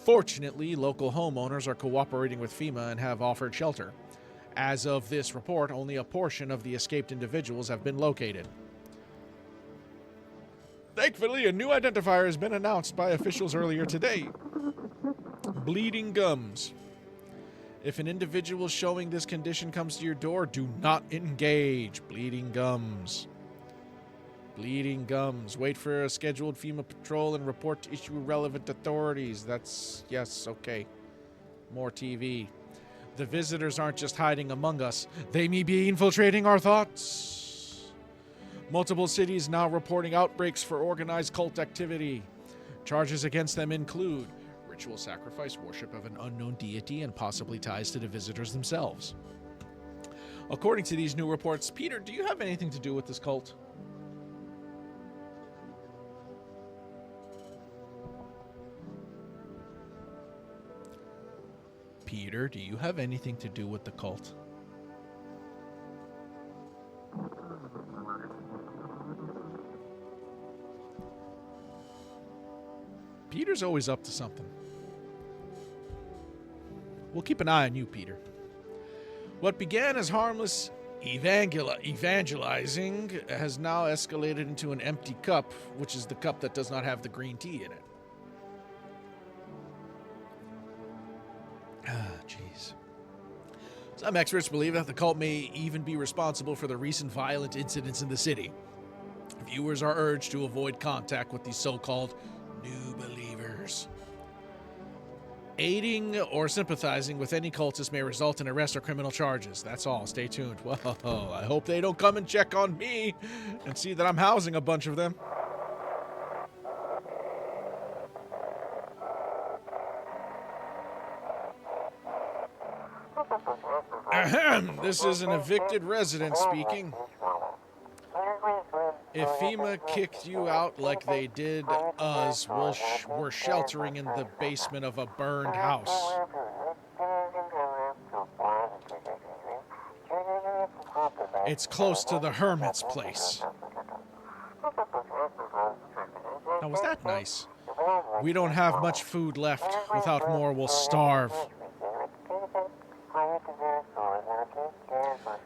Fortunately, local homeowners are cooperating with FEMA and have offered shelter. As of this report, only a portion of the escaped individuals have been located. Thankfully, a new identifier has been announced by officials earlier today. Bleeding gums. If an individual showing this condition comes to your door, do not engage. Bleeding gums. Bleeding gums. Wait for a scheduled FEMA patrol and report to issue relevant authorities. Yes, okay. More TV. The visitors aren't just hiding among us. They may be infiltrating our thoughts. Multiple cities now reporting outbreaks for organized cult activity. Charges against them include ritual sacrifice, worship of an unknown deity, and possibly ties to the visitors themselves. According to these new reports, Peter, do you have anything to do with this cult? Peter, do you have anything to do with the cult? Peter's always up to something. We'll keep an eye on you, Peter. What began as harmless evangelizing has now escalated into an empty cup, which is the cup that does not have the green tea in it. Jeez. Some experts believe that the cult may even be responsible for the recent violent incidents in the city. Viewers are urged to avoid contact with these so-called new believers. Aiding or sympathizing with any cultist may result in arrest or criminal charges. That's all. Stay tuned. Well, I hope they don't come and check on me and see that I'm housing a bunch of them. Ahem. This is an evicted resident speaking. If FEMA kicked you out like they did us, we're sheltering in the basement of a burned house. It's close to the hermit's place. Now, was that nice? We don't have much food left. Without more, we'll starve.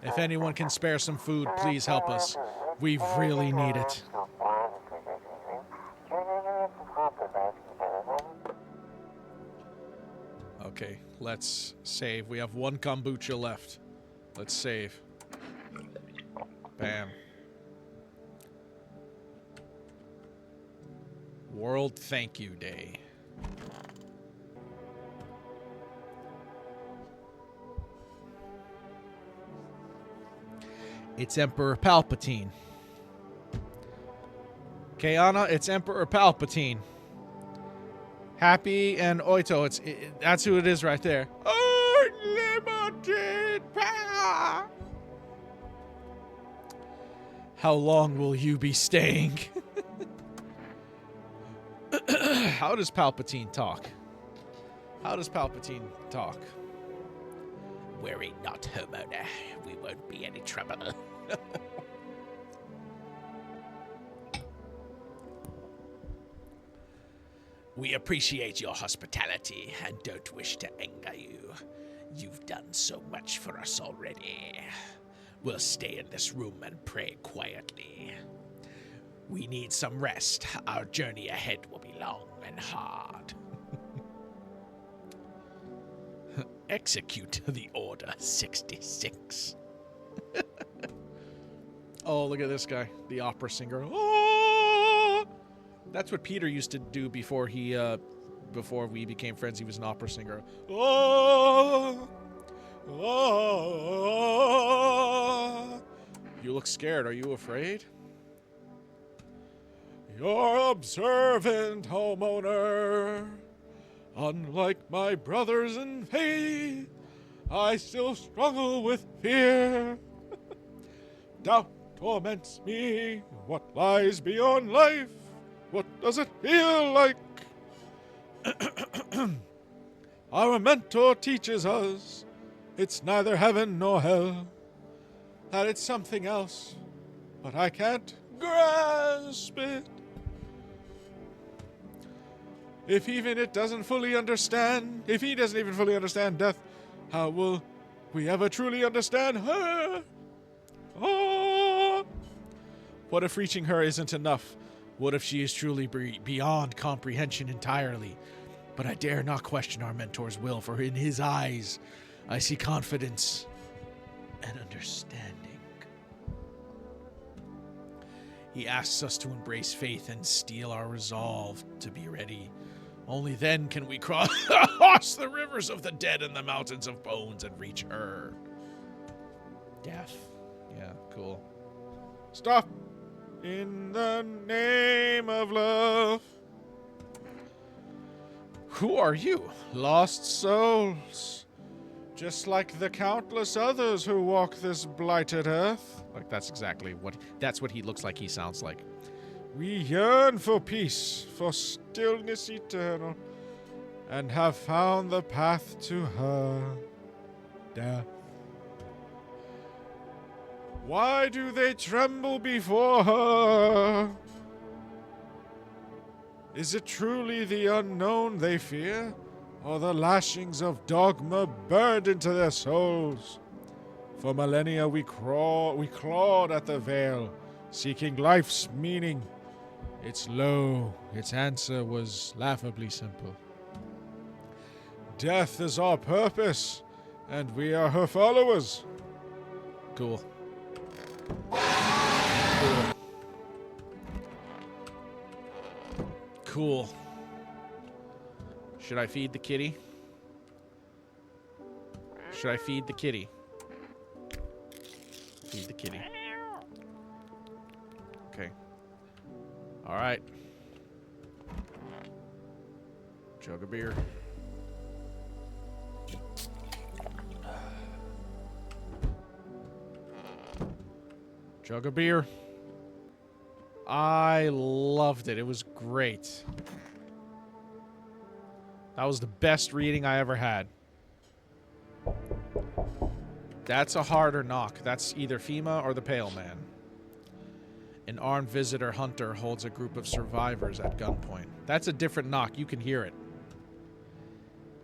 If anyone can spare some food, please help us. We really need it. Okay, let's save. We have one kombucha left. Let's save. Bam. World Thank You Day. It's Emperor Palpatine. Kayana, it's Emperor Palpatine. Happy and Oito, that's who it is right there. Unlimited power. How long will you be staying? How does Palpatine talk? How does Palpatine talk? Worry not, Homona. We won't be any trouble. We appreciate your hospitality and don't wish to anger you. You've done so much for us already. We'll stay in this room and pray quietly. We need some rest. Our journey ahead will be long and hard. Execute the Order 66. Oh, look at this guy. The opera singer. Oh! That's what Peter used to do before we became friends. He was an opera singer. Oh! Oh! You look scared. Are you afraid? You're observant, homeowner. Unlike my brothers in faith, I still struggle with fear. Doubt torments me. What lies beyond life? What does it feel like? Our mentor teaches us it's neither heaven nor hell, that it's something else, but I can't grasp it. If he doesn't even fully understand death, how will we ever truly understand her? Oh! What if reaching her isn't enough? What if she is truly beyond comprehension entirely? But I dare not question our mentor's will, for in his eyes, I see confidence and understanding. He asks us to embrace faith and steel our resolve to be ready. Only then can we cross the rivers of the dead and the mountains of bones and reach her. Death. Yeah, cool. Stop! In the name of love. Who are you? Lost souls. Just like the countless others who walk this blighted earth. Like, that's what he looks like, he sounds like. We yearn for peace, for stillness eternal, and have found the path to her. Death. Why do they tremble before her? Is it truly the unknown they fear, or the lashings of dogma burned into their souls? For millennia we clawed at the veil, seeking life's meaning. Its answer was laughably simple. Death is our purpose, and we are her followers. Cool. Cool. Should I feed the kitty? Should I feed the kitty? Feed the kitty. Okay. All right. Jug of beer. Jug of beer. I loved it. It was great. That was the best reading I ever had. That's a harder knock. That's either FEMA or the Pale Man. An armed visitor hunter holds a group of survivors at gunpoint. That's a different knock. You can hear it.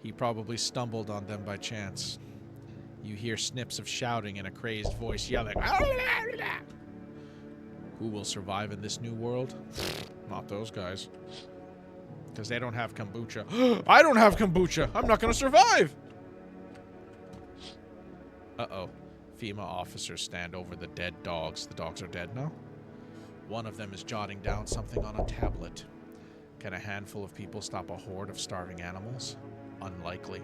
He probably stumbled on them by chance. You hear snips of shouting and a crazed voice yelling. Who will survive in this new world? Not those guys. Because they don't have kombucha. I don't have kombucha! I'm not going to survive! Uh-oh. FEMA officers stand over the dead dogs. The dogs are dead now? One of them is jotting down something on a tablet. Can a handful of people stop a horde of starving animals? Unlikely.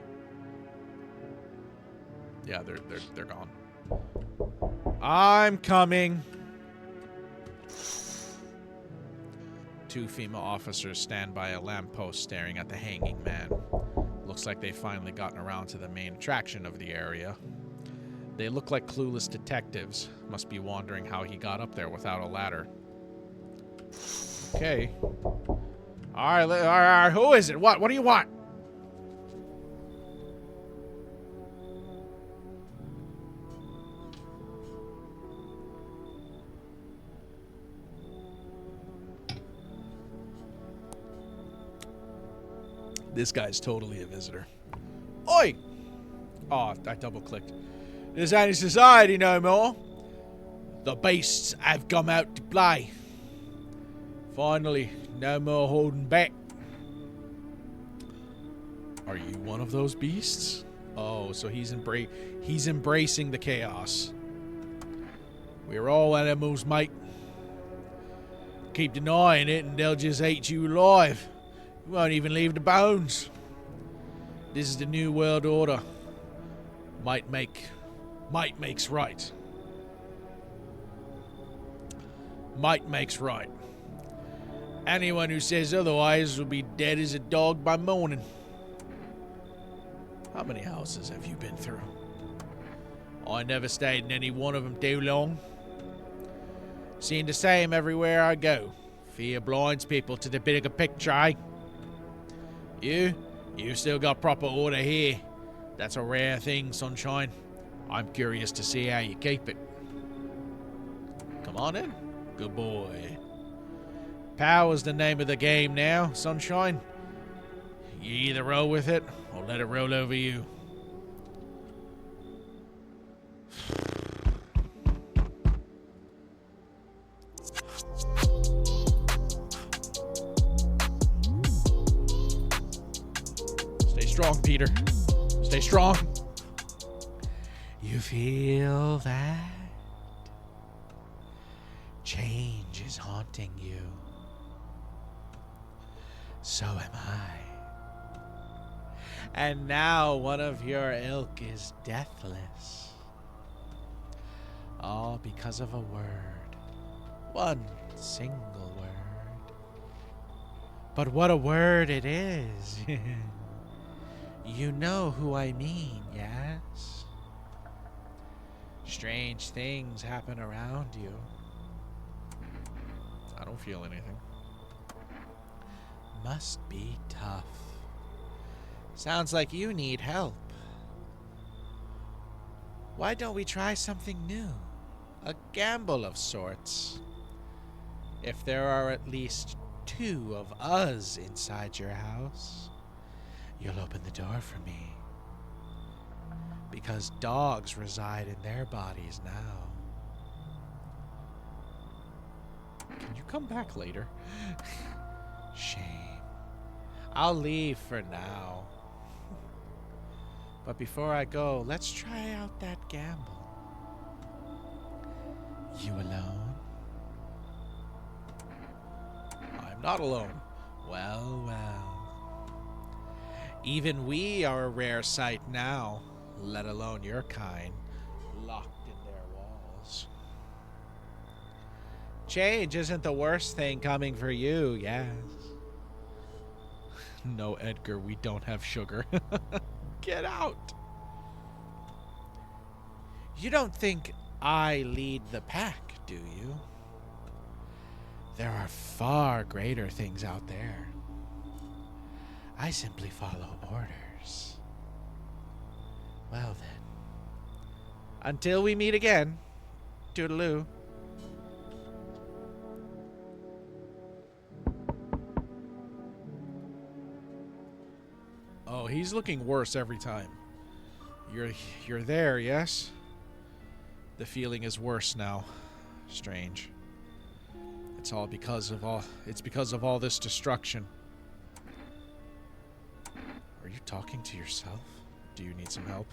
Yeah, they're gone. I'm coming. Two FEMA officers stand by a lamppost staring at the hanging man. Looks like they've finally gotten around to the main attraction of the area. They look like clueless detectives. Must be wondering how he got up there without a ladder. Okay. All right, who is it? What do you want? This guy's totally a visitor. Oi! Oh, I double-clicked. There's any society no more. The beasts have come out to play. Finally, no more holding back. Are you one of those beasts? Oh, so he's embracing the chaos. We're all animals, mate. Keep denying it and they'll just eat you alive. You won't even leave the bones. This is the new world order. Might makes right. Might makes right. Anyone who says otherwise will be dead as a dog by morning. How many houses have you been through? I never stayed in any one of them too long. Seen the same everywhere I go. Fear blinds people to the bigger picture, eh? You still got proper order here. That's a rare thing, sunshine. I'm curious to see how you keep it. Come on in. Good boy. Power's the name of the game now, sunshine. You either roll with it or let it roll over you. Stay strong, Peter. Stay strong. You feel that? Change is haunting you. So am I. And now one of your ilk is deathless. All because of a word. One single word. But what a word it is. You know who I mean, yes? Strange things happen around you. I don't feel anything. Must be tough. Sounds like you need help. Why don't we try something new? A gamble of sorts. If there are at least 2 of us inside your house, you'll open the door for me. Because dogs reside in their bodies now. Can you come back later? Shame. I'll leave for now. But before I go, let's try out that gamble. You alone? I'm not alone. Well, well. Even we are a rare sight now, let alone your kind, locked in their walls. Change isn't the worst thing coming for you, yes. No, Edgar, we don't have sugar. Get out. You don't think I lead the pack, do you? There are far greater things out there. I simply follow orders. Well then. Until we meet again. Toodaloo. Oh, he's looking worse every time. You're there, yes? The feeling is worse now. Strange. It's because of all this destruction. Are you talking to yourself? Do you need some help?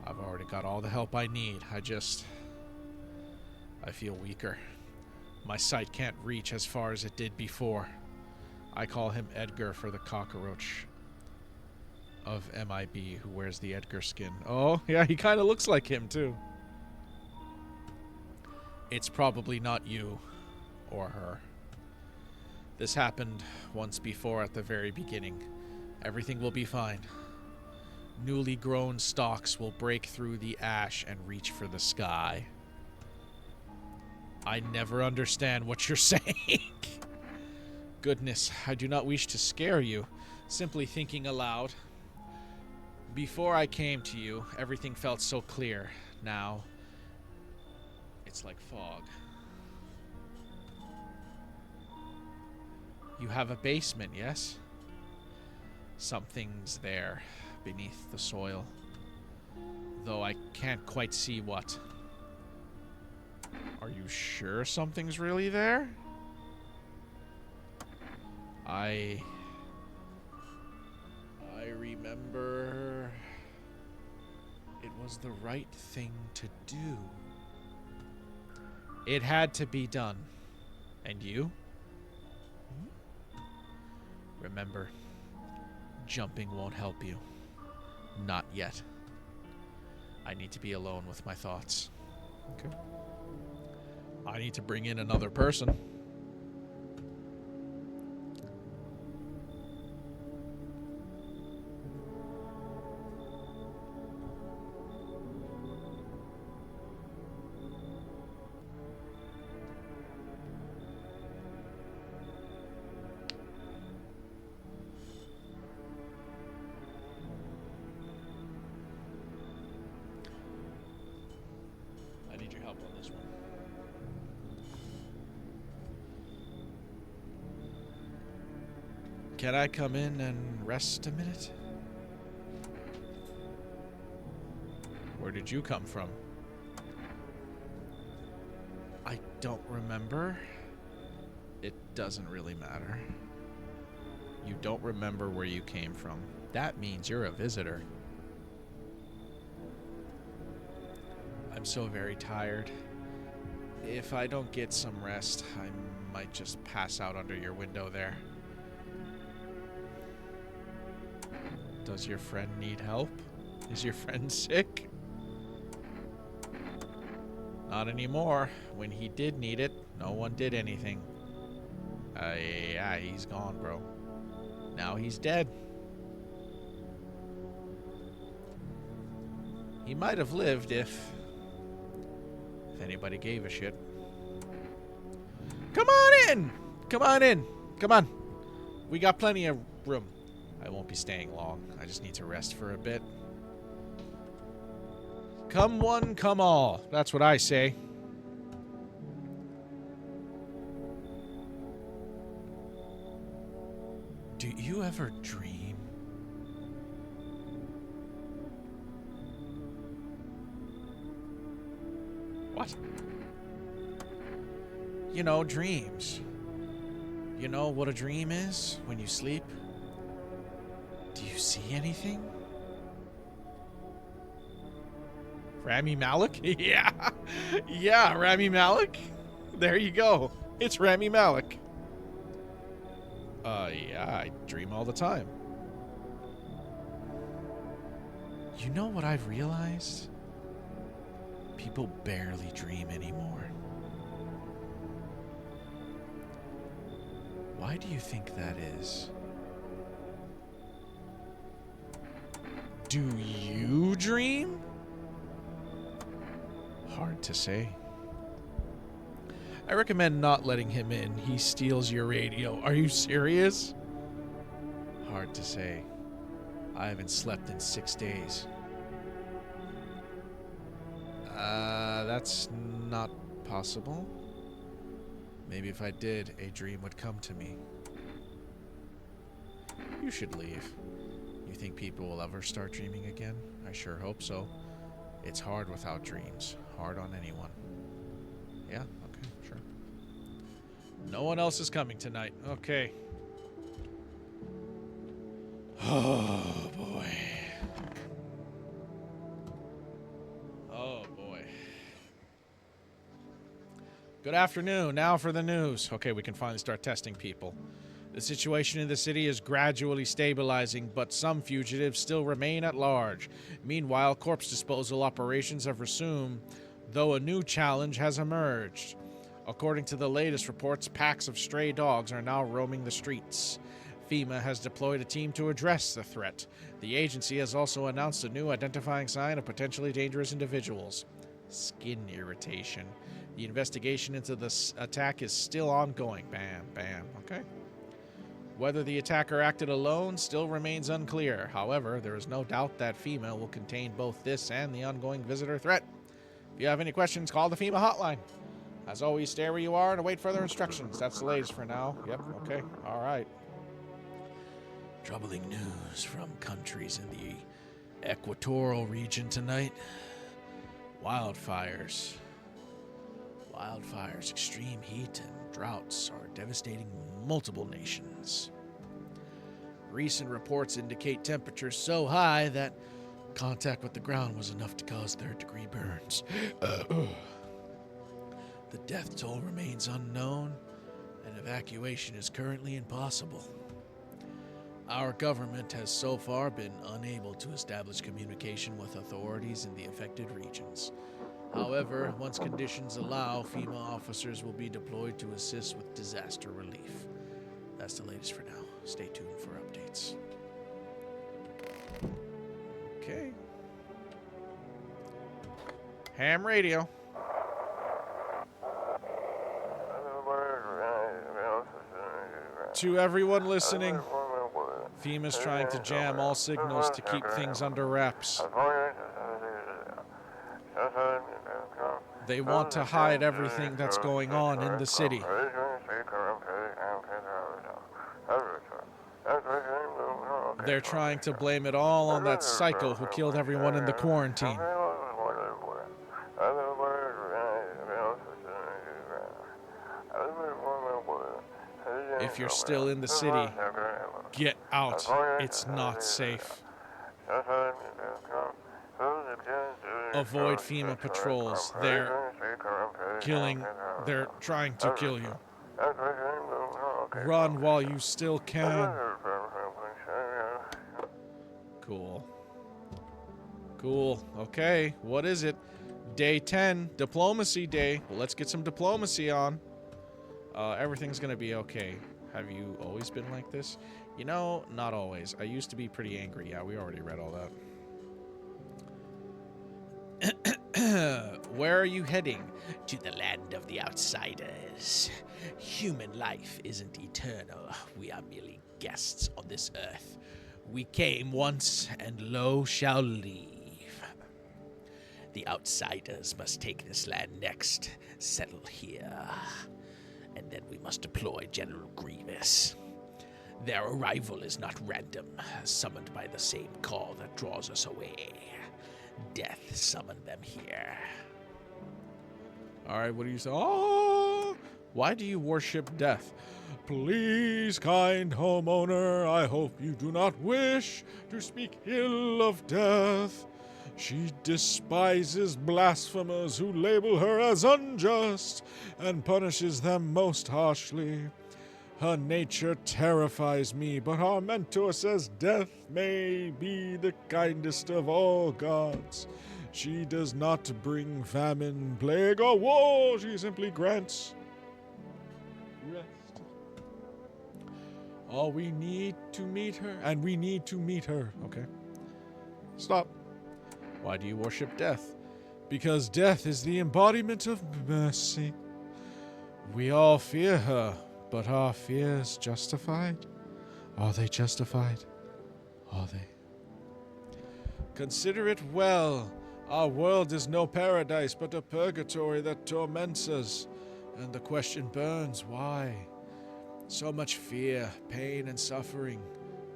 I've already got all the help I need. I feel weaker. My sight can't reach as far as it did before. I call him Edgar for the cockroach of MIB who wears the Edgar skin. Oh, yeah, he kind of looks like him too. It's probably not you or her. This happened once before at the very beginning. Everything will be fine. Newly grown stalks will break through the ash and reach for the sky. I never understand what you're saying. Goodness, I do not wish to scare you. Simply thinking aloud. Before I came to you, everything felt so clear. Now, it's like fog. You have a basement, yes? Something's there, beneath the soil. Though I can't quite see what. Are you sure something's really there? I remember It was the right thing to do. It had to be done. And you? Remember, jumping won't help you. Not yet. I need to be alone with my thoughts. Okay. I need to bring in another person. I need your help on this one. Can I come in and rest a minute? Where did you come from? I don't remember. It doesn't really matter. You don't remember where you came from. That means you're a visitor. I'm so very tired. If I don't get some rest, I might just pass out under your window there. Does your friend need help? Is your friend sick? Not anymore. When he did need it, no one did anything. Yeah, he's gone, bro. Now he's dead. He might have lived if anybody gave a shit. Come on in! Come on in! Come on. We got plenty of room. I won't be staying long. I just need to rest for a bit. Come one, come all. That's what I say. Do you ever dream? What? You know, dreams. You know what a dream is when you sleep? Do you see anything? Rami Malek? Yeah. Yeah, Rami Malek. There you go. It's Rami Malek. Yeah, I dream all the time. You know what I've realized? People barely dream anymore. Why do you think that is? Do you dream? Hard to say. I recommend not letting him in. He steals your radio. Are you serious? Hard to say. I haven't slept in 6 days. That's not possible. Maybe if I did, a dream would come to me. You should leave. You think people will ever start dreaming again? I sure hope so. It's hard without dreams. Hard on anyone. Yeah, okay, sure. No one else is coming tonight. Okay. Oh, boy. Oh, boy. Good afternoon. Now for the news. Okay, we can finally start testing people. The situation in the city is gradually stabilizing, but some fugitives still remain at large. Meanwhile, corpse disposal operations have resumed, though a new challenge has emerged. According to the latest reports, packs of stray dogs are now roaming the streets. FEMA has deployed a team to address the threat. The agency has also announced a new identifying sign of potentially dangerous individuals: skin irritation. The investigation into this attack is still ongoing. Bam, bam. Okay. Whether the attacker acted alone still remains unclear. However, there is no doubt that FEMA will contain both this and the ongoing visitor threat. If you have any questions, call the FEMA hotline. As always, stay where you are and await further instructions. That's the latest for now. Yep, okay, all right. Troubling news from countries in the equatorial region tonight. Wildfires. Wildfires, extreme heat, and droughts are devastating multiple nations. Recent reports indicate temperatures so high that Contact with the ground was enough to cause third-degree burns. The death toll remains unknown, and evacuation is currently impossible. Our government has so far been unable to establish communication with authorities in the affected regions. However, once conditions allow, FEMA officers will be deployed to assist with disaster relief. That's the latest for now. Stay tuned for updates. Okay. Ham radio. To everyone listening, FEMA's trying to jam all signals to keep things under wraps. They want to hide everything that's going on in the city. They're trying to blame it all on that psycho who killed everyone in the quarantine. If you're still in the city, get out. It's not safe. Avoid FEMA patrols. They're trying to kill you. Run while you still can. Cool. Cool. Okay, what is it? Day 10, Diplomacy Day. Well, let's get some diplomacy on. Everything's gonna be okay. Have you always been like this? You know, not always. I used to be pretty angry. Yeah, we already read all that. Where are you heading? To the land of the outsiders. Human life isn't eternal. We are merely guests on this earth. We came once, and lo shall leave. The outsiders must take this land next, settle here, and then we must deploy General Grievous. Their arrival is not random, summoned by the same call that draws us away. Death summoned them here. Alright, what do you say? Oh! Why do you worship death? Please, kind homeowner, I hope you do not wish to speak ill of death. She despises blasphemers who label her as unjust and punishes them most harshly. Her nature terrifies me, but our mentor says death may be the kindest of all gods. She does not bring famine, plague, or war. She simply grants rest. Oh, we need to meet her, and we need to meet her. Okay. Stop. Why do you worship death? Because death is the embodiment of mercy. We all fear her, but are fears justified? Are they justified? Are they? Consider it well. Our world is no paradise, but a purgatory that torments us. And the question burns, why? So much fear, pain, and suffering.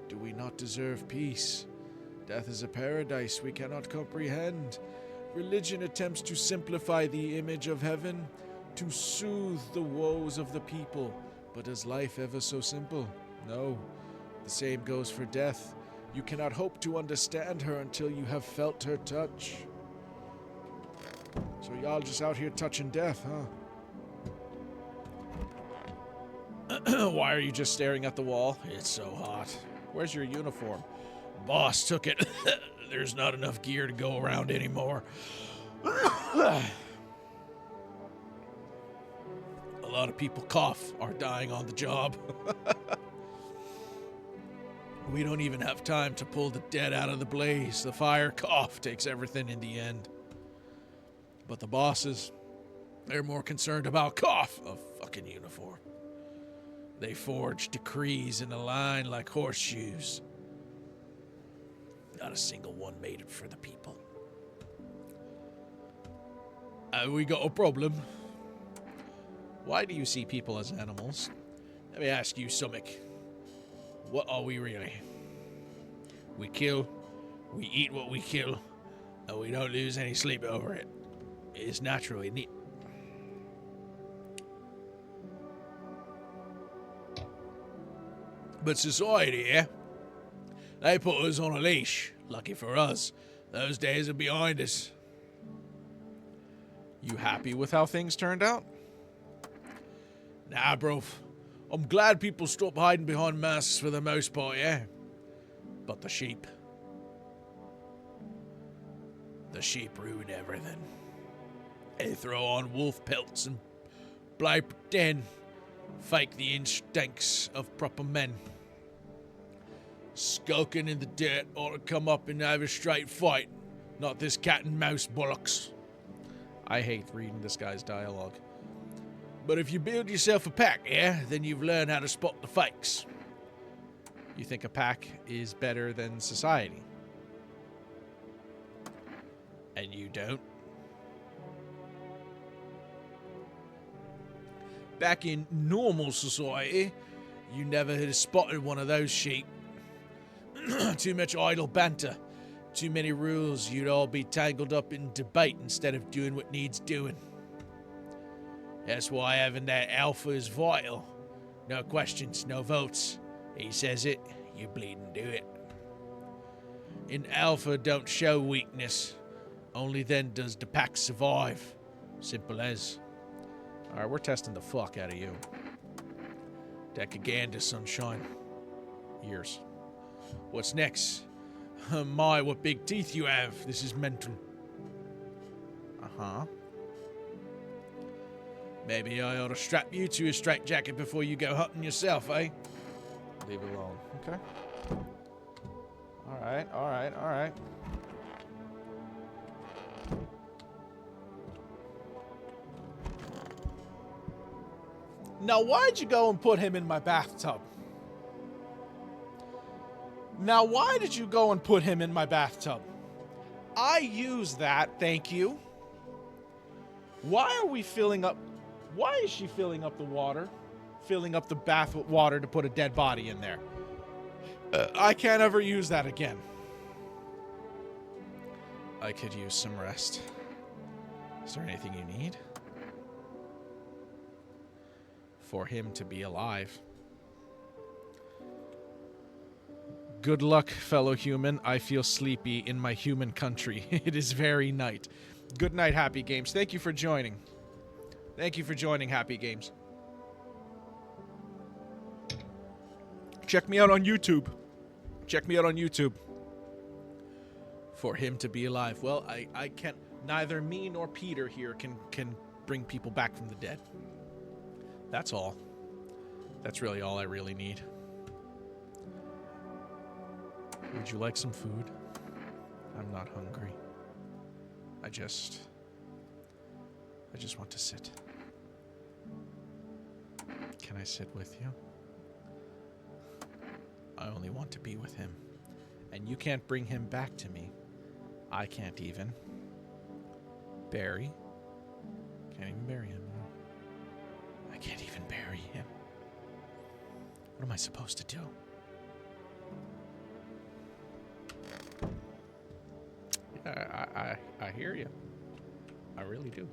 Do we not deserve peace? Death is a paradise we cannot comprehend. Religion attempts to simplify the image of heaven, to soothe the woes of the people. But is life ever so simple? No. The same goes for death. You cannot hope to understand her until you have felt her touch. So y'all just out here touching death, huh? Why are you just staring at the wall? It's so hot. Where's your uniform? Boss took it. There's not enough gear to go around anymore. A lot of people cough, are dying on the job. We don't even have time to pull the dead out of the blaze. The fire cough takes everything in the end. But the bosses, they're more concerned about cough, a fucking uniform. They forge decrees in a line like horseshoes. Not a single one made it for the people. We got a problem. Why do you see people as animals? Let me ask you something. What are we really? We kill, we eat what we kill, and we don't lose any sleep over it. It's natural, isn't it? But society, yeah? They put us on a leash. Lucky for us. Those days are behind us. You happy with how things turned out? Nah, bro. I'm glad people stopped hiding behind masks for the most part, yeah? But the sheep. The sheep ruin everything. They throw on wolf pelts and play pretend. Fake the instincts of proper men. Skulking in the dirt ought to come up and have a straight fight. Not this cat and mouse bollocks. I hate reading this guy's dialogue. But if you build yourself a pack, yeah, then you've learned how to spot the fakes. You think a pack is better than society? And you don't? Back in normal society, you never had spotted one of those sheep. Too much idle banter. Too many rules. You'd all be tangled up in debate instead of doing what needs doing. That's why having that alpha is vital. No questions, no votes. He says it, you bleeding do it. In alpha, don't show weakness. Only then does the pack survive. Simple as. Alright, we're testing the fuck out of you. Decaganda, sunshine. Years. What's next? My, what big teeth you have. This is mental. Uh-huh. Maybe I ought to strap you to a straitjacket before you go hunting yourself, eh? Leave it alone. Okay. Alright, alright, alright. Now, why'd you go and put him in my bathtub? Now, why did you go and put him in my bathtub? I use that, thank you. Why are we filling up... Why is she filling up the water? Filling up the bath with water to put a dead body in there. I can't ever use that again. I could use some rest. Is there anything you need? For him to be alive. Good luck, fellow human. I feel sleepy in my human country. It is very night. Good night, Happy Games. Thank you for joining. Thank you for joining, Happy Games. Check me out on YouTube. Check me out on YouTube. For him to be alive. Well, I can't... Neither me nor Peter here can bring people back from the dead. That's all. That's really all I really need. Would you like some food? I'm not hungry. I just want to sit. Can I sit with you? I only want to be with him. And you can't bring him back to me. I can't even. Bury. Can't even bury him. I can't even bury him. What am I supposed to do? Yeah, I hear you. I really do.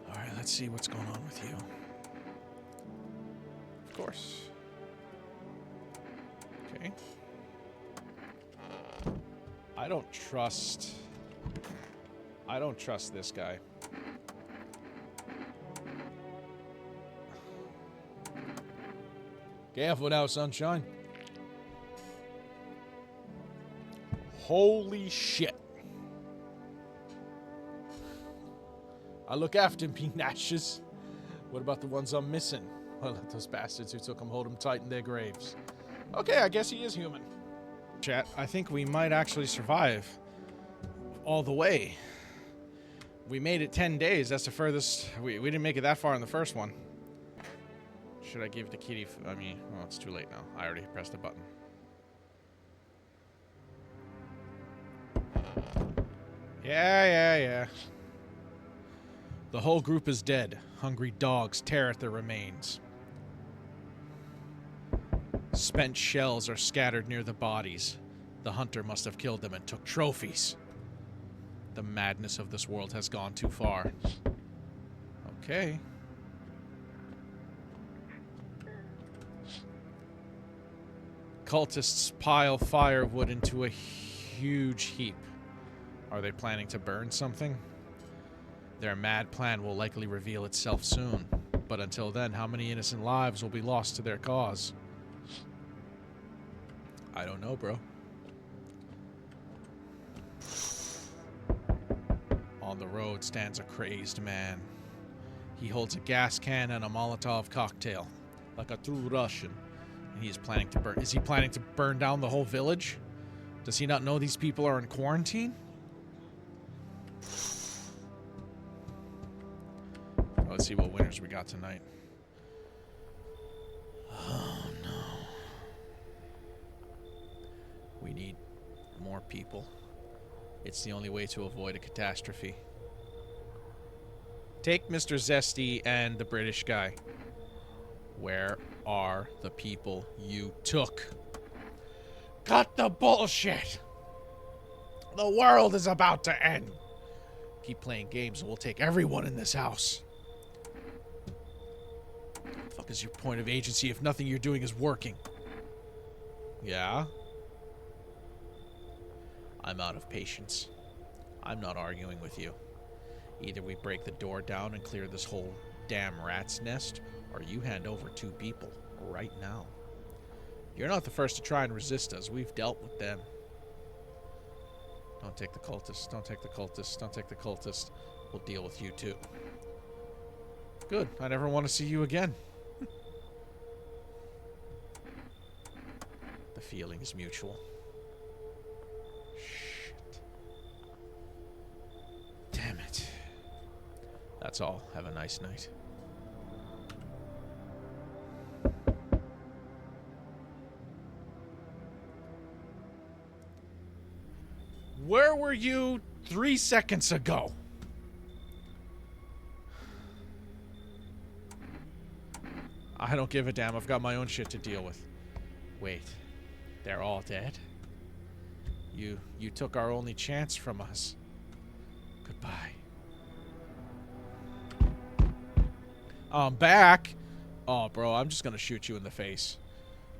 Alright, let's see what's going on with you. Of course. Okay. I don't trust this guy. Careful now, sunshine. Holy shit. I look after him, being ashes. What about the ones I'm missing? Well, let those bastards who took him hold him tight in their graves. Okay, I guess he is human. Chat, I think we might actually survive all the way. We made it 10 days. That's the furthest. We didn't make it that far in the first one. Should I give the kitty... I mean, well, it's too late now. I already pressed the button. Yeah. The whole group is dead. Hungry dogs tear at their remains. Spent shells are scattered near the bodies. The hunter must have killed them and took trophies. The madness of this world has gone too far. Okay. cultists pile firewood into a huge heap. Are they planning to burn something? Their mad plan will likely reveal itself soon. But until then, how many innocent lives will be lost to their cause? I don't know, bro. On the road stands a crazed man. He holds a gas can and a Molotov cocktail, like a true Russian. And he is planning to burn. Is he planning to burn down the whole village? Does he not know these people are in quarantine? Let's see what winners we got tonight. Oh no. We need more people. It's the only way to avoid a catastrophe. Take Mr. Zesty and the British guy. Where are the people you took? Cut the bullshit! The world is about to end. Keep playing games and we'll take everyone in this house. What the fuck is your point of agency if nothing you're doing is working? Yeah? I'm out of patience. I'm not arguing with you. Either we break the door down and clear this whole damn rat's nest, or you hand over 2 people right now. You're not the first to try and resist us. We've dealt with them. Don't take the cultists. Don't take the cultists. Don't take the cultists. We'll deal with you too. Good. I never want to see you again. The feeling is mutual. Shit. Damn it. That's all. Have a nice night. Where were you 3 seconds ago? I don't give a damn. I've got my own shit to deal with. Wait. They're all dead? You took our only chance from us. Goodbye. I'm back. Oh, bro, I'm just gonna shoot you in the face.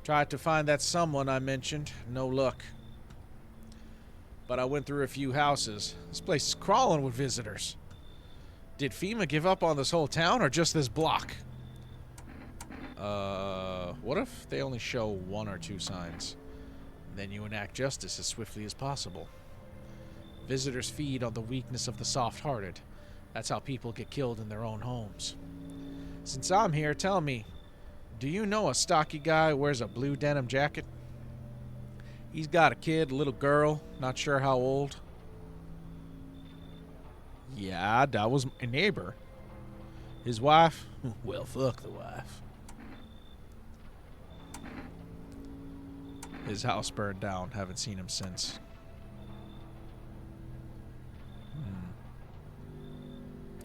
Tried to find that someone I mentioned. No luck. But I went through a few houses. This place is crawling with visitors. Did FEMA give up on this whole town or just this block? What if they only show 1 or 2 signs? Then you enact justice as swiftly as possible. Visitors feed on the weakness of the soft-hearted. That's how people get killed in their own homes. Since I'm here, tell me, do you know a stocky guy who wears a blue denim jacket? He's got a kid, a little girl, not sure how old. Yeah, that was my neighbor. His wife? Well, fuck the wife. His house burned down. Haven't seen him since.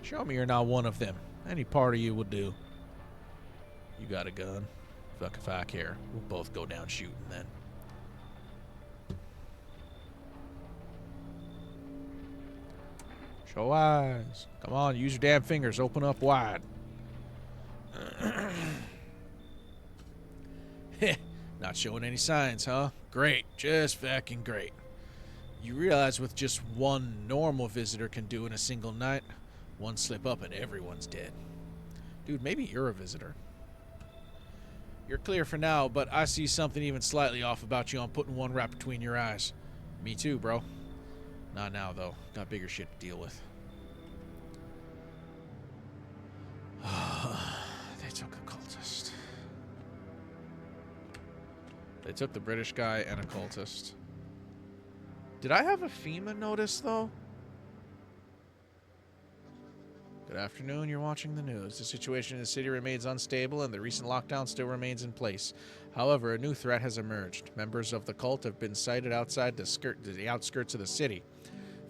Show me you're not one of them. Any part of you will do. You got a gun? Fuck if I care. We'll both go down shooting then. Show eyes. Come on, use your damn fingers. Open up wide. Not showing any signs, huh? Great. Just fucking great. You realize with just one normal visitor can do in a single night, one slip up and everyone's dead. Dude, maybe you're a visitor. You're clear for now, but I see something even slightly off about you on putting one right between your eyes. Me too, bro. Not now, though. Got bigger shit to deal with. They took a cultist. They took the British guy and a cultist. Did I have a FEMA notice, though? Good afternoon, you're watching the news. The situation in the city remains unstable and the recent lockdown still remains in place. However, a new threat has emerged. Members of the cult have been sighted outside the outskirts of the city.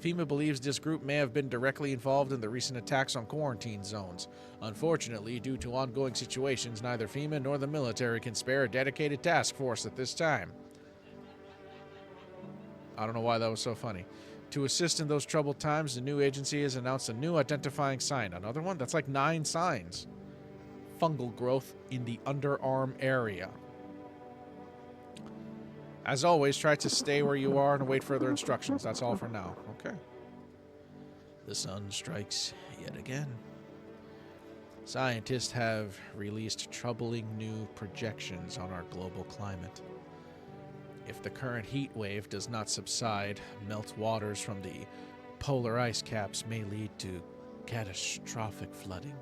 FEMA believes this group may have been directly involved in the recent attacks on quarantine zones. Unfortunately, due to ongoing situations, neither FEMA nor the military can spare a dedicated task force at this time. I don't know why that was so funny. To assist in those troubled times, the new agency has announced a new identifying sign. Another one? That's like 9 signs. Fungal growth in the underarm area. As always, try to stay where you are and await further instructions. That's all for now. Okay. The sun strikes yet again. Scientists have released troubling new projections on our global climate. If the current heat wave does not subside, melt waters from the polar ice caps may lead to catastrophic flooding.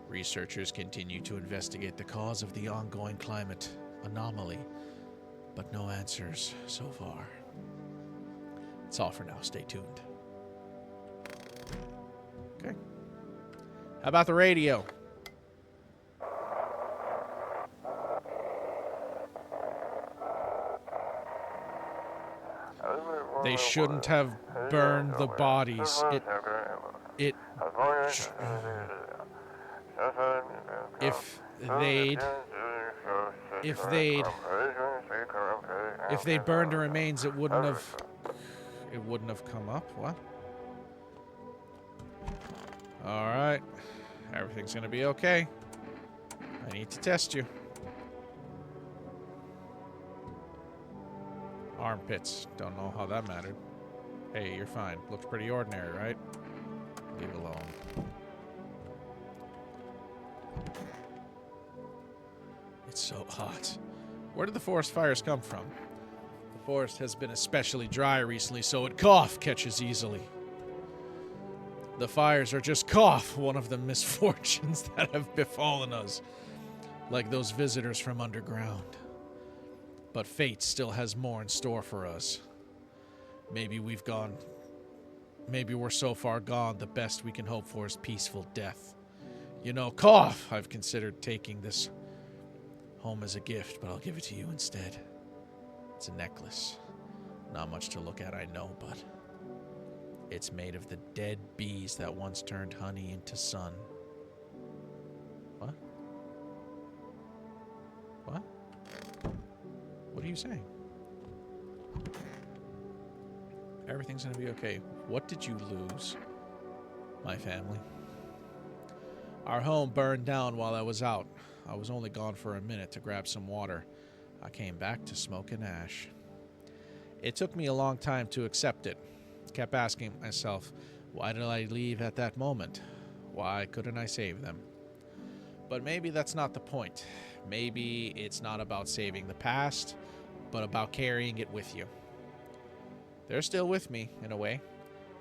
Researchers continue to investigate the cause of the ongoing climate anomaly, but no answers so far. That's all for now. Stay tuned. Okay. How about the radio? They shouldn't have burned the bodies. If they'd burned the remains, it wouldn't have come up. What? All right. Everything's gonna be okay. I need to test you. Armpits. Don't know how that mattered. Hey, you're fine. Looks pretty ordinary, right? Leave it alone. It's so hot. Where did the forest fires come from? The forest has been especially dry recently, so cough catches easily. The fires are just one of the misfortunes that have befallen us, like those visitors from underground. But fate still has more in store for us. Maybe we're so far gone, the best we can hope for is peaceful death. You know, I've considered taking this home as a gift, but I'll give it to you instead. It's a necklace. Not much to look at, I know, but it's made of the dead bees that once turned honey into sun. What? What? What are you saying? Everything's gonna be okay. What did you lose? My family. Our home burned down while I was out. I was only gone for a minute to grab some water. I came back to smoke and ash. It took me a long time to accept it. Kept asking myself, why did I leave at that moment? Why couldn't I save them? But maybe that's not the point. Maybe it's not about saving the past, but about carrying it with you. They're still with me, in a way.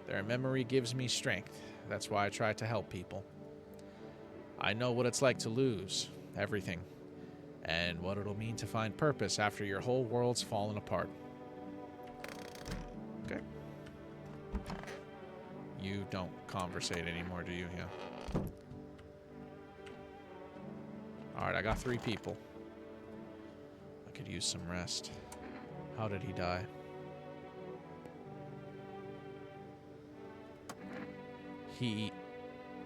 Their memory gives me strength. That's why I try to help people. I know what it's like to lose everything, and what it'll mean to find purpose after your whole world's fallen apart. Okay. You don't conversate anymore, do you? Yeah. Alright, I got 3 people. I could use some rest. How did he die?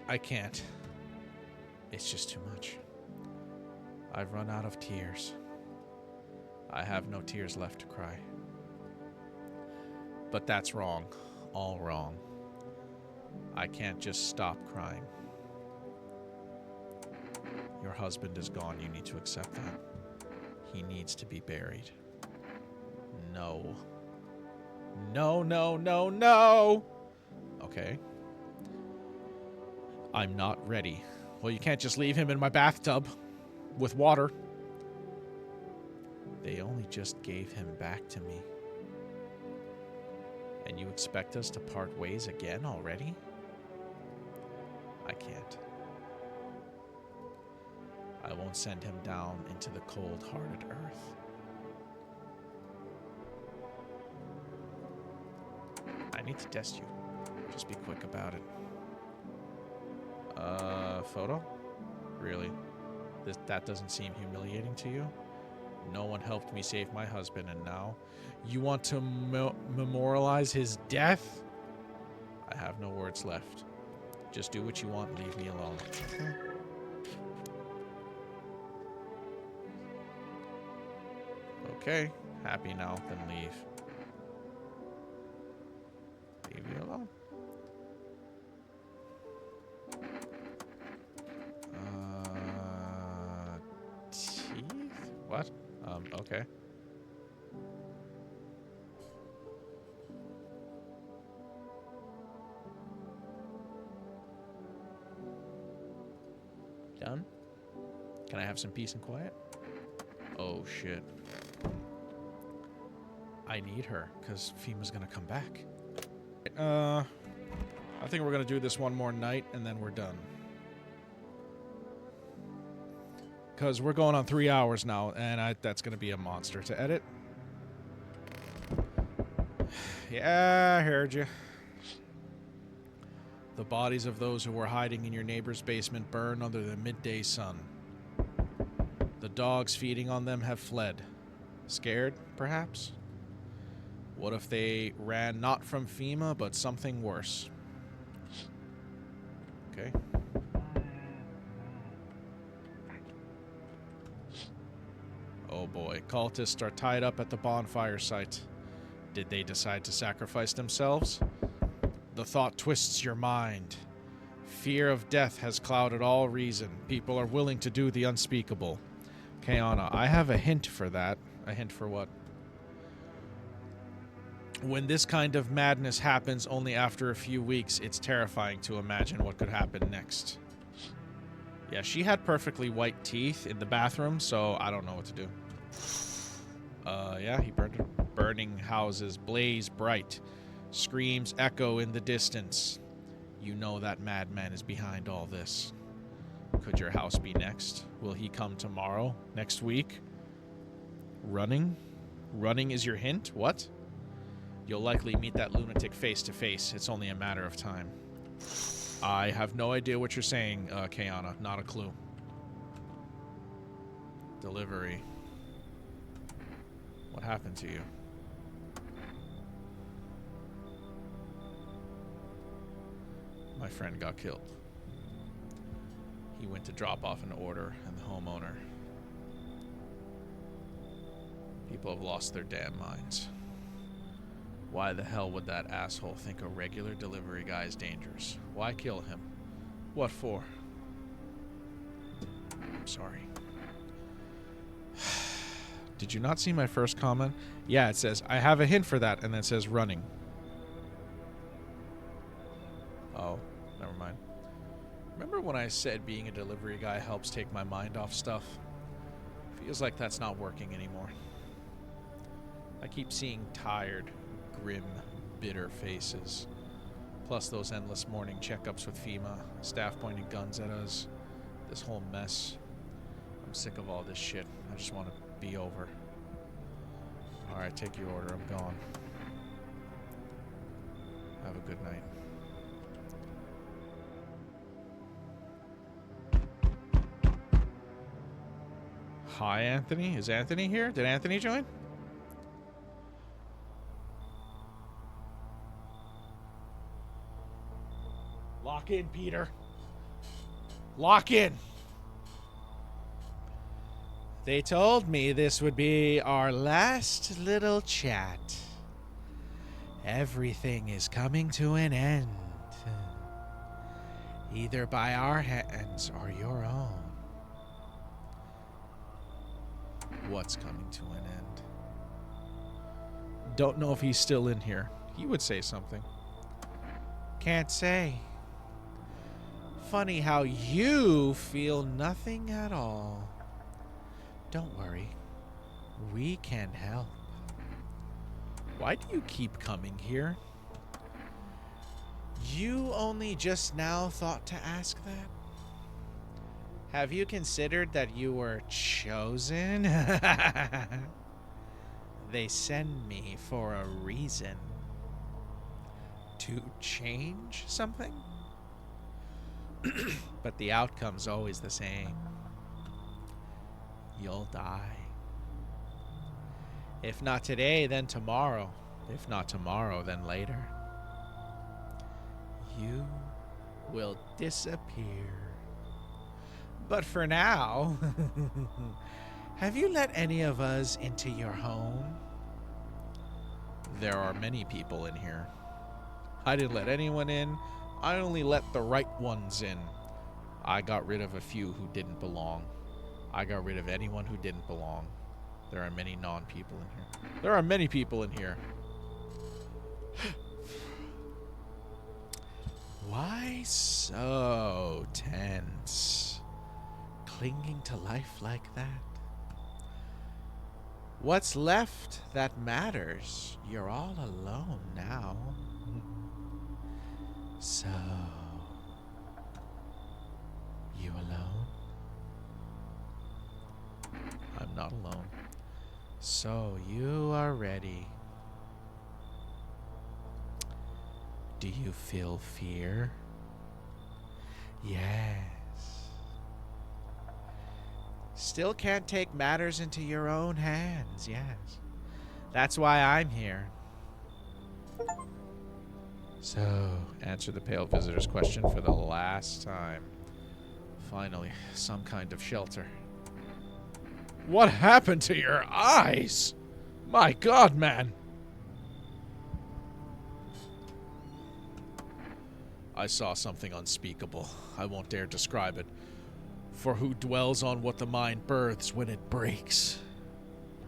I can't. It's just too much. I've run out of tears. I have no tears left to cry. But that's wrong. All wrong. I can't just stop crying. Your husband is gone. You need to accept that. He needs to be buried. No. No, no, no, no! Okay. I'm not ready. Well, you can't just leave him in my bathtub with water. They only just gave him back to me. And you expect us to part ways again already? I can't. I won't send him down into the cold-hearted earth. I need to test you. Just be quick about it. Photo? Really? That doesn't seem humiliating to you? No one helped me save my husband, and now you want to memorialize his death? I have no words left. Just do what you want and leave me alone. Okay, happy now, then leave. Leave me alone. Teeth? What? Okay. done? Can I have some peace and quiet? Oh, shit. I need her, because FEMA's gonna come back. I think we're gonna do this one more night, and then we're done. Because we're going on 3 hours now, and that's gonna be a monster to edit. Yeah, I heard you. The bodies of those who were hiding in your neighbor's basement burn under the midday sun. The dogs feeding on them have fled. Scared, perhaps? What if they ran not from FEMA, but something worse? Okay. Oh boy, cultists are tied up at the bonfire site. Did they decide to sacrifice themselves? The thought twists your mind. Fear of death has clouded all reason. People are willing to do the unspeakable. Kayana, I have a hint for that. A hint for what? When this kind of madness happens only after a few weeks, it's terrifying to imagine what could happen next. Yeah, she had perfectly white teeth in the bathroom, so I don't know what to do. Yeah, he burned it. Burning houses blaze bright. Screams echo in the distance. You know that madman is behind all this. Could your house be next? Will he come tomorrow? Next week? Running? Running is your hint? What? You'll likely meet that lunatic face to face. It's only a matter of time. I have no idea what you're saying, Kayana. Not a clue. Delivery. What happened to you? My friend got killed. He went to drop off an order, and the homeowner. People have lost their damn minds. Why the hell would that asshole think a regular delivery guy is dangerous? Why kill him? What for? I'm sorry. Did you not see my first comment? Yeah, it says, I have a hint for that, and then it says running. Oh, never mind. Remember when I said being a delivery guy helps take my mind off stuff? Feels like that's not working anymore. I keep seeing tired, grim, bitter faces. Plus those endless morning checkups with FEMA, staff pointing guns at us, this whole mess. I'm sick of all this shit. I just want to be over. Alright, take your order. I'm gone. Have a good night. Hi, Anthony. Is Anthony here? Did Anthony join? Lock in, Peter. Lock in. They told me this would be our last little chat. Everything is coming to an end. Either by our hands or your own. What's coming to an end? Don't know if he's still in here. He would say something. Can't say. Funny how you feel nothing at all. Don't worry. We can help. Why do you keep coming here? You only just now thought to ask that? Have you considered that you were chosen? They send me for a reason. To change something? But the outcome's always the same. You'll die. If not today, then tomorrow. If not tomorrow, then later. You will disappear. But for now, have you let any of us into your home? There are many people in here. I didn't let anyone in. I only let the right ones in. I got rid of a few who didn't belong. I got rid of anyone who didn't belong. There are many non-people in here. There are many people in here. Why so tense? clinging to life like that? What's left that matters? You're all alone now. So, you alone? I'm not alone. So, you are ready. Do you feel fear? Yes. Still can't take matters into your own hands, yes. That's why I'm here. So, answer the pale visitor's question for the last time. Finally, some kind of shelter. What happened to your eyes? My God, man. I saw something unspeakable. I won't dare describe it. For who dwells on what the mind births when it breaks?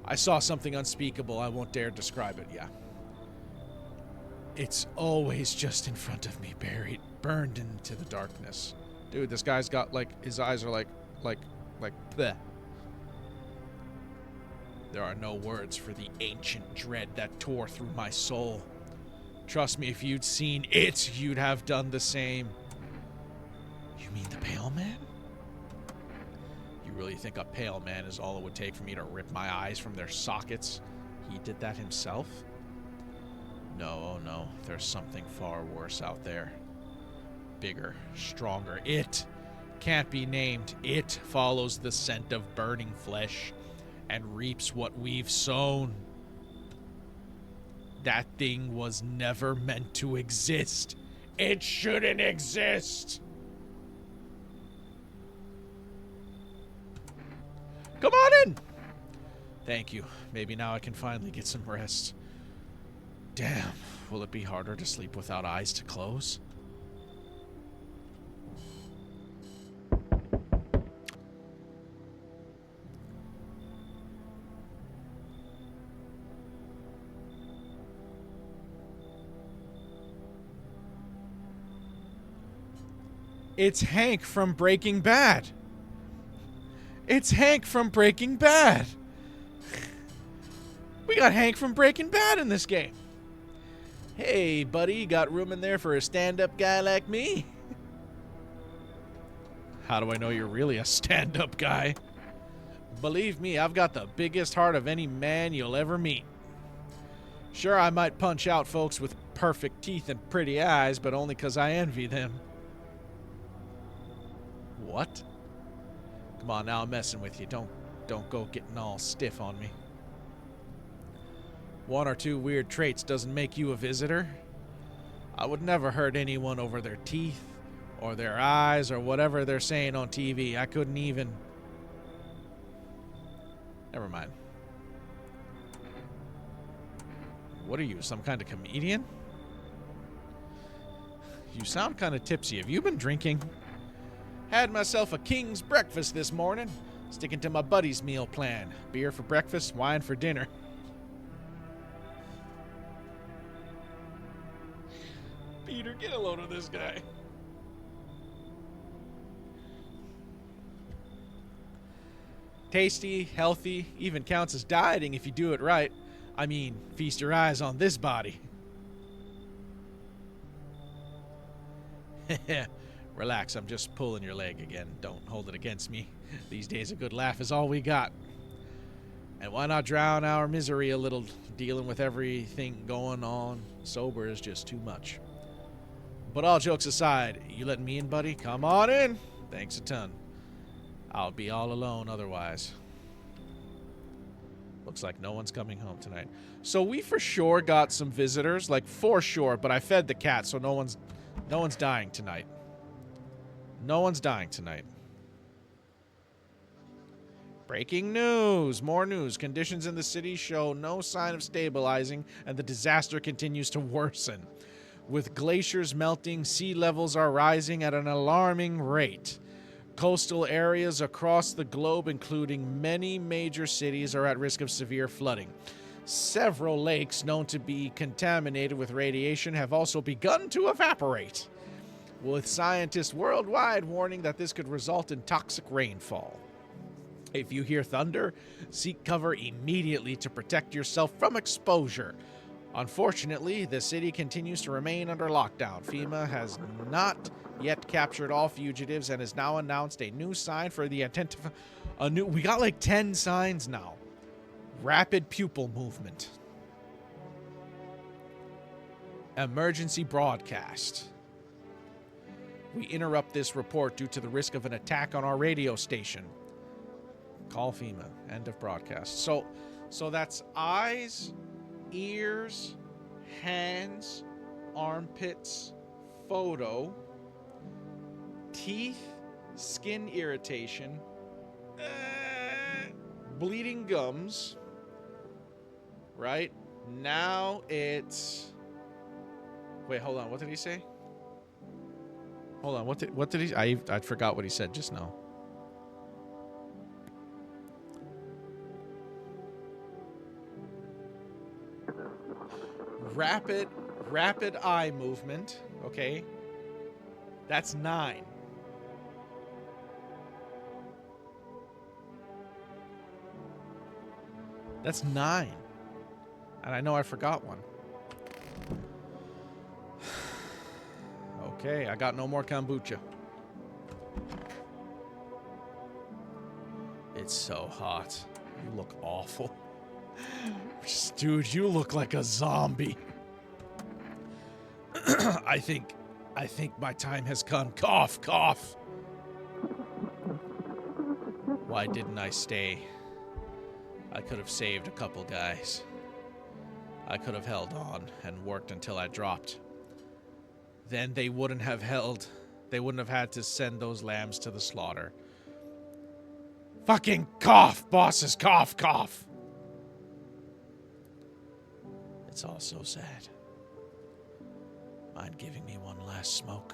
I saw something unspeakable. I won't dare describe it, yeah. It's always just in front of me, burned into the darkness. Dude, this guy's got, like, his eyes are like, bleh. There are no words for the ancient dread that tore through my soul. Trust me, if you'd seen it, you'd have done the same. You mean the Pale Man? You really think a Pale Man is all it would take for me to rip my eyes from their sockets? He did that himself? No, no, there's something far worse out there. Bigger, stronger. It can't be named. It follows the scent of burning flesh and reaps what we've sown. That thing was never meant to exist. It shouldn't exist. Come on in. Thank you. Maybe now I can finally get some rest. Damn, will it be harder to sleep without eyes to close? It's Hank from Breaking Bad. It's Hank from Breaking Bad. We got Hank from Breaking Bad in this game. Hey, buddy, you got room in there for a stand-up guy like me? How do I know you're really a stand-up guy? Believe me, I've got the biggest heart of any man you'll ever meet. Sure, I might punch out folks with perfect teeth and pretty eyes, but only 'cause I envy them. What? Come on, now I'm messing with you. Don't go getting all stiff on me. One or two weird traits doesn't make you a visitor. I would never hurt anyone over their teeth or their eyes or whatever they're saying on TV. I couldn't even... Never mind. What are you, some kind of comedian? You sound kind of tipsy. Have you been drinking? Had myself a king's breakfast this morning. Sticking to my buddy's meal plan. Beer for breakfast, wine for dinner. Peter, get a load of this guy. Tasty, healthy, even counts as dieting if you do it right. I mean, feast your eyes on this body. Relax, I'm just pulling your leg again. Don't hold it against me. These days a good laugh is all we got. And why not drown our misery a little? Dealing with everything going on sober is just too much. But all jokes aside, you letting me in, buddy? Come on in. Thanks a ton. I'll be all alone otherwise. Looks like no one's coming home tonight. So we for sure got some visitors, like for sure, but I fed the cat, so no one's dying tonight. No one's dying tonight. Breaking news. More news. Conditions in the city show no sign of stabilizing, and the disaster continues to worsen. With glaciers melting, sea levels are rising at an alarming rate. Coastal areas across the globe, including many major cities, are at risk of severe flooding. Several lakes known to be contaminated with radiation have also begun to evaporate, with scientists worldwide warning that this could result in toxic rainfall. If you hear thunder, seek cover immediately to protect yourself from exposure. Unfortunately, the city continues to remain under lockdown. FEMA has not yet captured all fugitives and has now announced a new sign for the we got like 10 signs now. Rapid pupil movement. Emergency broadcast. We interrupt this report due to the risk of an attack on our radio station. Call FEMA. End of broadcast. So that's eyes, ears, hands, armpits, photo, teeth, skin irritation, bleeding gums, right? Now it's... Wait, hold on. What did he say? Hold on. What did he... I forgot what he said just now. Rapid eye movement. Okay. That's 9. That's 9. And I know I forgot one. Okay, I got no more kombucha. It's so hot. You look awful. Dude, you look like a zombie. I think my time has come. Cough, cough. Why didn't I stay? I could have saved a couple guys. I could have held on and worked until I dropped. Then they wouldn't have had to send those lambs to the slaughter. Fucking cough, bosses, cough, cough. It's all so sad. Mind giving me one last smoke?